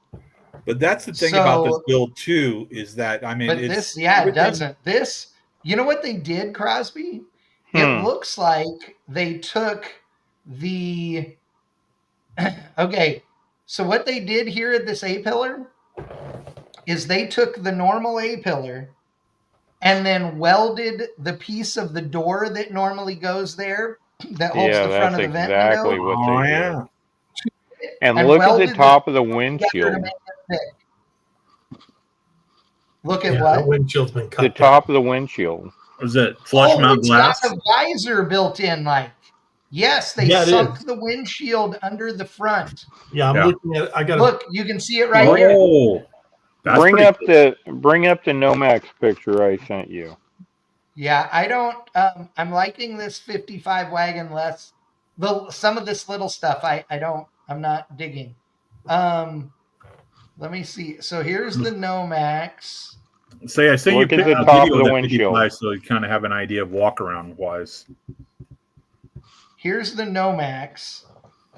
But that's the thing about this build, too, is that, I mean, but it's... it doesn't. This, you know what they did, Crosby? It looks like they took the... Okay, so what they did here at this A-pillar is they took the normal A-pillar and then welded the piece of the door that normally goes there that holds the front of the vent exactly window. what they did. And look at the top of the windshield. Look at what? The windshield's been cut. The top of the windshield. Was it flush mount glass? It's got a visor built in, like. Yes, they sunk the windshield under the front. Yeah, I'm looking at it. I got look. You can see it right here. Bring up the Nomax picture I sent you. Yeah, I don't. I'm liking this 55 wagon less. Some of this little stuff I'm not digging. Let me see. So here's the Nomax. Say I sent Look you at the top of the windshield, so you kind of have an idea of walk around wise. Here's the Nomax.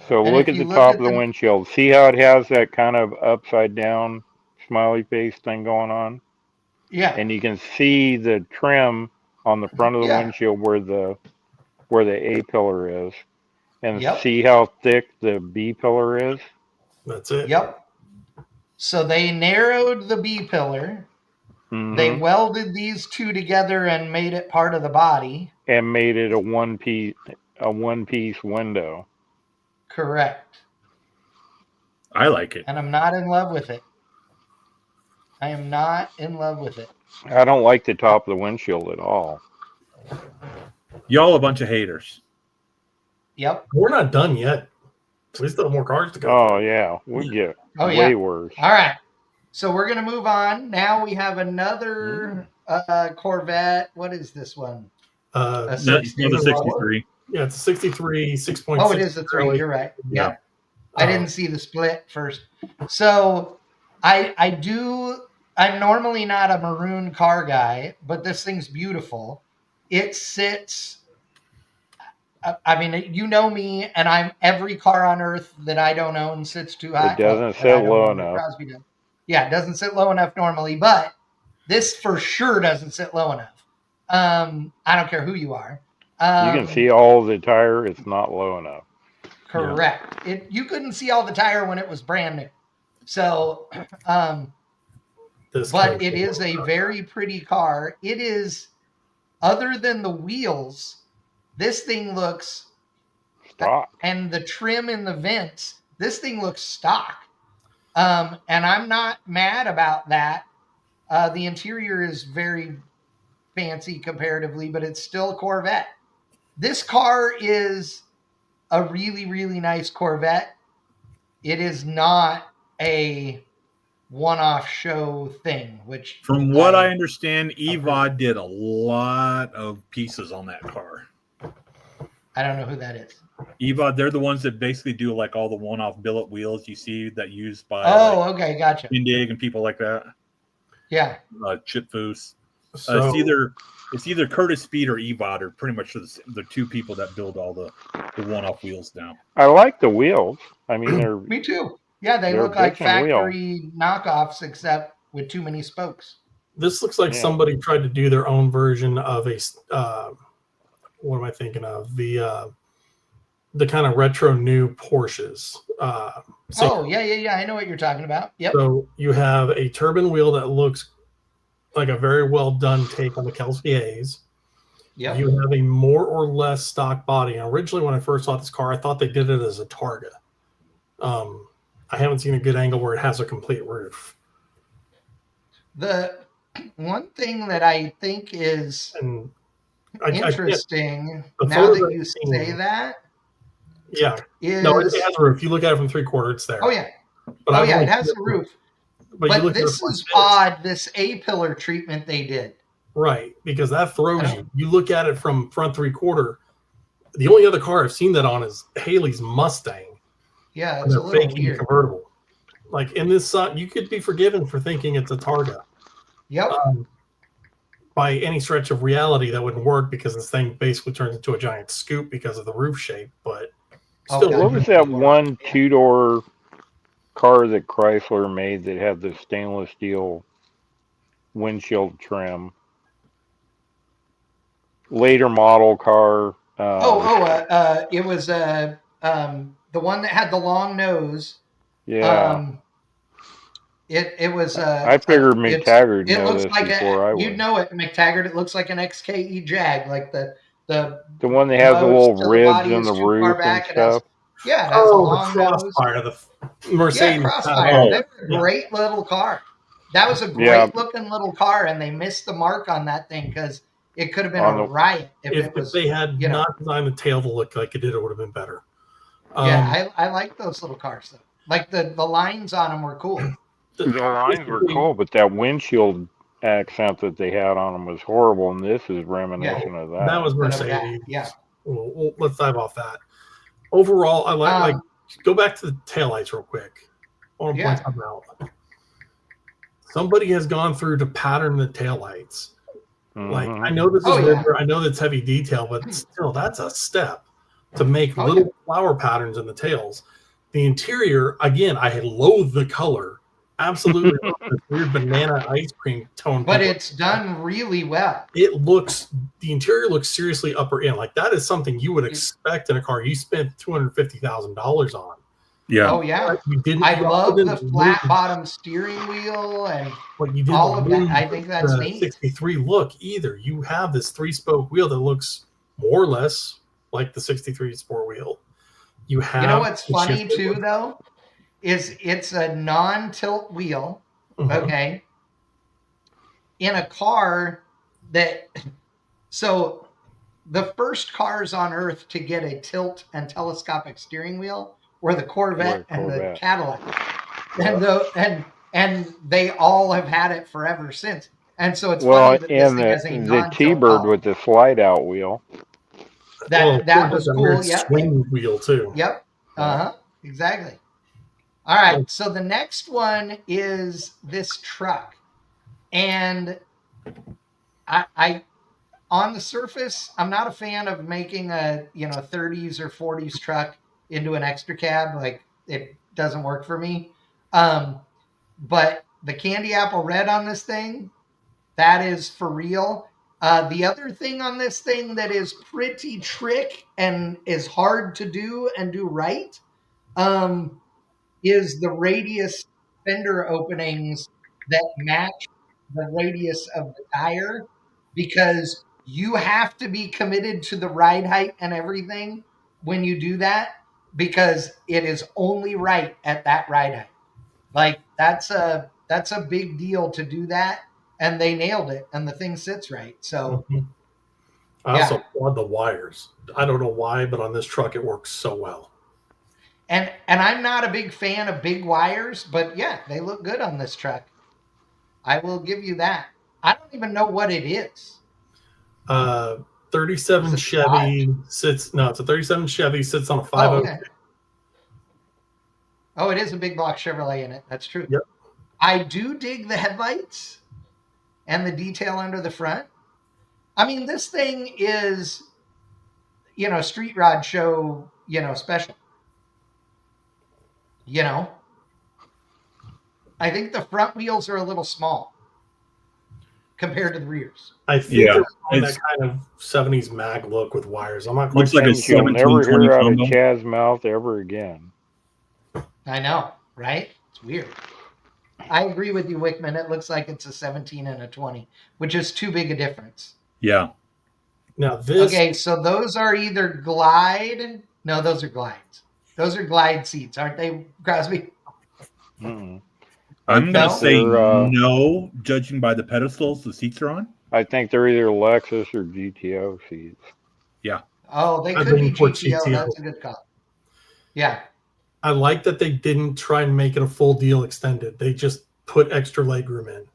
So look at the top of the windshield. See how it has that kind of upside down smiley face thing going on? Yeah. And you can see the trim on the front of the windshield where the A-pillar is. And see how thick the B-pillar is? That's it. Yep. So they narrowed the B-pillar. They welded these two together and made it part of the body. And made it a one-piece window. Correct. I like it. And I'm not in love with it. I am not in love with it. I don't like the top of the windshield at all. Y'all a bunch of haters. Yep. We're not done yet. We still have more cars to go. Oh, yeah. We get way worse. All right. So we're going to move on. Now we have another Corvette. What is this one? It's another 63. Yeah, it's a 63, 6.6. Oh, it is a 3. You're right. Yeah. I didn't see the split first. So I'm normally not a maroon car guy, but this thing's beautiful. It sits... I mean, you know me, and every car on earth that I don't own sits too high. It doesn't sit low enough. Yeah, it doesn't sit low enough normally, but this for sure doesn't sit low enough. I don't care who you are. You can see all the tire. It's not low enough. Correct. Yeah. You couldn't see all the tire when it was brand new. So, but it is a very pretty car. It is, other than the wheels, this thing looks stock, and the trim in the vents, this thing looks stock. And I'm not mad about that. The interior is very fancy comparatively, but it's still a Corvette. This car is a really, really nice Corvette. It is not a one-off show thing, which... From what I understand, EVOD did a lot of pieces on that car. I don't know who that is. EVOD, they're the ones that basically do like all the one-off billet wheels you see that used by okay, gotcha. Indig and people like that. Yeah. Chip Foose. It's either Curtis Speed or EVOD are pretty much the two people that build all the one-off wheels now. I like the wheels. I mean, they're... Me too. Yeah, they look like factory knockoffs, except with too many spokes. This looks like somebody tried to do their own version of a... what am I thinking of? The the kind of retro new Porsches. Oh, yeah. I know what you're talking about. Yep. So you have a turbine wheel that looks like a very well done take on the Kelsey A's. Yep. You have a more or less stock body. And originally, when I first saw this car, I thought they did it as a Targa. I haven't seen a good angle where it has a complete roof. The one thing that I think is And interesting the now photo that you say that yeah, is no, it has a roof. You look at it from 3/4, it's there. oh yeah, But oh I've yeah, only it has seen a roof. But you But look at it this from is this. odd. This A-pillar treatment they did. Right, because that throws I you. You look at it from front 3/4. The only other car I've seen that on is Haley's Mustang. Yeah, And it's a they're little faking weird. convertible. Like in this, you could be forgiven for thinking it's a Targa. Yep. By any stretch of reality, that wouldn't work because this thing basically turns into a giant scoop because of the roof shape. But still, What was that one two-door car that Chrysler made that had the stainless steel windshield trim? Later model car. It was the one that had the long nose. Yeah. It was. I figured McTaggart It know looks this like before I you'd would. know it, McTaggart. It looks like an XKE Jag, like the one that has the nose little to the ribs body in is the too far roof and back. It has, stuff. it has a the long nose. Crossfire, the Mercedes. Yeah, Crossfire. Oh, They were a great little car. That was a great looking little car, and they missed the mark on that thing because it could have been a riot if they had not designed the tail to look like it did. It would have been better. I like those little cars though. Like the lines on them were cool. The lines were cool, but that windshield accent that they had on them was horrible, and this is reminiscent of that. That was Mercedes. Yeah. Well, let's dive off that. Overall, I like go back to the taillights real quick. I want to point something out. Somebody has gone through to pattern the taillights. Like, I know this is Ridler, I know that's heavy detail, but still, that's a step to make little flower patterns in the tails. The interior, again, I loathe the color. Absolutely love this weird banana ice cream tone. But it's done really well. The interior looks seriously upper end. Like, that is something you would expect in a car you spent $250,000 on. Yeah. Oh yeah. I love the flat bottom steering wheel and all of that. I think that's neat. 63 look either. You have this 3-spoke wheel that looks more or less like the 63 sport wheel. You know what's funny too though is it's a non-tilt wheel. Okay. In a car so the first cars on earth to get a tilt and telescopic steering wheel were the Corvette and the Cadillac. And they all have had it forever since. And so it's funny that this thing has a non-tilt T-Bird with the slide out wheel. That was cool. Yeah. Swing wheel too. Yep. Exactly. All right. So the next one is this truck. And I on the surface, I'm not a fan of making a 30s or 40s truck into an extra cab. Like, it doesn't work for me. But the candy apple red on this thing, that is for real. The other thing on this thing that is pretty trick and is hard to do and do right is the radius fender openings that match the radius of the tire, because you have to be committed to the ride height and everything when you do that, because it is only right at that ride height. Like, that's a big deal to do that, and they nailed it, and the thing sits right. So I also love the wires. I don't know why, but on this truck it works so well. And I'm not a big fan of big wires, but yeah, they look good on this truck. I will give you that. I don't even know what it is. 37 Chevy sits. No, it's a 37 Chevy sits on a 502. Oh, it is a big block Chevrolet in it. That's true. Yep. I do dig the headlights and the detail under the front. I mean, this thing is, street rod show, special. I think the front wheels are a little small. compared to the rears. I think Yeah, they're on that it's- kind of 70s mag look with wires. I'm not quite Looks like a Things you'll never 1720 hear out of combo. Chad's mouth ever again. I know, right? It's weird. I agree with you, Wickman. It looks like it's a 17 and a 20, which is too big a difference. Yeah. Now this. Okay, so those are either glide. No, those are glides. Those are glide seats, aren't they, Crosby? Mm-mm. I'm going to No? say They're, no, judging by the pedestals the seats are on. I think they're either Lexus or GTO seats. Oh, they I could be lean toward GTO. GTO. That's a good call. Yeah. I like that they didn't try and make it a full deal extended. They just put extra legroom in.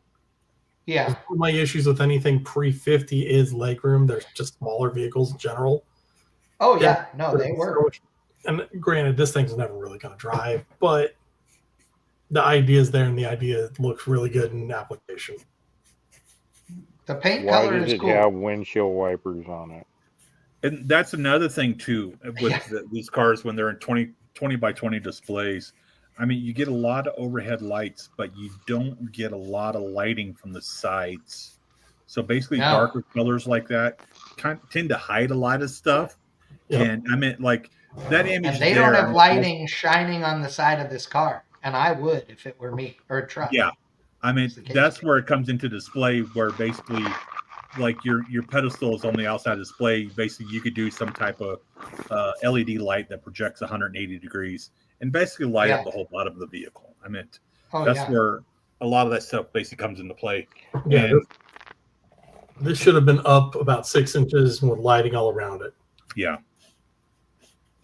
Yeah. My issues with anything pre-50 is legroom. They're just smaller vehicles in general. Oh, yeah. No, they were. And granted, this thing's never really going to drive, but the idea is there, and the idea looks really good in application. The paint Why color does is it cool. have windshield wipers on it? And that's another thing, too, with these cars when they're in 20 by 20 displays. I mean, you get a lot of overhead lights, but you don't get a lot of lighting from the sides. So basically, No. darker colors like that tend to hide a lot of stuff. Yep. And I mean, like that image. And they there, don't have lighting shining on the side of this car. And I would if it were me, or a truck. Yeah, I mean, It's the case. that's where it comes into display, where basically, like your pedestal is on the outside display. Basically, you could do some type of LED light that projects 180 degrees and basically light up the whole bottom of the vehicle. I mean, that's where a lot of that stuff basically comes into play. Yeah, And this should have been up about 6 inches with lighting all around it. yeah,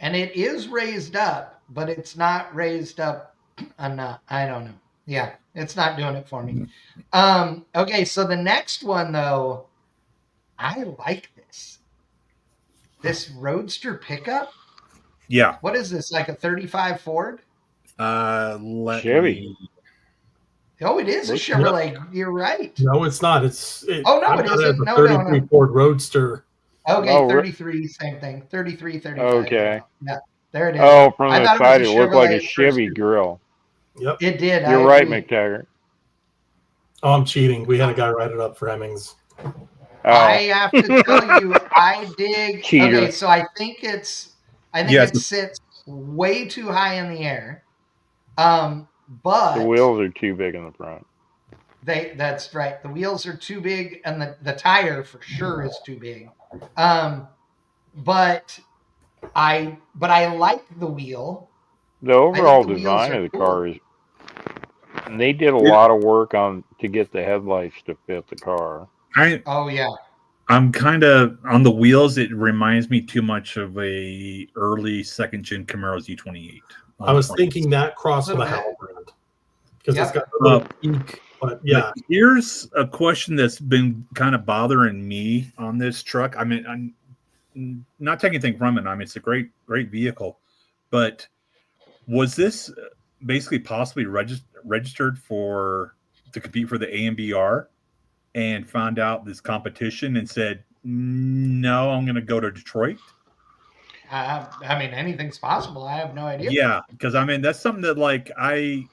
And it is raised up, but it's not raised up enough. I don't know. Yeah, it's not doing it for me. Okay, so the next one, though, I like this. This Roadster pickup. yeah. What is this, like a 35 Ford? Chevy. Oh, it is a Chevrolet. You're right. No, it's not. It it isn't. A No, 33 Ford Roadster. Okay, Oh, 33, same thing. 33, 35. Okay. Yeah, there it is. Oh, from I the thought it was side, a it looked like a Chevrolet Chevy first. grill. Yep. It did. You're I right, agree. McTaggart. Oh, I'm cheating. We had a guy write it up for Hemmings. Oh, I have to tell you, I dig. Cheater. Okay, so I think it sits way too high in the air. But the wheels are too big in the front. that's right. The wheels are too big, and the tire for sure is too big. But I like the wheel. The overall the wheels design are of the cool. car is. And they did a lot of work to get the headlights to fit the car. Oh yeah. I'm kind of on the wheels. It reminds me too much of a early second gen Camaro Z28. I was thinking that cross with a Little bit. Halbrand because Yep. it's got a little peak. But yeah, But here's a question that's been kind of bothering me on this truck. I mean, I'm not taking anything from it. I mean, it's a great vehicle, but was this basically possibly registered to compete for the AMBR and found out this competition and said, no, I'm going to go to Detroit? I mean, anything's possible. I have no idea. Yeah, because I mean, that's something that like I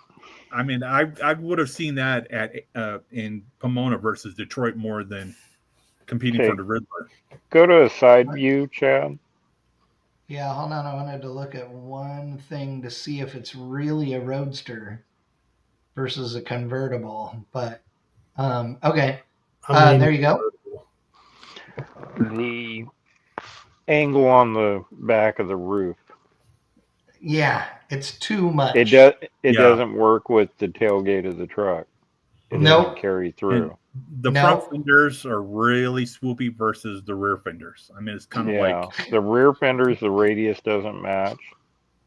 would have seen that at in Pomona versus Detroit more than competing Okay. for the Ridler. Go to a side view, Chad. Yeah, hold on. I wanted to look at one thing to see if it's really a Roadster versus a convertible. But okay, there you go. The angle on the back of the roof. Yeah, it's too much. It doesn't work with the tailgate of the truck. It Nope. doesn't carry through. The No. front fenders are really swoopy versus the rear fenders. I mean, it's kind of like The rear fenders, the radius doesn't match.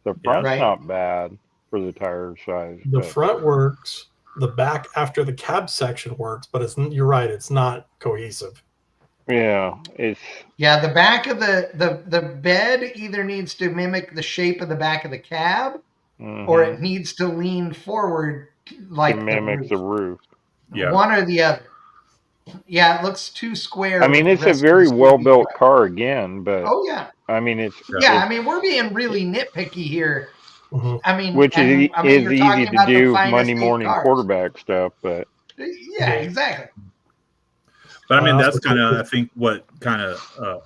The front's Right. not bad for the tire size. the but- front works. The back after the cab section works, but you're right. It's not cohesive. Yeah, it's Yeah, the back of the bed either needs to mimic the shape of the back of the cab, or it needs to lean forward like to mimic the roof. Yeah. One or the other. Yeah, it looks too square. I mean, with it's the a rest of very the well Scoopy built truck. car again, but Oh yeah, I mean, it's yeah. I mean, we're being really nitpicky here. Mhm. I mean, which is I mean, you're easy talking to about the do finest Monday eight morning cars. quarterback stuff, but Yeah, exactly. But I mean, I that's also kind of, think I think, what kind of,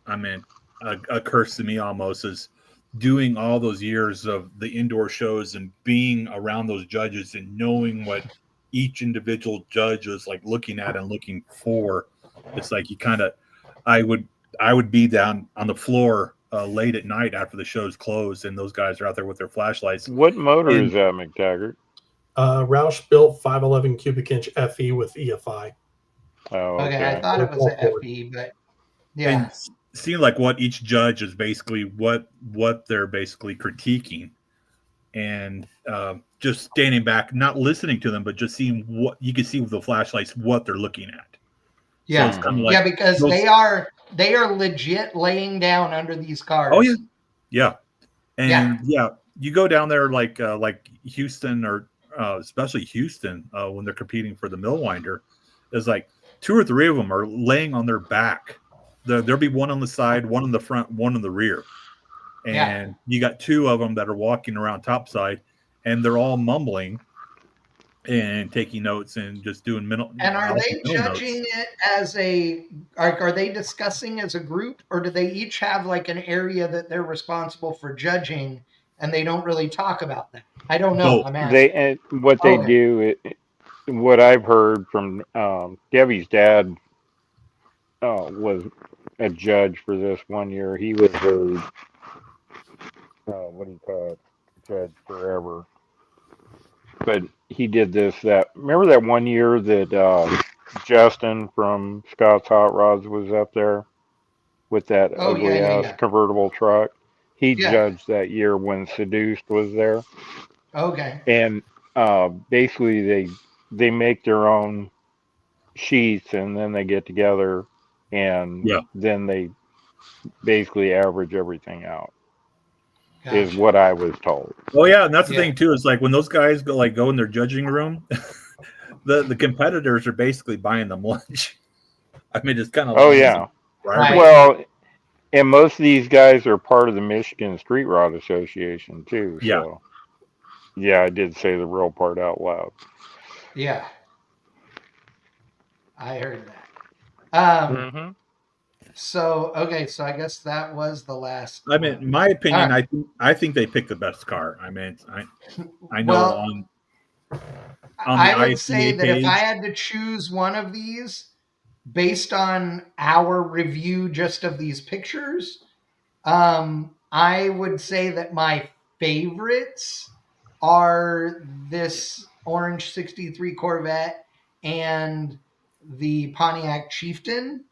I mean, a curse to me almost is doing all those years of the indoor shows and being around those judges and knowing what each individual judge is like looking at and looking for. It's like you kind of, I would be down on the floor late at night after the show's closed, and those guys are out there with their flashlights. What motor And- is that, McTaggart? Roush built 511 cubic inch FE with EFI. Oh, Okay, I okay. thought it was a FE, but yeah. And seeing like what each judge is basically what they're basically critiquing, and just standing back, not listening to them, but just seeing what you can see with the flashlights what they're looking at. Yeah. So it's kind of like Yeah, because those- they are legit laying down under these cars. Oh yeah, and yeah, you go down there like Houston or especially Houston when they're competing for the Millwinder, is like 2 or 3 of them are laying on their back. There'll be one on the side, one in the front, one in the rear, and you got 2 of them that are walking around topside, and they're all mumbling and taking notes and just doing mental. And are they judging notes. it as are they discussing as a group, or do they each have like an area that they're responsible for judging and they don't really talk about that? I don't know. Both. I'm asking. What they Okay. do, what I've heard from Debbie's dad was a judge for this one year. He was a what do you call it, judge forever. But he did this. Remember that one year that Justin from Scott's Hot Rods was up there with that ugly ass convertible truck? He judged that year when Seduced was there. Okay. And basically they make their own sheets, and then they get together, and then they basically average everything out. Gotcha. Is what I was told. Oh yeah, and that's the thing too. Is like when those guys go in their judging room, the competitors are basically buying them lunch. I mean, it's kind of Right. Well, and most of these guys are part of the Michigan Street Rod Association too. So yeah, I did say the real part out loud. Yeah, I heard that. So okay, so I guess that was the last. I mean, in my opinion, I think they picked the best car. I mean, I know on I would ICA say that page, if I had to choose one of these based on our review just of these pictures, I would say that my favorites are this orange 63 Corvette and the Pontiac Chieftain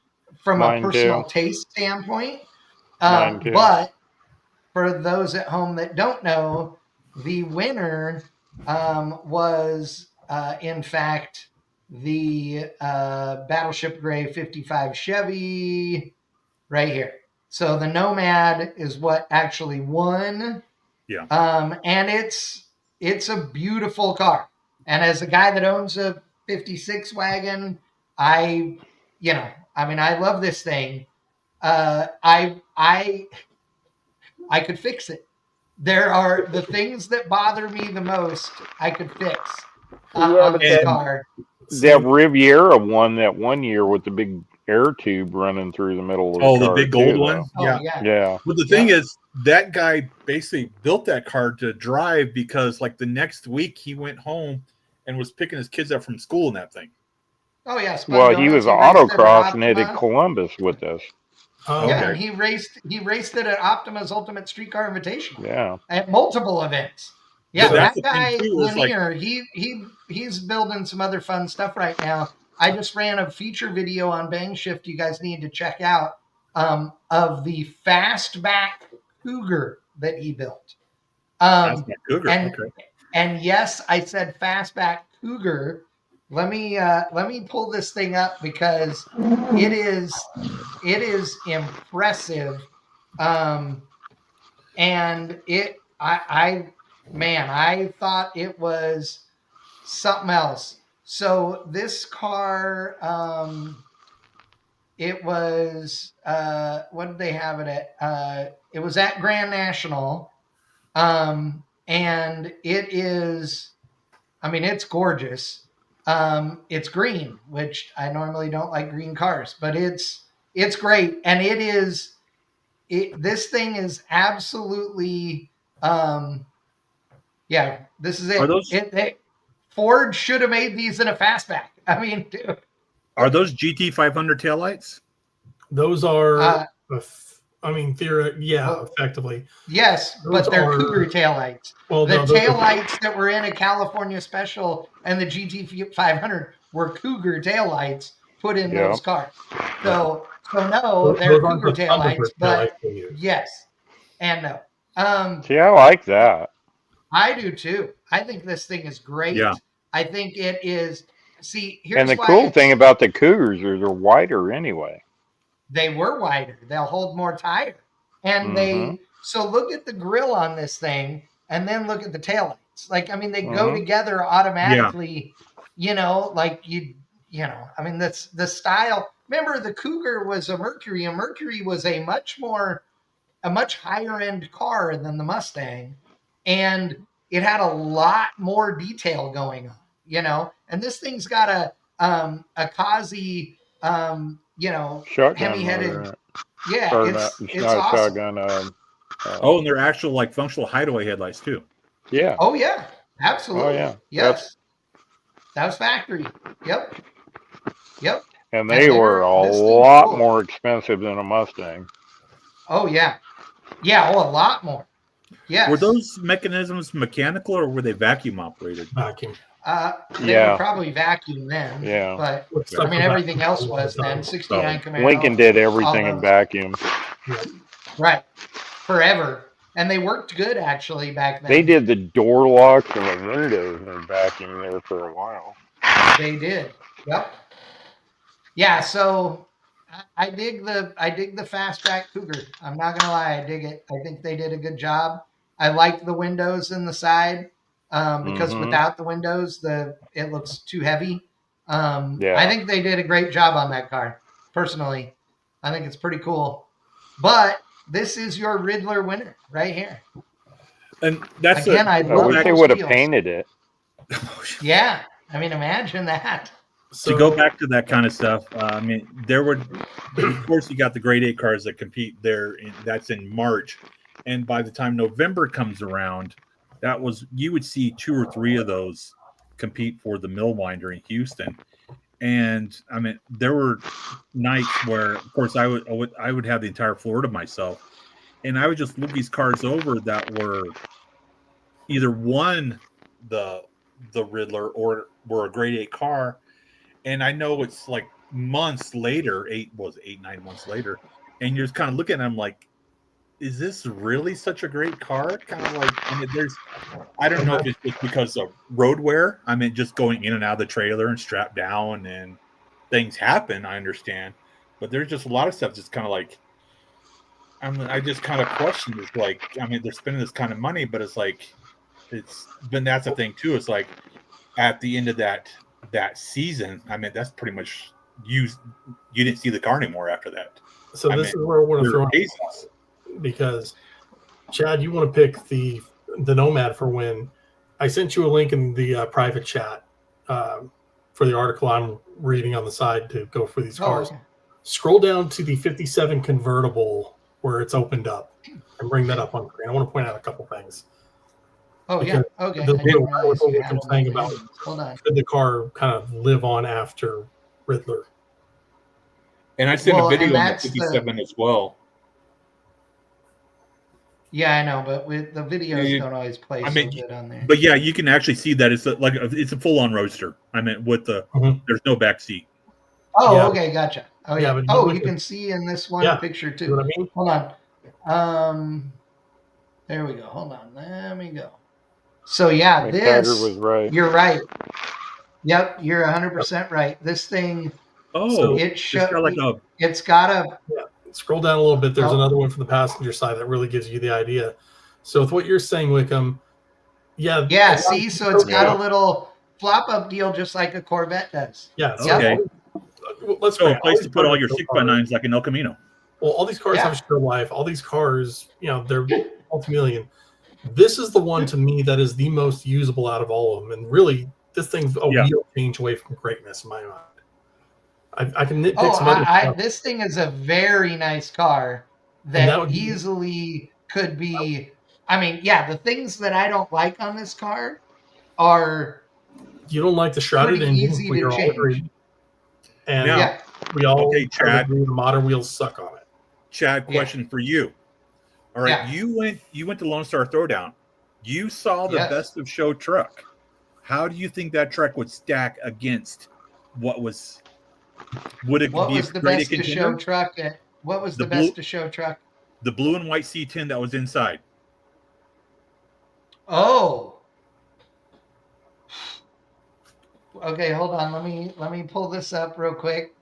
from a personal taste standpoint. But for those at home that don't know, the winner was in fact the Battleship Gray 55 Chevy right here. So the Nomad is what actually won. Yeah. And it's a beautiful car. And as a guy that owns a 56 wagon, I love this thing. I could fix it. There are the things that bother me the most I could fix on this car. That Riviera won that one year with the big air tube running through the middle of the car. The big gold one? Yeah. But the thing is, that guy basically built that car to drive because, like, the next week he went home and was picking his kids up from school in that thing. Oh, yes. Well, he was autocross and at Columbus with us. And he raced it at Optima's Ultimate Streetcar Invitational. Yeah. At multiple events. Yeah, so that guy, Lanier, he's building some other fun stuff right now. I just ran a feature video on BangShift you guys need to check out of the fastback Cougar that he built. Fastback Cougar, and yes, I said fastback Cougar. Let me pull this thing up because it is impressive. And I thought it was something else. So this car, it was, what did they have it at? It was at Grand National. And it is, I mean, it's gorgeous. It's green, which I normally don't like green cars, but it's great, and it is. This thing is absolutely, yeah. This is Are it. those Ford should have made these in a fastback. I mean, dude. GT 500 taillights? Those are, effectively. Yes, Those but they're are- Cougar taillights. Well, The no, those are- taillights that were in a California Special and the GT 500 were Cougar taillights put in Yeah. those cars. So no, those they're aren't Cougar the Thunderbird taillights, but taillights they use. yes and no. See, I like that. I do too. I think this thing is great. Yeah. I think it is. See, here's And the why cool thing about the Cougars is they're wider anyway. they were wider. They'll hold more tire. And they, so look at the grill on this thing and then look at the taillights. Like, I mean, they go together automatically, like I mean, that's the style. Remember, the Cougar was a Mercury. A Mercury was a much higher end car than the Mustang. And it had a lot more detail going on, and this thing's got a Kazi, Shotgun Hemi-headed. motor. Yeah, Or it's not awesome. shotgun. Oh, and they're actual like functional hideaway headlights too. Yeah. Oh yeah, absolutely. Oh, yeah. Yes, that was factory. Yep. And they were a this thing's lot cool. more expensive than a Mustang. Oh yeah, a lot more. Yes. Were those mechanisms mechanical or were they vacuum operated? Vacuum. They were probably vacuum then. Yeah. But Looks I like mean, a everything vacuum. else was then. 69 Camaro. Lincoln did everything all in those. vacuum. Right. Forever. And they worked good actually back then. They did the door locks and the windows in vacuum there for a while. They did. Yep. Yeah, so I dig the fastback Cougar. I'm not gonna lie, I dig it. I think they did a good job. I like the windows in the side because without the windows, it looks too heavy. I think they did a great job on that car. Personally, I think it's pretty cool. But this is your Ridler winner right here. And that's Again, I I love wish they those would have wheels. painted it. Yeah, I mean, imagine that. to go back to that kind of stuff. I mean, of course, you got the grade 8 cars that compete there. That's in March, and by the time November comes around, you would see 2 or 3 of those compete for the mill winder in Houston. And I mean, there were nights where, of course, I would have the entire floor to myself, and I would just look these cars over that were either won the Ridler or were a grade 8 car. And I know it's like months later, 9 months later, and you're just kind of looking at them like, is this really such a great car? Kind of like, I mean, I don't know if it's just because of road wear. I mean, just going in and out of the trailer and strapped down and things happen, I understand. But there's just a lot of stuff that's kind of like, I just kind of question this. Like, I mean, they're spending this kind of money, but it's like, that's the thing too. It's like at the end of that season, I mean, that's pretty much you didn't see the car anymore after that. So this is where I want to throw in, because Chad, you want to pick the Nomad for win. I sent you a link in the private chat for the article I'm reading on the side to go for these cars. Okay. Scroll down to the 57 convertible where it's opened up and bring that up on screen. I want to point out a couple things. Oh, yeah. Okay. The I didn't what realize you I'm had saying one. about Hold on. could the car kind of live on after Ridler? And I sent Well, a video and on the that's 57 as well. Yeah, I know, but with the videos don't always play I mean, so good on there. But yeah, you can actually see that it's it's a full-on roadster. I mean, with there's no back seat. Oh, Yeah. Okay, gotcha. Oh, Yeah, yeah. but Oh, you you can- can see in this one picture You too. know what I mean? Hold on. There we go. Hold on. Let me go. So yeah, Taggart this was right. you're right. Yep, you're 100% right. This thing, Oh, it's it's got like it's got a Scroll down a little bit. There's Oh. another one from the passenger side that really gives you the idea. So with what you're saying, Wickham, yeah. See, so it's got Yeah. a little flop up deal, just like a Corvette does. yeah. Yeah. okay. Let's So go. a place to put all your 6x9s like an El Camino. Well, all these cars Yeah. have a show life. All these cars, they're multi-million. This is the one to me that is the most usable out of all of them. And really, this thing's a Yeah. real change away from greatness in my mind. I can nitpick some other stuff. This thing is a very nice car And that that would be- easily could be. I mean, yeah, the things that I don't like on this car are You don't like the shrouded pretty engine, easy we to are all change. agreed. And Now- yeah. we all Okay, Chad. agree the modern wheels suck on it. Chad, Yeah. question for you. All right, Yeah. you went to Lone Star Throwdown. You saw the Yes. best of show truck. How do you think that truck would stack against what was? Would it What be was a the great best to show contender? truck? What was The the best blue- to show truck? The blue and white C10 that was inside. Oh. Okay, hold on. Let me pull this up real quick,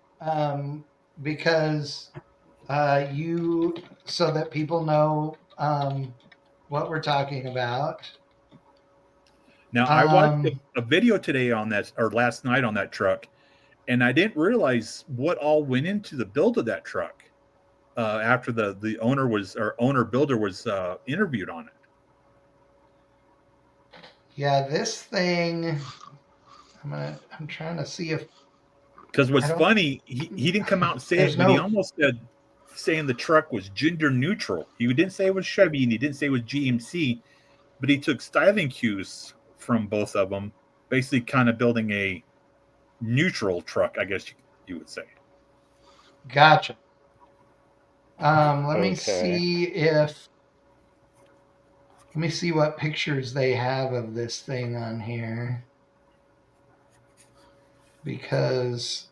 because so that people know what we're talking about. Now I watched Um, a video today on that, or last night on that truck, and I didn't realize what all went into the build of that truck. After the owner builder was interviewed on it. Yeah, this thing. I'm trying to see if Because what's I don't- funny, he didn't come out and say There's it, but he no- almost said saying the truck was gender neutral. He didn't say it was Chevy and he didn't say it was GMC, but he took styling cues from both of them, basically kind of building a neutral truck, I guess you would say. Gotcha. Let me Okay. see let me see what pictures they have of this thing on here. Because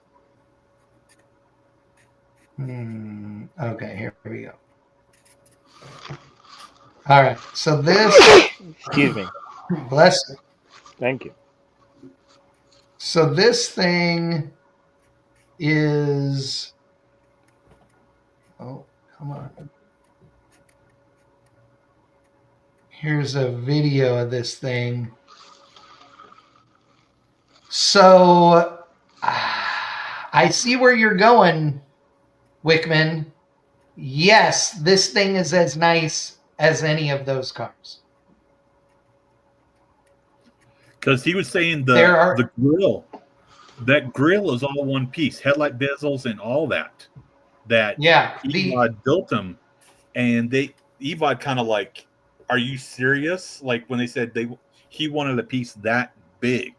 okay, here we go. All right. So this Excuse me. bless you. Thank you. So this thing is oh, come on. Here's a video of this thing. So I see where you're going, Wickman. Yes, this thing is as nice as any of those cars. Because he was saying There are- the grill, that grill is all one piece, headlight bezels and all that. That Yeah, EVOD built them, and EVOD kind of like, are you serious? Like when they said he wanted a piece that big.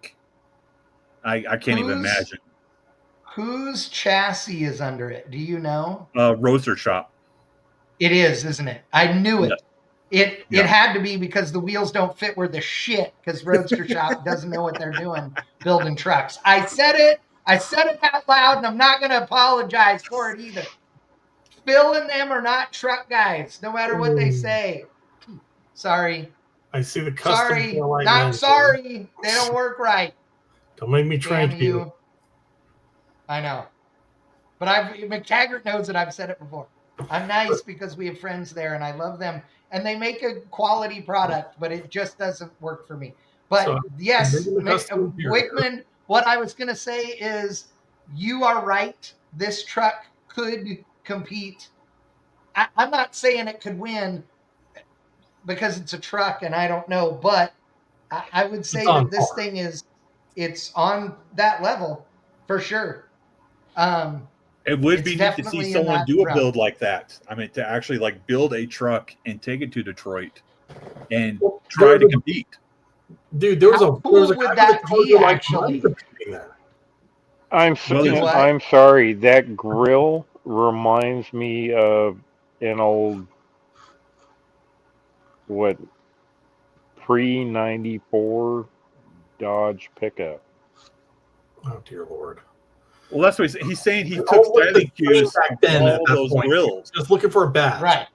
I can't even imagine. Whose chassis is under it? Do you know? Roser shop. It is, isn't it? I knew it. Yeah. It had to be because the wheels don't fit where the shit, because Roadster Shop doesn't know what they're doing building trucks. I said it out loud, and I'm not going to apologize for it either. Phil and them are not truck guys, no matter what they say. Sorry. I see the custom. Sorry. taillight Not lens. sorry. They don't work right. Don't make me Damn trank you. you. I know. But McTaggart knows that I've said it before. I'm nice because we have friends there and I love them. And they make a quality product, but it just doesn't work for me. But So, yes, maybe the custom here. Wickman, what I was going to say is you are right. This truck could compete. I'm not saying it could win because it's a truck and I don't know, but I would say on that this par. thing it's on that level for sure. It would It's be neat to definitely see in someone that do a realm. build like that. I mean, to actually like build a truck and take it to Detroit and Well, try to there was- compete. Dude, there was How a there was a cool would guy that with a Charger be, like actually? mine competing there. Well, what? I'm sorry. That grill reminds me of an old pre-94 Dodge pickup. Oh dear Lord! Well, that's what he's saying. He All took with the styling cues back from then at all that those point. grills. Just looking for a badge, Right.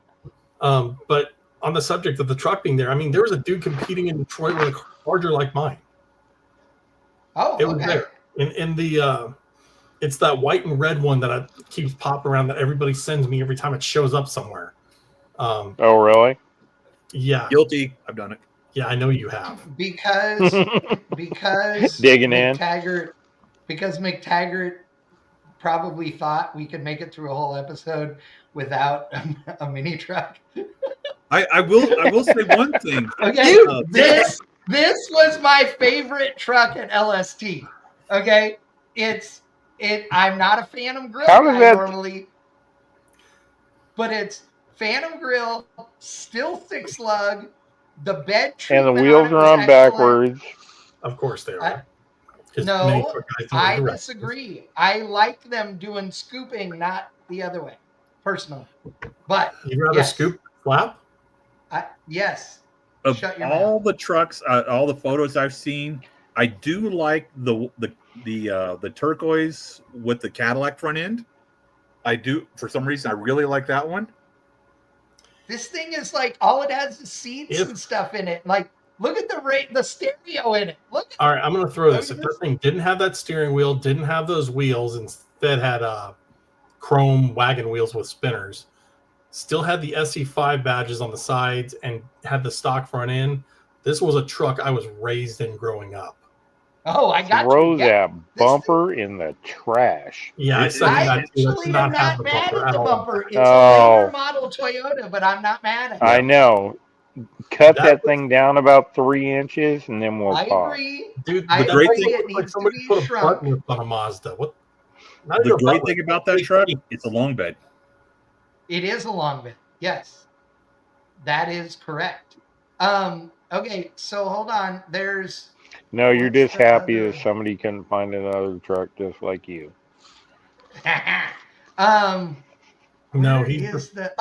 But on the subject of the truck being there, I mean, there was a dude competing in Detroit with a Charger like mine. Oh, It was okay. there in the. It's that white and red one that keeps popping around that everybody sends me every time it shows up somewhere. Oh, really? Yeah, Guilty. I've done it. yeah, I know you have. Because Digging in. McTaggart probably thought we could make it through a whole episode without a mini truck. I will say one thing. Okay, Dude, This was my favorite truck at LST. Okay, I'm not a Phantom Grill How does guy that- normally, but it's Phantom Grill, still 6 lug. The bed And treatment the wheels on it are was on excellent. backwards. Of course they are. 'Cause No, many truck guys don't I read directions. disagree. I like them doing scooping, not the other way, personally. But You'd rather yes, scoop flap? yes. Of Shut your all mouth. the trucks, all the photos I've seen, I do like the turquoise with the Cadillac front end. I do, for some reason, I really like that one. This thing is like all it has is seats and stuff in it. Like, look at the stereo in it. Look at All right, I'm going to throw this. Look If at that thing didn't have that steering wheel, didn't have those wheels, instead had chrome wagon wheels with spinners, still had the SE5 badges on the sides, and had the stock front end, this was a truck I was raised in growing up. Oh, I got Throw you. Yeah. that bumper in the trash. Yeah, I second I that too. That actually should am not have not the mad bumper at at the all. bumper. It's a Oh. later model Toyota, but I'm not mad at it. I know. Cut That that was- thing down about 3 inches, and then we'll I talk. agree. Dude, I but great agree. thing- It like needs to somebody be put a shrunk. button on a Mazda. What? Not The even a great button. thing about that truck, it's a long bed. It is a long bed. Yes, that is correct. Okay, so hold on. There's No, you're What's just the happy other- that somebody couldn't find another truck just like you. No, where he's is the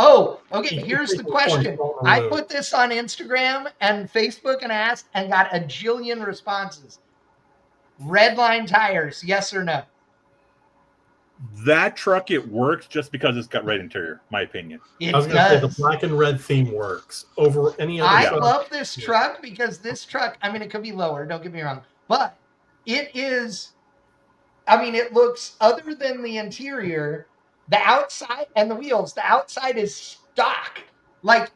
okay, he's here's the taking question. points on the I road. put this on Instagram and Facebook and asked and got a jillion responses. Red line tires, yes or no? That truck, it works just because it's got red interior, my opinion. It I was going to say the does. black and red theme works over any other I truck. love this truck because this truck, I mean, it could be lower, don't get me wrong, but it is, I mean, it looks, other than the interior, the outside and the wheels, the outside is stock. Like,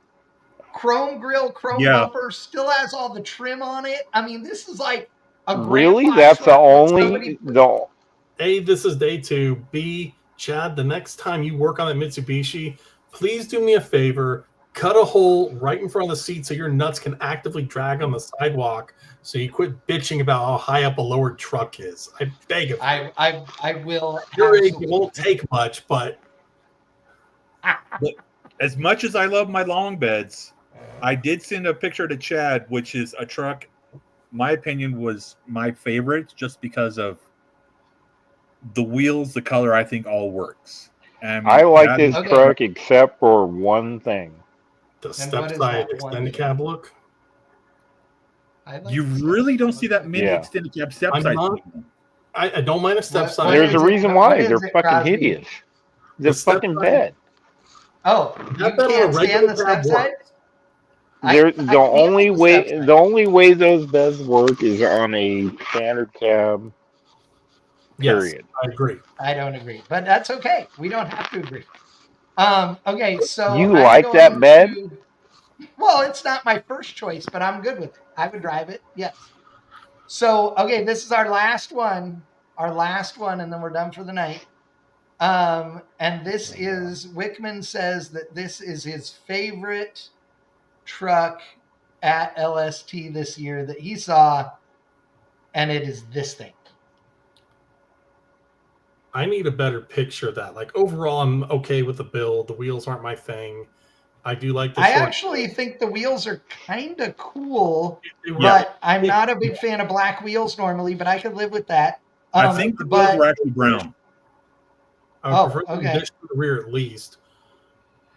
chrome grill, chrome Yeah. bumper, still has all the trim on it. I mean, this is like a Really? grandpa That's the truck that only somebody- the A, this is day 2. B, Chad, the next time you work on that Mitsubishi, please do me a favor. Cut a hole right in front of the seat so your nuts can actively drag on the sidewalk so you quit bitching about how high up a lowered truck is. I beg of you. I will. Your age, it absolutely. won't take much, but As much as I love my long beds, I did send a picture to Chad, which is a truck, my opinion, was my favorite just because of the wheels, the color, I think all works. And I like that this is- Okay. truck except for one thing. the what step is side that one extended thing? cab look. I like You this. really don't see that many Yeah. extended cab step I'm sides. not- I don't mind a step What- side. what There's is a it? reason What why. is They're it, fucking Crosby? hideous. The The step fucking side- bed. Oh, you That better can't regular stand the cab step side? works. They're, I the only handle the way step side. the only way those beds work is on a standard cab. Yes, Period. I agree. I don't agree, but that's okay. We don't have to agree. Okay, so You I'm like that going bed? Well, it's not my first choice, but I'm good with it. I would drive it. Yes. So, okay, this is our last one, and then we're done for the night. And this is Wickman says that this is his favorite truck at LST this year that he saw, and it is this thing. I need a better picture of that. Like overall, I'm okay with the build. The wheels aren't my thing. I do like the I short. actually think the wheels are kind of cool, They were- but I'm not a big fan of black wheels normally, but I could live with that. I think the wheels but were actually brown. I would Oh, prefer the okay. addition to the rear at least.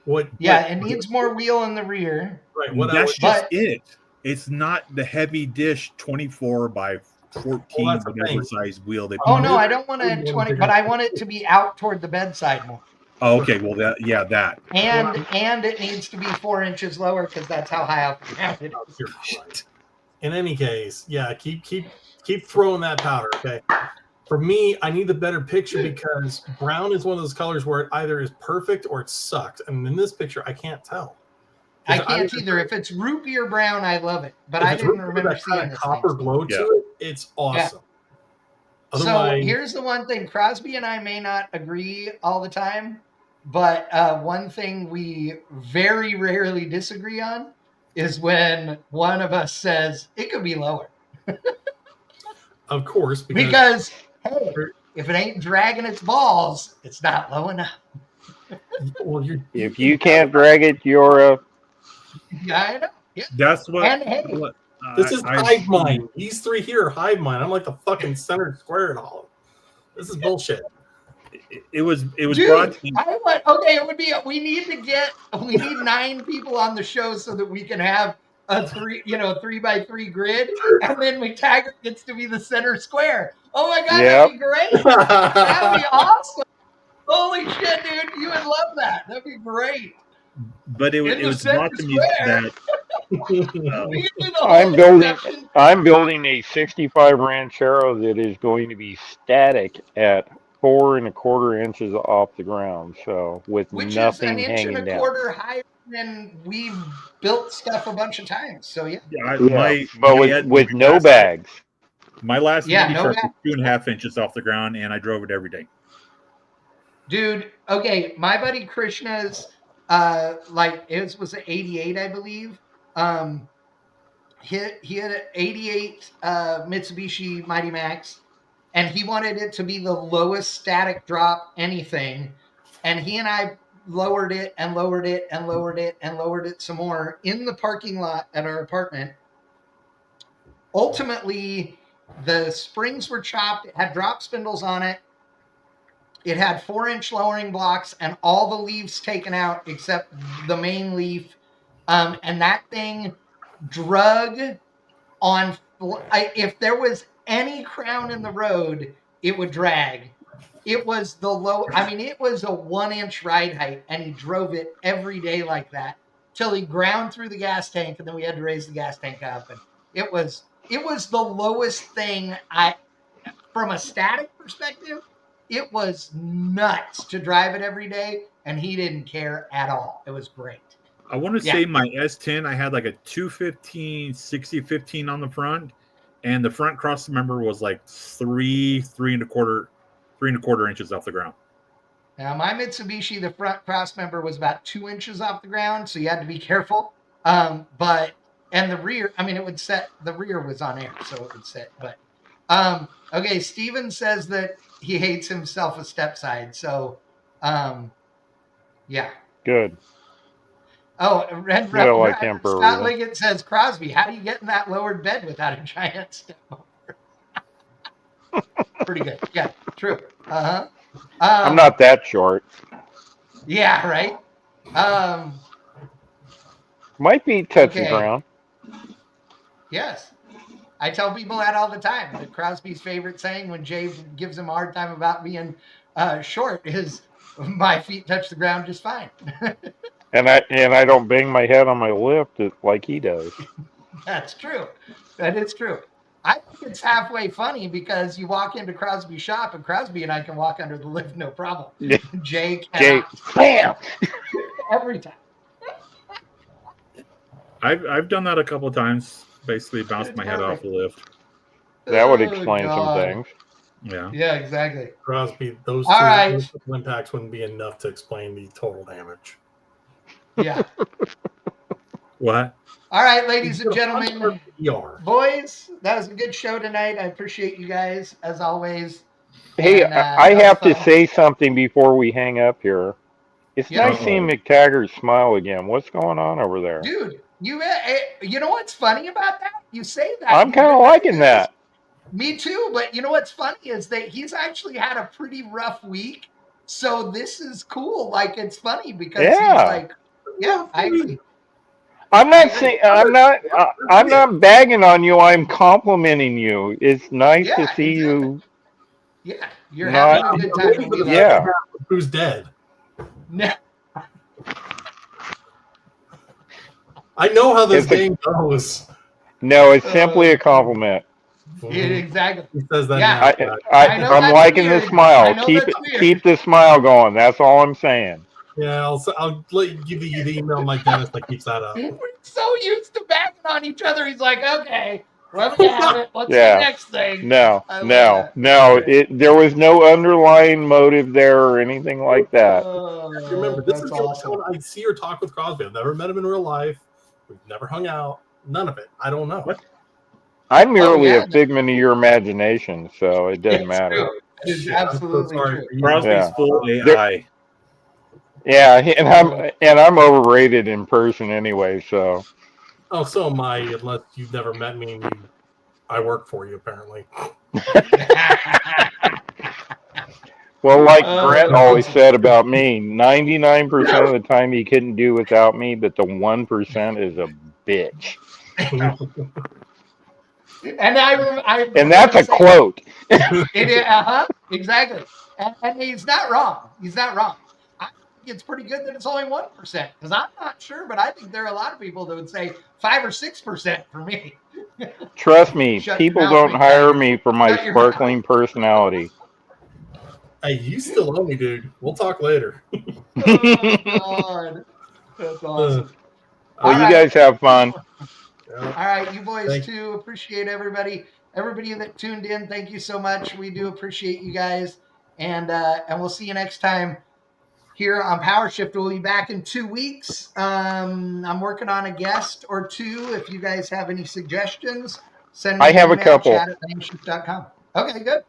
What? yeah, what- it needs more wheel in the rear. Right. What I That's would, just but- it. It's not the heavy dish 24 by 14, Well, that's the whatever thing. size wheel they Oh put no, in. I don't want to 20, but I want it to be out toward the bedside more. Oh, okay, well, that. And it needs to be 4 inches lower because that's how high off the ground it is. You're right. In any case, yeah, keep throwing that powder. Okay. For me, I need the better picture because brown is one of those colors where it either is perfect or it sucks. And in this picture, I can't tell. I can't either. If it's root beer brown, I love it, but If I it's didn't really remember that seeing kind of this copper thing. glow to Yeah. it. It's awesome. So Otherwise, here's the one thing: Crosby and I may not agree all the time, but one thing we very rarely disagree on is when one of us says it could be lower. Of course, Because hey, if it ain't dragging its balls, it's not low enough. well, If you can't drag it, you're a. Yeah, I know. Yeah. That's what. And hey, what this is I- hive mind. These three here are hive mind. I'm like the fucking center square and all. This is bullshit. It was dude, brought to me. okay, it would be we need 9 people on the show so that we can have a 3x3 grid, and then McTaggart gets to be the center square. Oh my god, that'd be great. That'd be awesome. Holy shit, dude, you would love that. That'd be great. But it was brought to me that I'm building a 65 Ranchero that is going to be static at 4 1/4 inches off the ground, so with Which nothing is an inch hanging and a down. quarter higher than we've built stuff a bunch of times. So yeah. With no bags. My last mini no truck bag. was 2.5 inches off the ground, and I drove it every day. Dude, okay, my buddy Krishna's it was an 88, I believe. He had an 88 Mitsubishi Mighty Max, and he wanted it to be the lowest static drop anything. And he and I lowered it and lowered it and lowered it and lowered it some more in the parking lot at our apartment. Ultimately, the springs were chopped. It had drop spindles on it. It had 4-inch lowering blocks and all the leaves taken out except the main leaf. And that thing drug on. If there was any crown in the road, it would drag. It was it was a 1-inch ride height, and he drove it every day like that till he ground through the gas tank, and then we had to raise the gas tank up. And it was the lowest thing from a static perspective. It was nuts to drive it every day, and he didn't care at all. It was great. I want to say my S10, I had like a 215 6015 on the front, and the front cross member was like 3 1/4 inches off the ground. Now my Mitsubishi, the front cross member was about 2 inches off the ground, so you had to be careful. And the rear, it would set. The rear was on air, so it would set. But okay, Steven says that he hates himself a step side. So, yeah. Good. Oh, him for Scott Liggett says, Crosby, how do you get in that lowered bed without a giant step over? Pretty good. Yeah, true. Uh-huh. I'm not that short. Yeah, right? My feet touch the ground. Yes. I tell people that all the time. That Crosby's favorite saying when Jay gives him a hard time about being short is, my feet touch the ground just fine. And I don't bang my head on my lift like he does. That's true. That is true. I think it's halfway funny because you walk into Crosby's shop and Crosby and I can walk under the lift no problem. Jay cannot. Bam! Every time. I've done that a couple of times. Basically, bounced my head off the lift. That would explain some things. Yeah. Yeah, exactly. Crosby, those two impacts wouldn't be enough to explain the total damage. Yeah. What? All right, ladies and gentlemen, boys, that was a good show tonight. I appreciate you guys as always. Hey, I have to say something before we hang up here. It's nice seeing McTaggart smile again. What's going on over there? Dude, you know what's funny about that? You say that. I'm kind of liking that. Me too, but you know what's funny is that he's actually had a pretty rough week. So this is cool. Like, it's funny because he's like, yeah, I agree. I'm not bagging on you. I'm complimenting you. It's nice to see you. Yeah, you're having a good time. Yeah. Who's dead? No. I know how this game goes. No, it's simply a compliment. Exactly. He says that. Yeah. I'm liking the smile. Keep the smile going. That's all I'm saying. Yeah, I'll let you give you the email like Dennis that keeps that up. We're so used to backing on each other. He's like, okay, let me have it. What's the next thing? No. There was no underlying motive there or anything like that. Remember, this is the only time I see or talk with Crosby. I've never met him in real life. We've never hung out. None of it. I don't know. What? I'm merely yeah. a figment of your imagination, so it doesn't It's matter. true. It is Shit, I'm so absolutely sorry true. for you. Crosby's Yeah. full AI. Yeah, and I'm overrated in person anyway, so Oh, so am I, unless you've never met me and I work for you, apparently. well, like Oh, Brett that's always awesome. said about me, 99% of the time he couldn't do without me, but the 1% is a bitch. And And that's a quote. Exactly. And he's not wrong. He's not wrong. I think it's pretty good that it's only 1% because I'm not sure, but I think there are a lot of people that would say 5 or 6% for me. Trust me, Shut people your mouth, don't hire McTaggart. me for my Shut your mouth. sparkling personality. Hey, you still owe me, dude. We'll talk later. Oh, God. That's awesome. Well, All you right. guys have fun. All right, you boys Thank- too. Appreciate everybody that tuned in. Thank you so much. We do appreciate you guys, and we'll see you next time here on PowerShift. We'll be back in 2 weeks. I'm working on a guest or two. If you guys have any suggestions, send me I an have a email, couple. chat@PowerShift.com. Okay, good.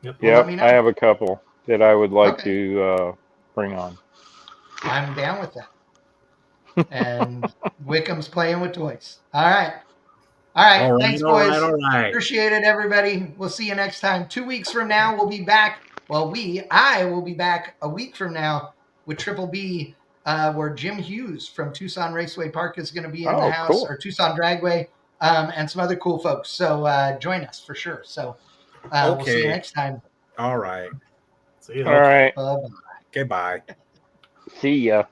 Yep. Well, let Yep, me know. I have a couple that I would like Okay. to bring on. I'm down with that. And Wickham's playing with toys. All right. All right. All right, Thanks, all boys. right, all right. Appreciate it, everybody. We'll see you next time. 2 weeks from now, we'll be back. Well, I will be back a week from now with Triple B, where Jim Hughes from Tucson Raceway Park is going to be in the house, Cool. or Tucson Dragway, and some other cool folks. So join us for sure. So we'll see you Okay. next time. All right. See ya. All right. Bye-bye. Okay, bye. See ya.